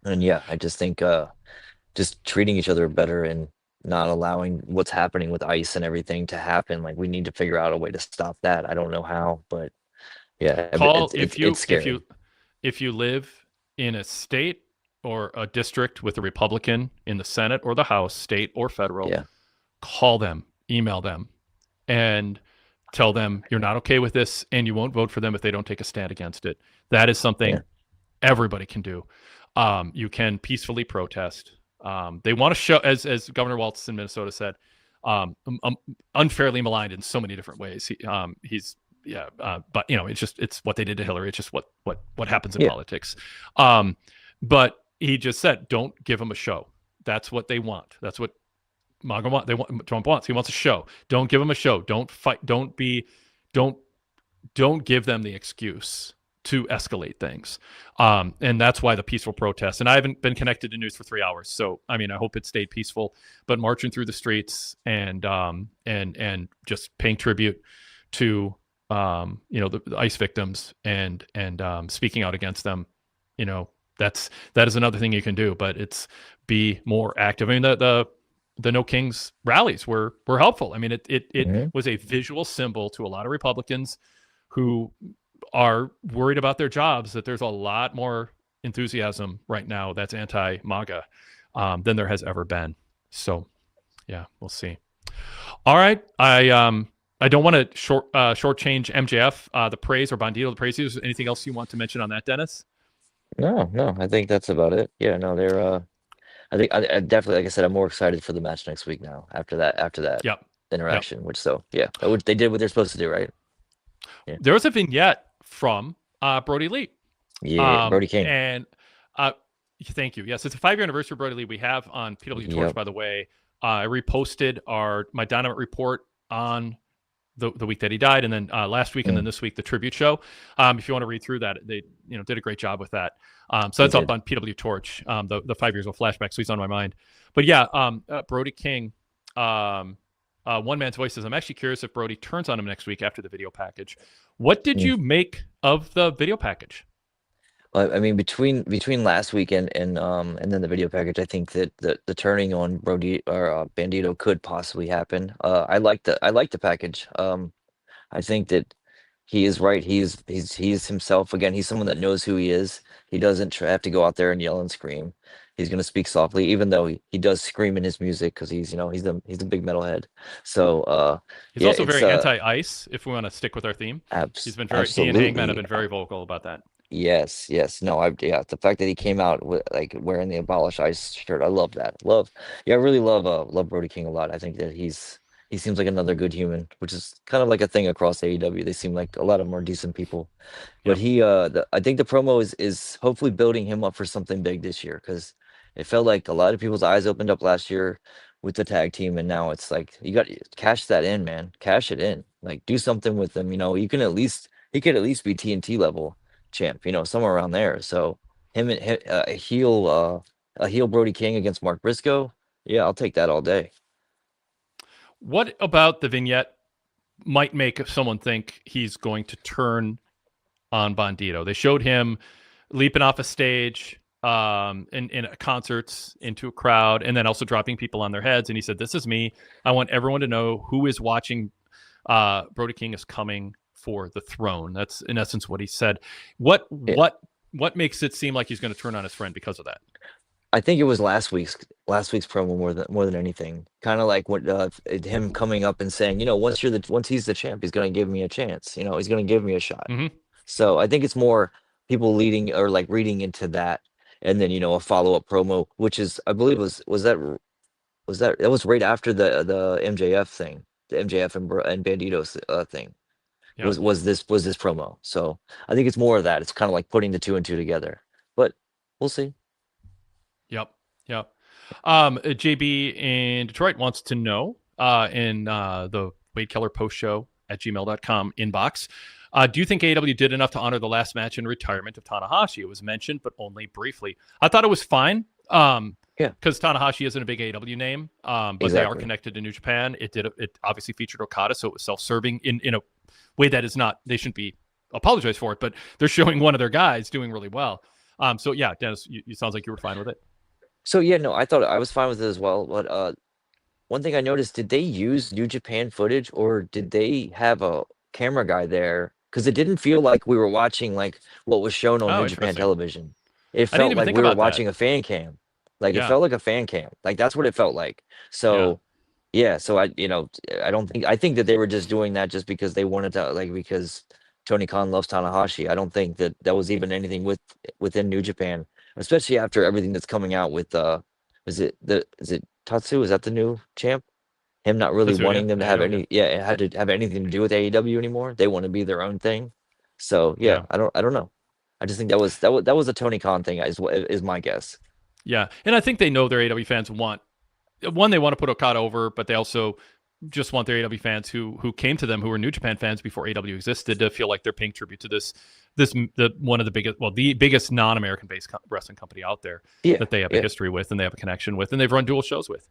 And yeah, I just think just treating each other better and not allowing what's happening with ICE and everything to happen. Like we need to figure out a way to stop that. I don't know how, but yeah, Call it's scary. if you live in a state or a district with a Republican in the Senate or the House, state or federal. Yeah. Call them, email them, and tell them you're not okay with this, and you won't vote for them if they don't take a stand against it. That is something Yeah. everybody can do. You can peacefully protest. They want to show, as Governor Walz in Minnesota said, unfairly maligned in so many different ways. But it's what they did to Hillary. It's just what happens in Yeah. politics. But he just said, don't give them a show. That's what they want. That's what MAGA want. Trump wants. He wants a show. Don't give them a show. Don't fight. Don't give them the excuse to escalate things. And that's why the peaceful protests. And I haven't been connected to news for 3 hours, so I mean, I hope it stayed peaceful. But marching through the streets and just paying tribute to the ICE victims and speaking out against them, that is another thing you can do. But it's be more active. I mean, the No Kings rallies were helpful. I mean, it was a visual symbol to a lot of Republicans who are worried about their jobs, that there's a lot more enthusiasm right now that's anti-MAGA than there has ever been. So, yeah, we'll see. All right, I don't want to shortchange MJF the praise, or Bandito the praise. Is there anything else you want to mention on that, Dennis? No, I think that's about it. Yeah, no, they're I think I definitely, like I said, I'm more excited for the match next week now after that Yep. interaction, which they did what they're supposed to do, right? Yeah. There was a vignette from Brody Lee. Yeah, Brody King. And thank you. Yes, it's a 5-year anniversary of Brody Lee. We have on PWTorch, Yep. by the way. I reposted my Dynamite report on the week that he died, and then last week, and then this week the tribute show. If you want to read through that, they did a great job with that. So that's up on PWTorch. The 5 years of flashback, so he's on my mind. But yeah, Brody King. One man's voice says, I'm actually curious if Brody turns on him next week after the video package. What did you make of the video package? Well, I mean, between last weekend and then the video package, I think that the turning on Brody or Bandito could possibly happen. I like the package. I think that he is right. He's himself again. He's someone that knows who he is. He doesn't have to go out there and yell and scream. He's going to speak softly, even though he does scream in his music because he's a big metalhead. So he's yeah, also very anti-ice. If we want to stick with our theme, he's been very. absolutely. He and Hangman have been very vocal about that. Yes. No, the fact that he came out with like wearing the Abolish Ice shirt, I love that. I really love Brody King a lot. I think that he seems like another good human, which is kind of like a thing across AEW. They seem like a lot of more decent people. But I think the promo is hopefully building him up for something big this year, because it felt like a lot of people's eyes opened up last year with the tag team, and now it's like you got to cash that in, man. Cash it in. Like do something with them. He could at least be TNT level champ, somewhere around there. So A heel Brody King against Mark Briscoe. Yeah, I'll take that all day. What about the vignette might make someone think he's going to turn on Bandito? They showed him leaping off a stage in concerts into a crowd, and then also dropping people on their heads. And he said, "This is me. I want everyone to know who is watching. Brody King is coming for the throne." That's in essence what he said. What makes it seem like he's going to turn on his friend because of that? I think it was last week's promo more than anything. Kind of like what him coming up and saying, once he's the champ, he's going to give me a chance. He's going to give me a shot. Mm-hmm. So I think it's more people leading or like reading into that, and then a follow-up promo, which is, I believe, was right after the MJF thing, the MJF and Bandito's thing. Yep. Was this promo? So I think it's more of that. It's kind of like putting the two and two together, but we'll see. Yep. JB in Detroit wants to know in the Wade Keller postshow@gmail.com inbox. Do you think AEW did enough to honor the last match and retirement of Tanahashi? It was mentioned, but only briefly. I thought it was fine. Because Tanahashi isn't a big AEW name, but Exactly. They are connected to New Japan. It obviously featured Okada, so it was self-serving in a way that is not. They shouldn't be apologized for it, but they're showing one of their guys doing really well. So yeah, Dennis, you sounds like you were fine with it. So yeah, no, I thought I was fine with it as well. But one thing I noticed, did they use New Japan footage, or did they have a camera guy there? Because it didn't feel like we were watching like what was shown on New Japan television. It felt like we were watching a fan cam. Like it felt like a fan cam. Like that's what it felt like. So yeah, so I think that they were just doing that just because they wanted to, like, because Tony Khan loves Tanahashi. I don't think that was even anything within New Japan, especially after everything that's coming out with is it Tatsu? Is that the new champ? Him not really wanting them to have it had to have anything to do with AEW anymore. They want to be their own thing. So yeah. I don't know. I just think that was a Tony Khan thing is my guess. Yeah, and I think they know their AEW fans they want to put Okada over, but they also just want their AEW fans who came to them, who were New Japan fans before AEW existed, to feel like they're paying tribute to the biggest non-American based wrestling company out there that they have a history with and they have a connection with, and they've run dual shows with.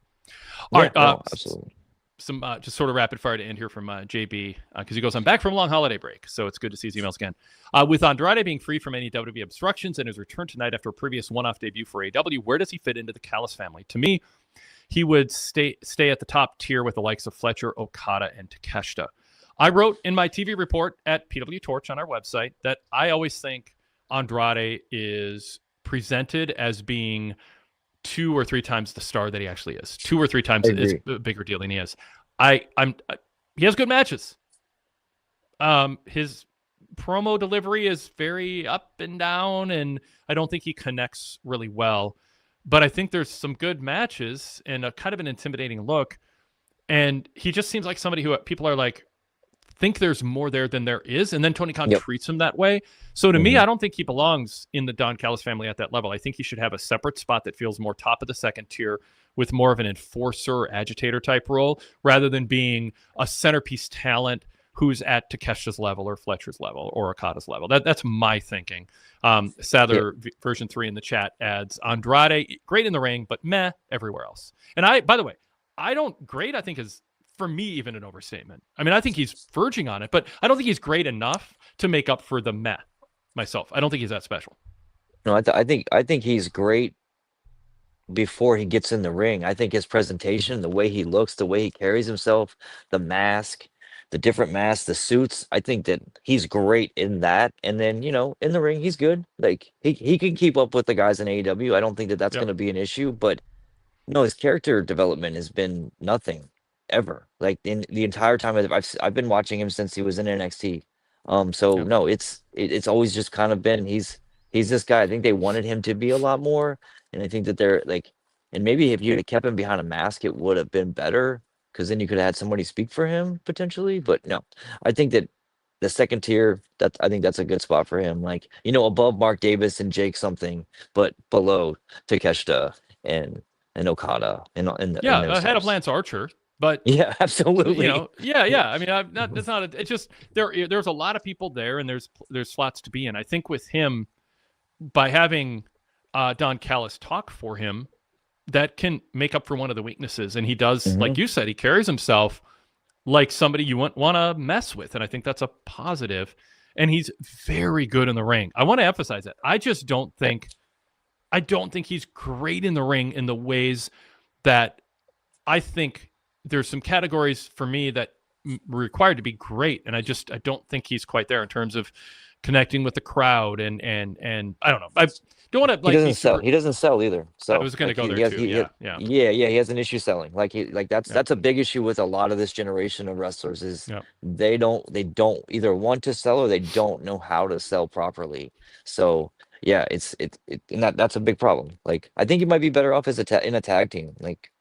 All right, absolutely. Some just sort of rapid fire to end here from JB, because he goes, "I'm back from a long holiday break, so it's good to see his emails again. With Andrade being free from any WWE obstructions and his return tonight after a previous one-off debut for AEW, where does he fit into the Callis family? To me, he would stay at the top tier with the likes of Fletcher, Okada, and Takeshita." I wrote in my TV report at PWTorch on our website that I always think Andrade is presented as being 2 or 3 times the star that he actually is. 2 or 3 times is a bigger deal than he is. He has good matches. His promo delivery is very up and down, and I don't think he connects really well. But I think there's some good matches and a kind of an intimidating look. And he just seems like somebody who people are like, think there's more there than there is. And then Tony Khan treats him that way. So to me, I don't think he belongs in the Don Callis family at that level. I think he should have a separate spot that feels more top of the second tier with more of an enforcer, agitator type role, rather than being a centerpiece talent who's at Takeshita's level or Fletcher's level or Okada's level. That's my thinking. Sadler version 3 in the chat adds, Andrade, great in the ring, but meh everywhere else. And by the way, I think is, for me, even an overstatement. I mean, I think he's verging on it, but I don't think he's great enough to make up for the meh myself. I don't think he's that special. No, I think he's great before he gets in the ring. I think his presentation, the way he looks, the way he carries himself, the mask, the different masks, the suits, I think that he's great in that. And then, in the ring, he's good. Like he can keep up with the guys in AEW. I don't think that that's going to be an issue, but no, his character development has been nothing ever. Like in the entire time I've been watching him since he was in NXT. No, it's always just kind of been he's this guy. I think they wanted him to be a lot more, and I think that they're like, and maybe if you had kept him behind a mask, it would have been better, because then you could have had somebody speak for him potentially. But no, I think that the second tier, I think that's a good spot for him. Like, above Mark Davis and Jake something, but below Takeshita and Okada and ahead of Lance Archer. But yeah, absolutely. I mean, it's not. It's just there's a lot of people there, and there's slots to be in. I think with him, by having Don Callis talk for him that can make up for one of the weaknesses. And he does, Mm-hmm. like you said, he carries himself like somebody you wouldn't want to mess with. And I think that's a positive. And he's very good in the ring. I want to emphasize that. I don't think he's great in the ring in the ways that I think there's some categories for me that required to be great. And I don't think he's quite there in terms of connecting with the crowd and I don't know. I don't want to like He doesn't sell either. So I was going to go there has, too. Yeah. He has an issue selling. That's a big issue with a lot of this generation of wrestlers is they don't either want to sell or they don't know how to sell properly. So yeah, and that's a big problem. Like I think he might be better off as in a tag team. Like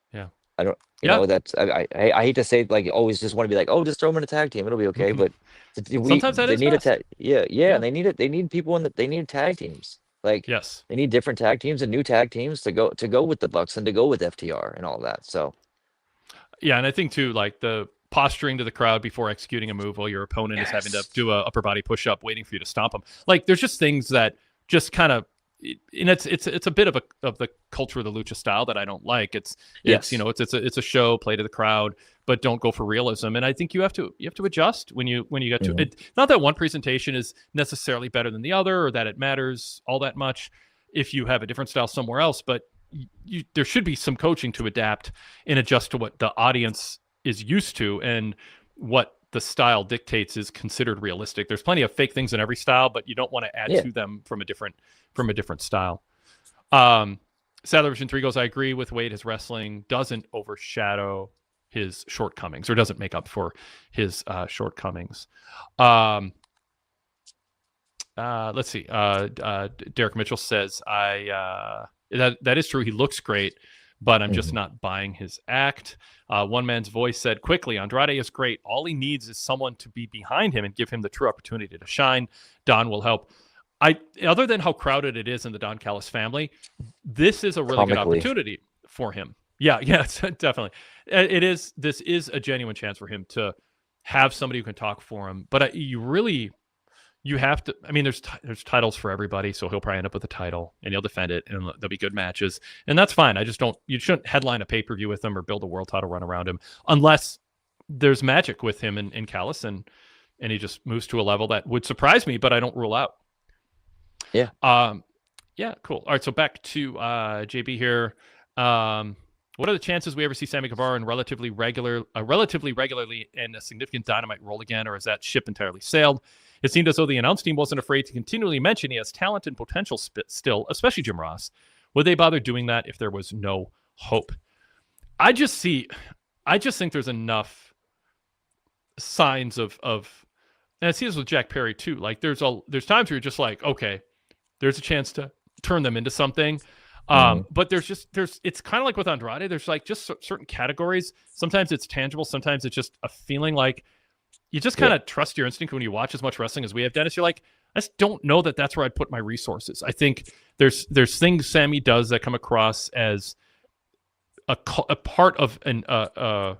I don't, you know, that's I hate to say like always just want to be like, oh, just throw him in a tag team, it'll be okay. But sometimes they need best. a tag, and they need it. They need people they need tag teams. Like they need different tag teams and new tag teams to go with the Bucks and to go with FTR and all that. So yeah, and I think too, like the posturing to the crowd before executing a move while your opponent is having to do a upper body push up, waiting for you to stomp them. Like there's just things that just kind of. And it's a bit of the culture of the lucha style that I don't like. It's you know it's a show, play to the crowd, but don't go for realism. And I think you have to adjust when you get to it. Not that one presentation is necessarily better than the other or that it matters all that much if you have a different style somewhere else, but there should be some coaching to adapt and adjust to what the audience is used to and what the style dictates is considered realistic. There's plenty of fake things in every style, but you don't want to add to them from a different style. Sadler Vision 3 goes, I agree with Wade. His wrestling doesn't overshadow his shortcomings or doesn't make up for his shortcomings. Let's see. Derek Mitchell says, that is true. He looks great, but I'm just not buying his act. One man's voice said quickly, Andrade is great. All he needs is someone to be behind him and give him the true opportunity to shine. Don will help. Other than how crowded it is in the Don Callis family, this is a really good opportunity for him. Yeah, definitely. It is. This is a genuine chance for him to have somebody who can talk for him. But you have to. I mean, there's titles for everybody, so he'll probably end up with a title and he'll defend it, and there'll be good matches, and that's fine. I just don't. You shouldn't headline a pay-per-view with him or build a world title run around him unless there's magic with him in Callis, and he just moves to a level that would surprise me, but I don't rule out. Yeah. Yeah. Cool. All right. So back to JB here. What are the chances we ever see Sammy Guevara in relatively regularly in a significant Dynamite role again, or is that ship entirely sailed? It seemed as though the announce team wasn't afraid to continually mention he has talent and potential still, especially Jim Ross. Would they bother doing that if there was no hope? I just think there's enough signs of, and I see this with Jack Perry too. Like there's times where you're just like, okay, there's a chance to turn them into something. But it's kind of like with Andrade. There's like just certain categories. Sometimes it's tangible. Sometimes it's just a feeling. Like you just kind of trust your instinct when you watch as much wrestling as we have, Dennis. You're like, I just don't know that that's where I'd put my resources. I think there's things Sammy does that come across as a part of a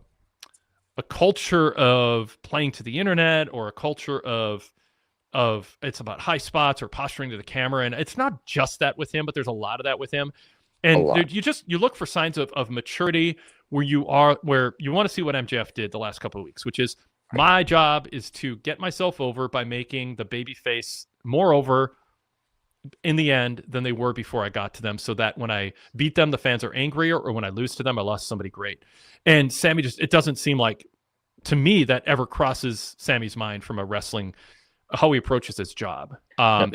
culture of playing to the internet, or a culture of it's about high spots or posturing to the camera. And it's not just that with him, but there's a lot of that with him. And you look for signs of maturity where you want to see what MJF did the last couple of weeks, which is my job is to get myself over by making the baby face more over in the end than they were before I got to them, so that when I beat them, the fans are angrier, or when I lose to them, I lost somebody great. And Sammy it doesn't seem like to me that ever crosses Sammy's mind from a wrestling how he approaches his job. I'll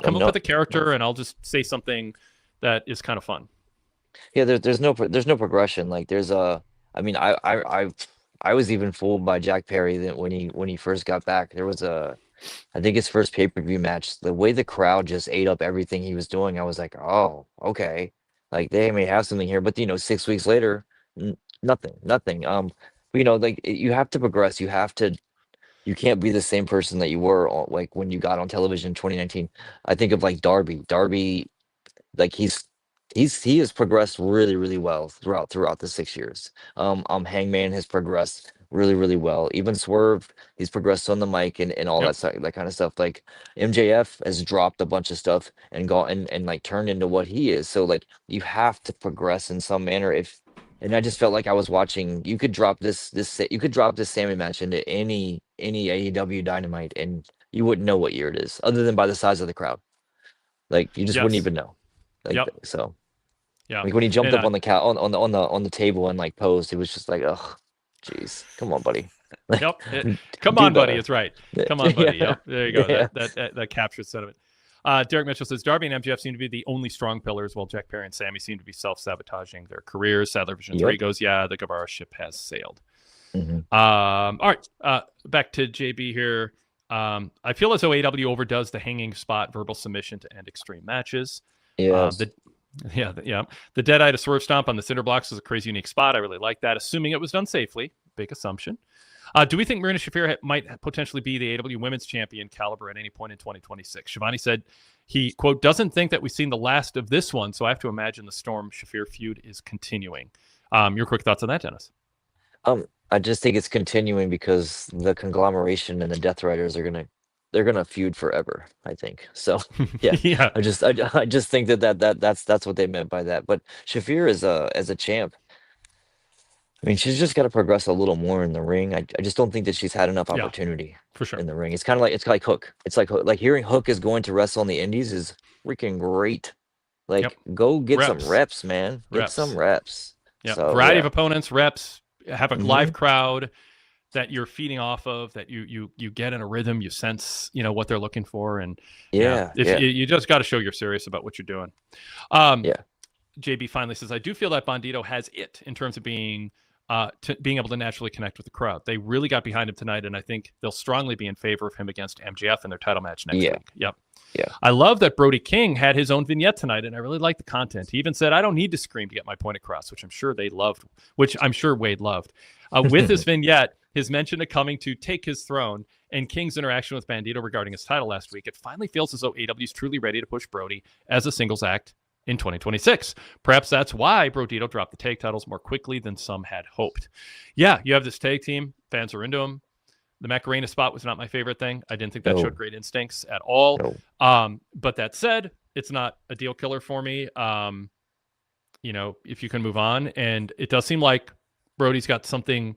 come up with a character and I'll just say something that is kind of fun. Yeah, there's no progression. Like I was even fooled by Jack Perry that when he first got back. There was I think his first pay-per-view match, the way the crowd just ate up everything he was doing, I was like, oh, okay, like they may have something here. But 6 weeks later, nothing. Like you have to progress. You can't be the same person that you were like when you got on television in 2019. I think of like Darby, like he has progressed really, really well throughout the 6 years. Hangman has progressed really, really well. Even Swerve, he's progressed on the mic and all Yep. that stuff, that kind of stuff. Like MJF has dropped a bunch of stuff and gone and like turned into what he is. So like you have to progress in some manner. And I just felt like I was watching. You could drop you could drop this Sammy match into any AEW Dynamite, and you wouldn't know what year it is, other than by the size of the crowd. Like you just wouldn't Yes. even know. Like Yep. so. Yeah. Like when he jumped And up on the cow on the table and like posed, it was just like, oh, jeez, come on, buddy. Like, yep. Come do on, buddy. better. It's right. Come on, buddy. Yeah, Yep. There you go. yeah, That captures sentiment. Derek Mitchell says Darby and MJF seem to be the only strong pillars, while Jack Perry and Sammy seem to be self-sabotaging their careers. Sadler Vision 3 yep. goes, yeah, the Guevara ship has sailed. hmm All right. Back to JB here. I feel as though AW overdoes the hanging spot verbal submission to end extreme matches. Yes. The Deadeye to Swerve Stomp on the cinder blocks is a crazy unique spot. I really like that, assuming it was done safely. Big assumption. Do we think Marina Shafir might potentially be the AW Women's Champion caliber at any point in 2026? Shivani said he, quote, doesn't think that we've seen the last of this one, so I have to imagine the Storm Shafir feud is continuing. Your quick thoughts on that, Dennis? I just think it's continuing because the conglomeration and the Death Riders they're gonna feud forever. I think so. Yeah. Yeah. I just think that's what they meant by that. But Shafir is as a champ. I mean, she's just got to progress a little more in the ring. I just don't think that she's had enough Yeah, opportunity for sure. in the ring. It's like Hook. It's like hearing Hook is going to wrestle in the Indies is freaking great. Like, Yep. go get Reps. some reps, man. Get Reps. some reps. Yeah. So, Variety yeah. of opponents, reps, have a Mhm. live crowd that you're feeding off of, that you get in a rhythm, you sense, what they're looking for. And Yeah. if Yeah. you just got to show you're serious about what you're doing. Yeah. JB finally says, I do feel that Bandito has it in terms of being able to naturally connect with the crowd. They really got behind him tonight, and I think they'll strongly be in favor of him against MJF in their title match next Yeah. week. Yep. Yeah. I love that Brody King had his own vignette tonight, and I really like the content. He even said, I don't need to scream to get my point across, which I'm sure they loved, which I'm sure Wade loved. With his vignette, his mention of coming to take his throne, and King's interaction with Bandito regarding his title last week, it finally feels as though AW is truly ready to push Brody as a singles act in 2026. Perhaps that's why Brodito dropped the tag titles more quickly than some had hoped. Yeah, you have this tag team. Fans are into them. The Macarena spot was not my favorite thing. I didn't think that showed great instincts at all. No. But that said, it's not a deal killer for me. If you can move on. And it does seem like Brody's got something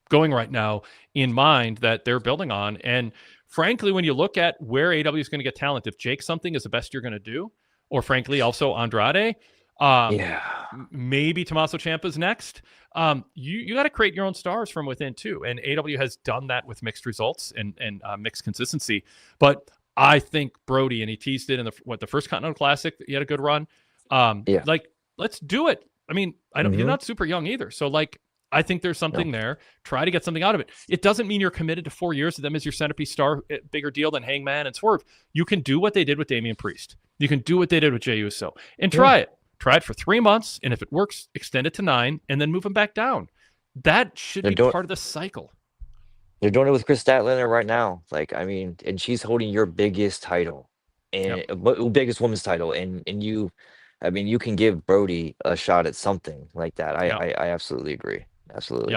going right now in mind that they're building on. And frankly, when you look at where AW is going to get talent, if Jake something is the best you're going to do, or frankly, also Andrade, maybe Tommaso Ciampa's next. You got to create your own stars from within too, and AW has done that with mixed results and mixed consistency. But I think Brody, and he teased it in the first Continental Classic, he had a good run. Like, let's do it. I mean, I don't. You're not super young either, so like, I think there's something there. Try to get something out of it. It doesn't mean you're committed to 4 years of them as your centerpiece star, bigger deal than Hangman and Swerve. You can do what they did with Damian Priest. You can do what they did with Jey Uso, and try it. Try it for 3 months, and if it works, extend it to 9, and then move them back down. That should be part of the cycle. They're doing it with Chris Statlander right now. Like, I mean, and she's holding your biggest title, and biggest women's title, and you, I mean, you can give Brody a shot at something like that. I absolutely agree. Absolutely.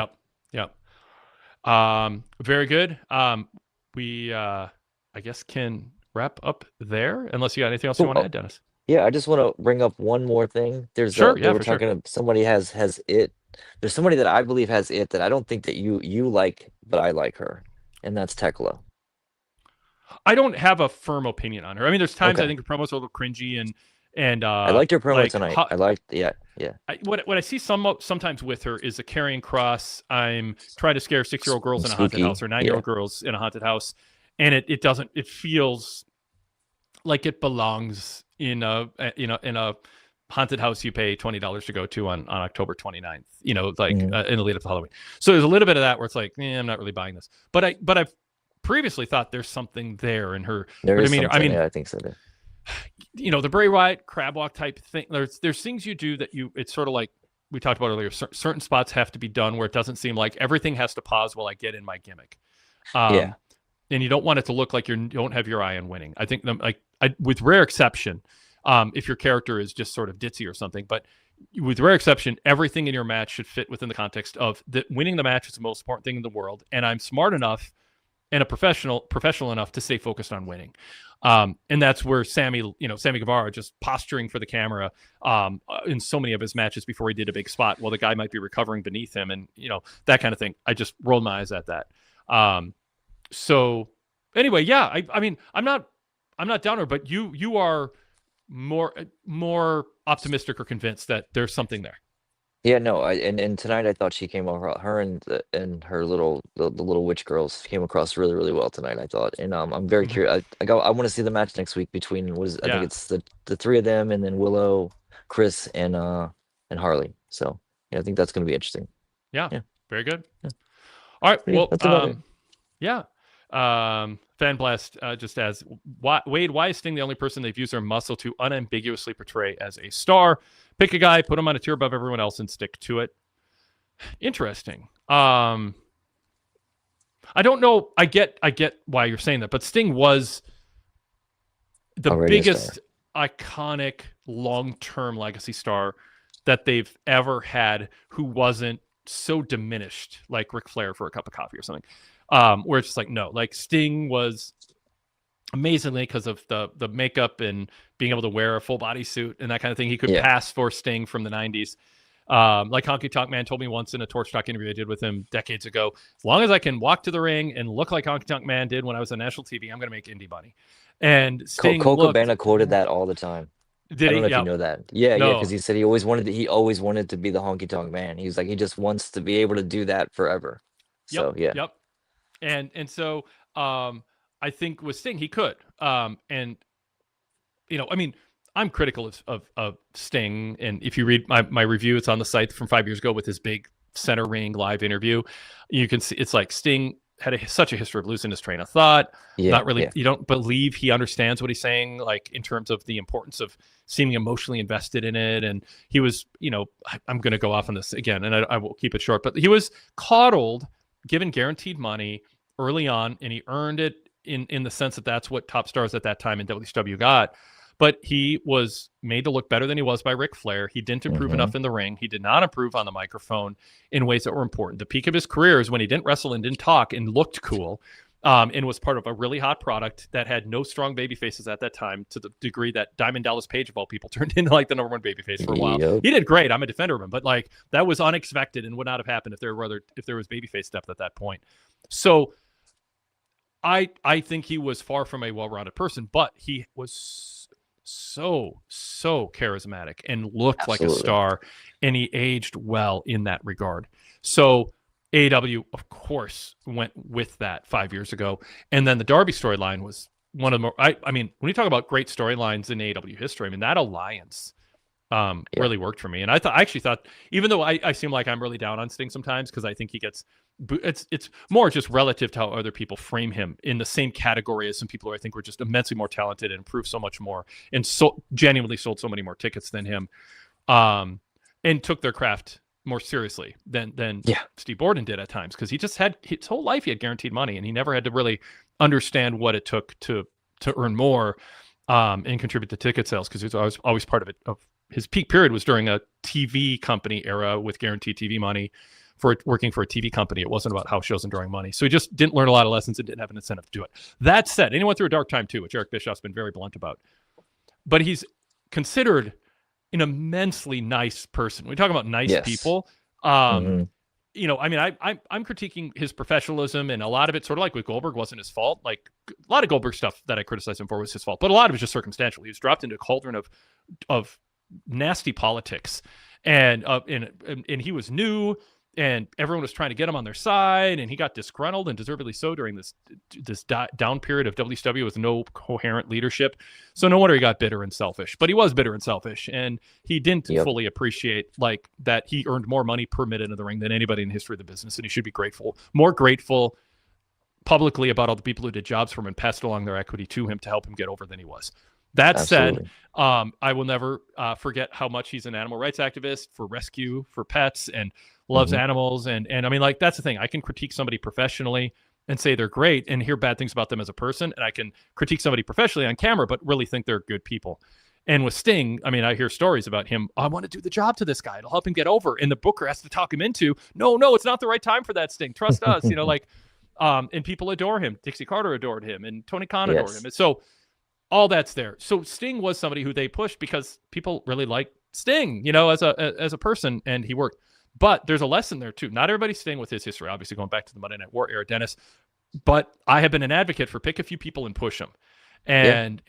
Yep. Very good. We I guess can wrap up there, unless you got anything else you want to add, Dennis. Yeah, I just want to bring up one more thing. There's somebody has it. There's somebody that I believe has it that I don't think that you like, but I like her, and that's Tekla. I don't have a firm opinion on her. I mean, there's times I think the promos are a little cringy, and I liked her promo tonight. I liked, yeah. What I see sometimes with her is a carrying cross. I'm trying to scare 6-year-old girls in a haunted house, or 9-year-old girls in a haunted house, and it doesn't. It feels like it belongs in a haunted house you pay $20 to go to on October 29th. In the lead up to Halloween. So there's a little bit of that where it's like, I'm not really buying this. But I've previously thought there's something there in her demeanor. I mean, I think so. The Bray Wyatt crab walk type thing. There's things you do that it's sort of like we talked about earlier. Certain spots have to be done where it doesn't seem like everything has to pause while I get in my gimmick. And you don't want it to look like you don't have your eye on winning. I think with rare exception, if your character is just sort of ditzy or something. But with rare exception, everything in your match should fit within the context of that winning the match is the most important thing in the world, and I'm smart enough and a professional enough to stay focused on winning. And that's where Sammy Guevara just posturing for the camera in so many of his matches before he did a big spot while the guy might be recovering beneath him, and that kind of thing. I just rolled my eyes at that. So anyway, yeah, I mean, I'm not downer, but you are more optimistic or convinced that there's something there. Yeah, no, and tonight I thought she came over, her and her the little witch girls came across really, really well tonight, I thought. And I'm very curious. I want to see the match next week between I think it's the three of them, and then Willow, Chris, and Harley. So yeah, I think that's going to be interesting. Yeah. Very good. Yeah. All right. Well, that's about it. Yeah. Fan Blast just as Wade, why is Sting the only person they've used their muscle to unambiguously portray as a star? Pick a guy, put him on a tier above everyone else, and stick to it. Interesting. I don't know. I get why you're saying that, but Sting was the biggest iconic long-term legacy star that they've ever had who wasn't so diminished like Ric Flair for a cup of coffee or something. Where it's just like, no, like Sting was amazingly, because of the makeup and being able to wear a full body suit and that kind of thing, he could pass for Sting from the 90s. Like Honky Tonk Man told me once in a Torch Talk interview I did with him decades ago, as long as I can walk to the ring and look like Honky Tonk Man did when I was on national TV, I'm going to make indie money. And Sting Cole Cabana quoted that all the time. Did I don't he? know if you know that. Yeah, because he said he always wanted to be the Honky Tonk Man. He was like, he just wants to be able to do that forever. So Yep. And so I think with Sting he could. And I mean, I'm critical of Sting, and if you read my review, it's on the site from 5 years ago with his big center ring live interview. You can see it's like Sting had such a history of losing his train of thought. Not really. You don't believe he understands what he's saying, like in terms of the importance of seeming emotionally invested in it. And he was, I'm going to go off on this again, and I will keep it short, but he was coddled, given guaranteed money early on, and he earned it in the sense that that's what top stars at that time in WCW got. But he was made to look better than he was by Ric Flair. He didn't improve enough in the ring. He did not improve on the microphone in ways that were important. The peak of his career is when he didn't wrestle and didn't talk and looked cool, and was part of a really hot product that had no strong baby faces at that time, to the degree that Diamond Dallas Page, of all people, turned into like the number one baby face for a while. He did great. I'm a defender of him, but like that was unexpected and would not have happened if there was babyface depth at that point. So I think he was far from a well-rounded person, but he was so charismatic and looked like a star, and he aged well in that regard. So AEW, of course, went with that 5 years ago. And then the Darby storyline was one of the more, I mean, when you talk about great storylines in AEW history, I mean, that alliance really worked for me. And I actually thought, even though I seem like I'm really down on Sting sometimes, because I think he gets, it's more just relative to how other people frame him in the same category as some people who I think were just immensely more talented and improved so much more, and so genuinely sold so many more tickets than him, and took their craft more seriously than Steve Borden did at times, because he just had his whole life he had guaranteed money, and he never had to really understand what it took to earn more and contribute to ticket sales, because he was always part of it. Of his peak period was during a TV company era with guaranteed TV money for working for a TV company. It wasn't about house shows and drawing money. So he just didn't learn a lot of lessons and didn't have an incentive to do it. That said, and he went through a dark time too, which Eric Bischoff's been very blunt about. But he's considered an immensely nice person. When we talk about nice people, I mean, I'm critiquing his professionalism, and a lot of it, sort of like with Goldberg, wasn't his fault. Like a lot of Goldberg stuff that I criticized him for was his fault, but a lot of it was just circumstantial. He was dropped into a cauldron of nasty politics, and he was new, and everyone was trying to get him on their side, and he got disgruntled, and deservedly so, during this down period of WCW with no coherent leadership. So no wonder he got bitter and selfish. But he was bitter and selfish, and he didn't fully appreciate like that he earned more money per minute in the ring than anybody in the history of the business, and he should be more grateful publicly about all the people who did jobs for him and passed along their equity to him to help him get over than he was. That said, I will never forget how much he's an animal rights activist for rescue for pets, and loves animals. And I mean, like, that's the thing. I can critique somebody professionally and say they're great and hear bad things about them as a person. And I can critique somebody professionally on camera, but really think they're good people. And with Sting, I mean, I hear stories about him. I want to do the job to this guy. It'll help him get over. And the booker has to talk him into, no, it's not the right time for that, Sting. Trust us, and people adore him. Dixie Carter adored him, and Tony Khan adored him. And so all that's there. So Sting was somebody who they pushed because people really like Sting, as a person, and he worked. But there's a lesson there too. Not everybody's Sting with his history, obviously going back to the Monday Night War era, Dennis. But I have been an advocate for pick a few people and push them, and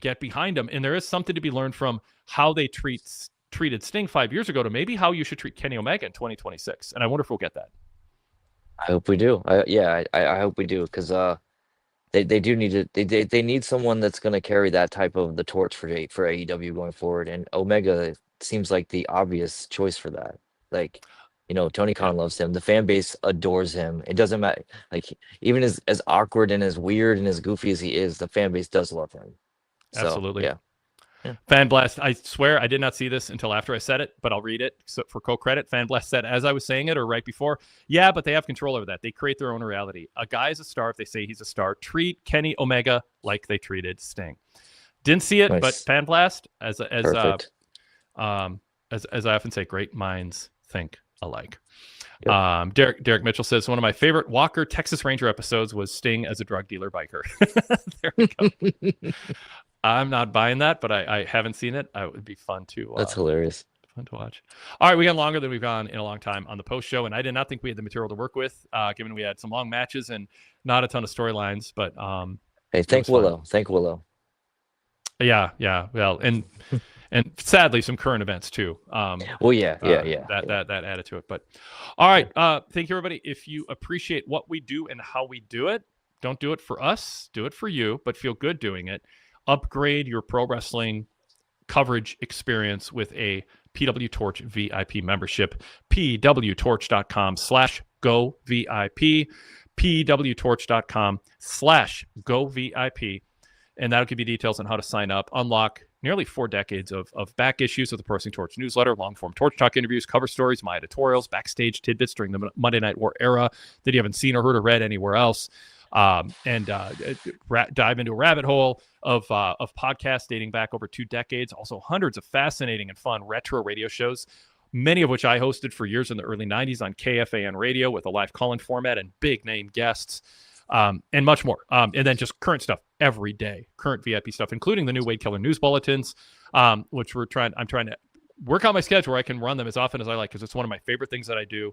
get behind them. And there is something to be learned from how they treated Sting 5 years ago to maybe how you should treat Kenny Omega in 2026. And I wonder if we'll get that. I hope we do. I hope we do, because they do need to. They need someone that's going to carry that type of the torch for AEW going forward. And Omega seems like the obvious choice for that. Like, Tony Khan loves him. The fan base adores him. It doesn't matter. Like, even as awkward and as weird and as goofy as he is, the fan base does love him. So, Absolutely. Yeah. Fan Blast, I swear I did not see this until after I said it, but I'll read it. So for co-credit, Fan Blast said, as I was saying it or right before, yeah, but they have control over that. They create their own reality. A guy is a star if they say he's a star. Treat Kenny Omega like they treated Sting. Didn't see it, Nice. but Fan Blast, as Perfect. I often say, great minds think alike. Yep. Derek Mitchell says, one of my favorite Walker Texas Ranger episodes was Sting as a drug dealer biker. There we go. I'm not buying that, but I haven't seen it. It would be fun to. That's hilarious. Fun to watch. All right, we got longer than we've gone in a long time on the post show, and I did not think we had the material to work with, given we had some long matches and not a ton of storylines. But hey, thank Willow. Thank Willow. Yeah. Well, and sadly some current events too. That added to it. But all right, thank you everybody. If you appreciate what we do and how we do it, don't do it for us, do it for you, but feel good doing it. Upgrade your pro wrestling coverage experience with a PWTorch VIP membership. pwtorch.com/govip. pwtorch.com/govip. And that'll give you details on how to sign up, unlock nearly 4 decades of back issues of the Pro Wrestling Torch newsletter, long-form Torch Talk interviews, cover stories, my editorials, backstage tidbits during the Monday Night War era that you haven't seen or heard or read anywhere else. Dive into a rabbit hole of podcasts dating back over 2 decades. Also, hundreds of fascinating and fun retro radio shows, many of which I hosted for years in the early 90s on KFAN radio with a live call-in format and big name guests, and much more. And then just current stuff every day, current VIP stuff, including the new Wade Keller news bulletins, which I'm trying to work out my schedule where I can run them as often as I like, because it's one of my favorite things that I do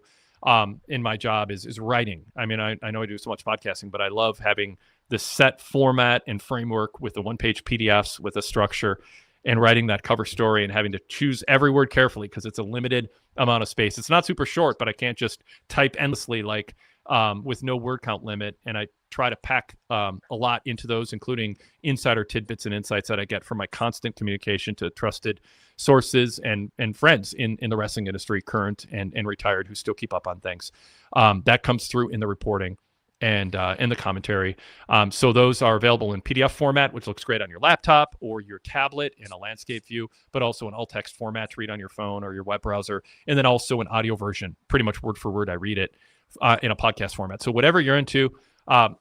in my job is writing. I mean, I know I do so much podcasting, but I love having this set format and framework with the one-page PDFs with a structure and writing that cover story and having to choose every word carefully because it's a limited amount of space. It's not super short, but I can't just type endlessly with no word count limit. And I try to pack a lot into those, including insider tidbits and insights that I get from my constant communication to trusted sources and friends in the wrestling industry, current and retired, who still keep up on things. That comes through in the reporting and in the commentary. So those are available in PDF format, which looks great on your laptop or your tablet in a landscape view, but also in alt text format to read on your phone or your web browser. And then also an audio version, pretty much word for word. I read it in a podcast format. So whatever you're into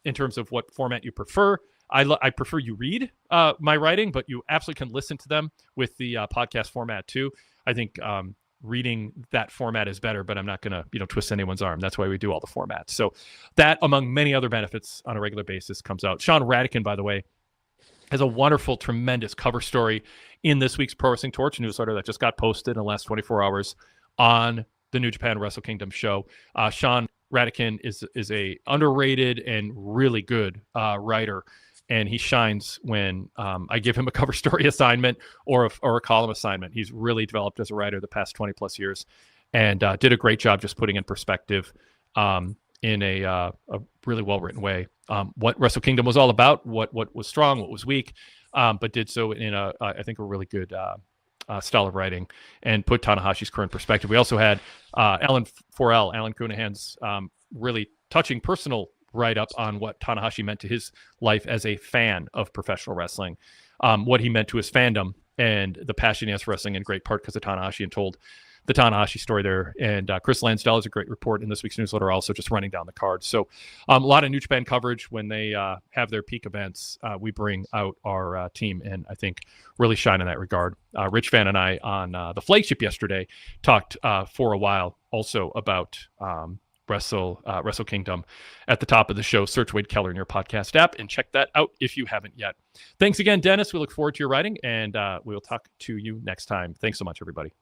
in terms of what format you prefer, I prefer you read my writing, but you absolutely can listen to them with the podcast format too. I think reading that format is better, but I'm not going to twist anyone's arm. That's why we do all the formats. So that, among many other benefits on a regular basis, comes out. Sean Radican, by the way, has a wonderful, tremendous cover story in this week's Pro Wrestling Torch newsletter that just got posted in the last 24 hours on the New Japan Wrestle Kingdom show. Sean Radican is a underrated and really good writer, and he shines when I give him a cover story assignment or a column assignment. He's really developed as a writer the past 20 plus years, and did a great job just putting in perspective in a really well written way what Wrestle Kingdom was all about, what was strong, what was weak, but did so in I think a really good style of writing, and put Tanahashi's current perspective. We also had Alan Cunahan's really touching personal write-up on what Tanahashi meant to his life as a fan of professional wrestling, what he meant to his fandom, and the passion he has for wrestling, in great part because of Tanahashi, and told the Tanahashi story there. And Chris Lansdell is a great report in this week's newsletter, also just running down the card. So a lot of New Japan coverage when they have their peak events. We bring out our team and I think really shine in that regard. Rich Van and I on the flagship yesterday talked for a while also about Wrestle Kingdom. At the top of the show, search Wade Keller in your podcast app and check that out if you haven't yet. Thanks again, Dennis. We look forward to your writing, and we'll talk to you next time. Thanks so much, everybody.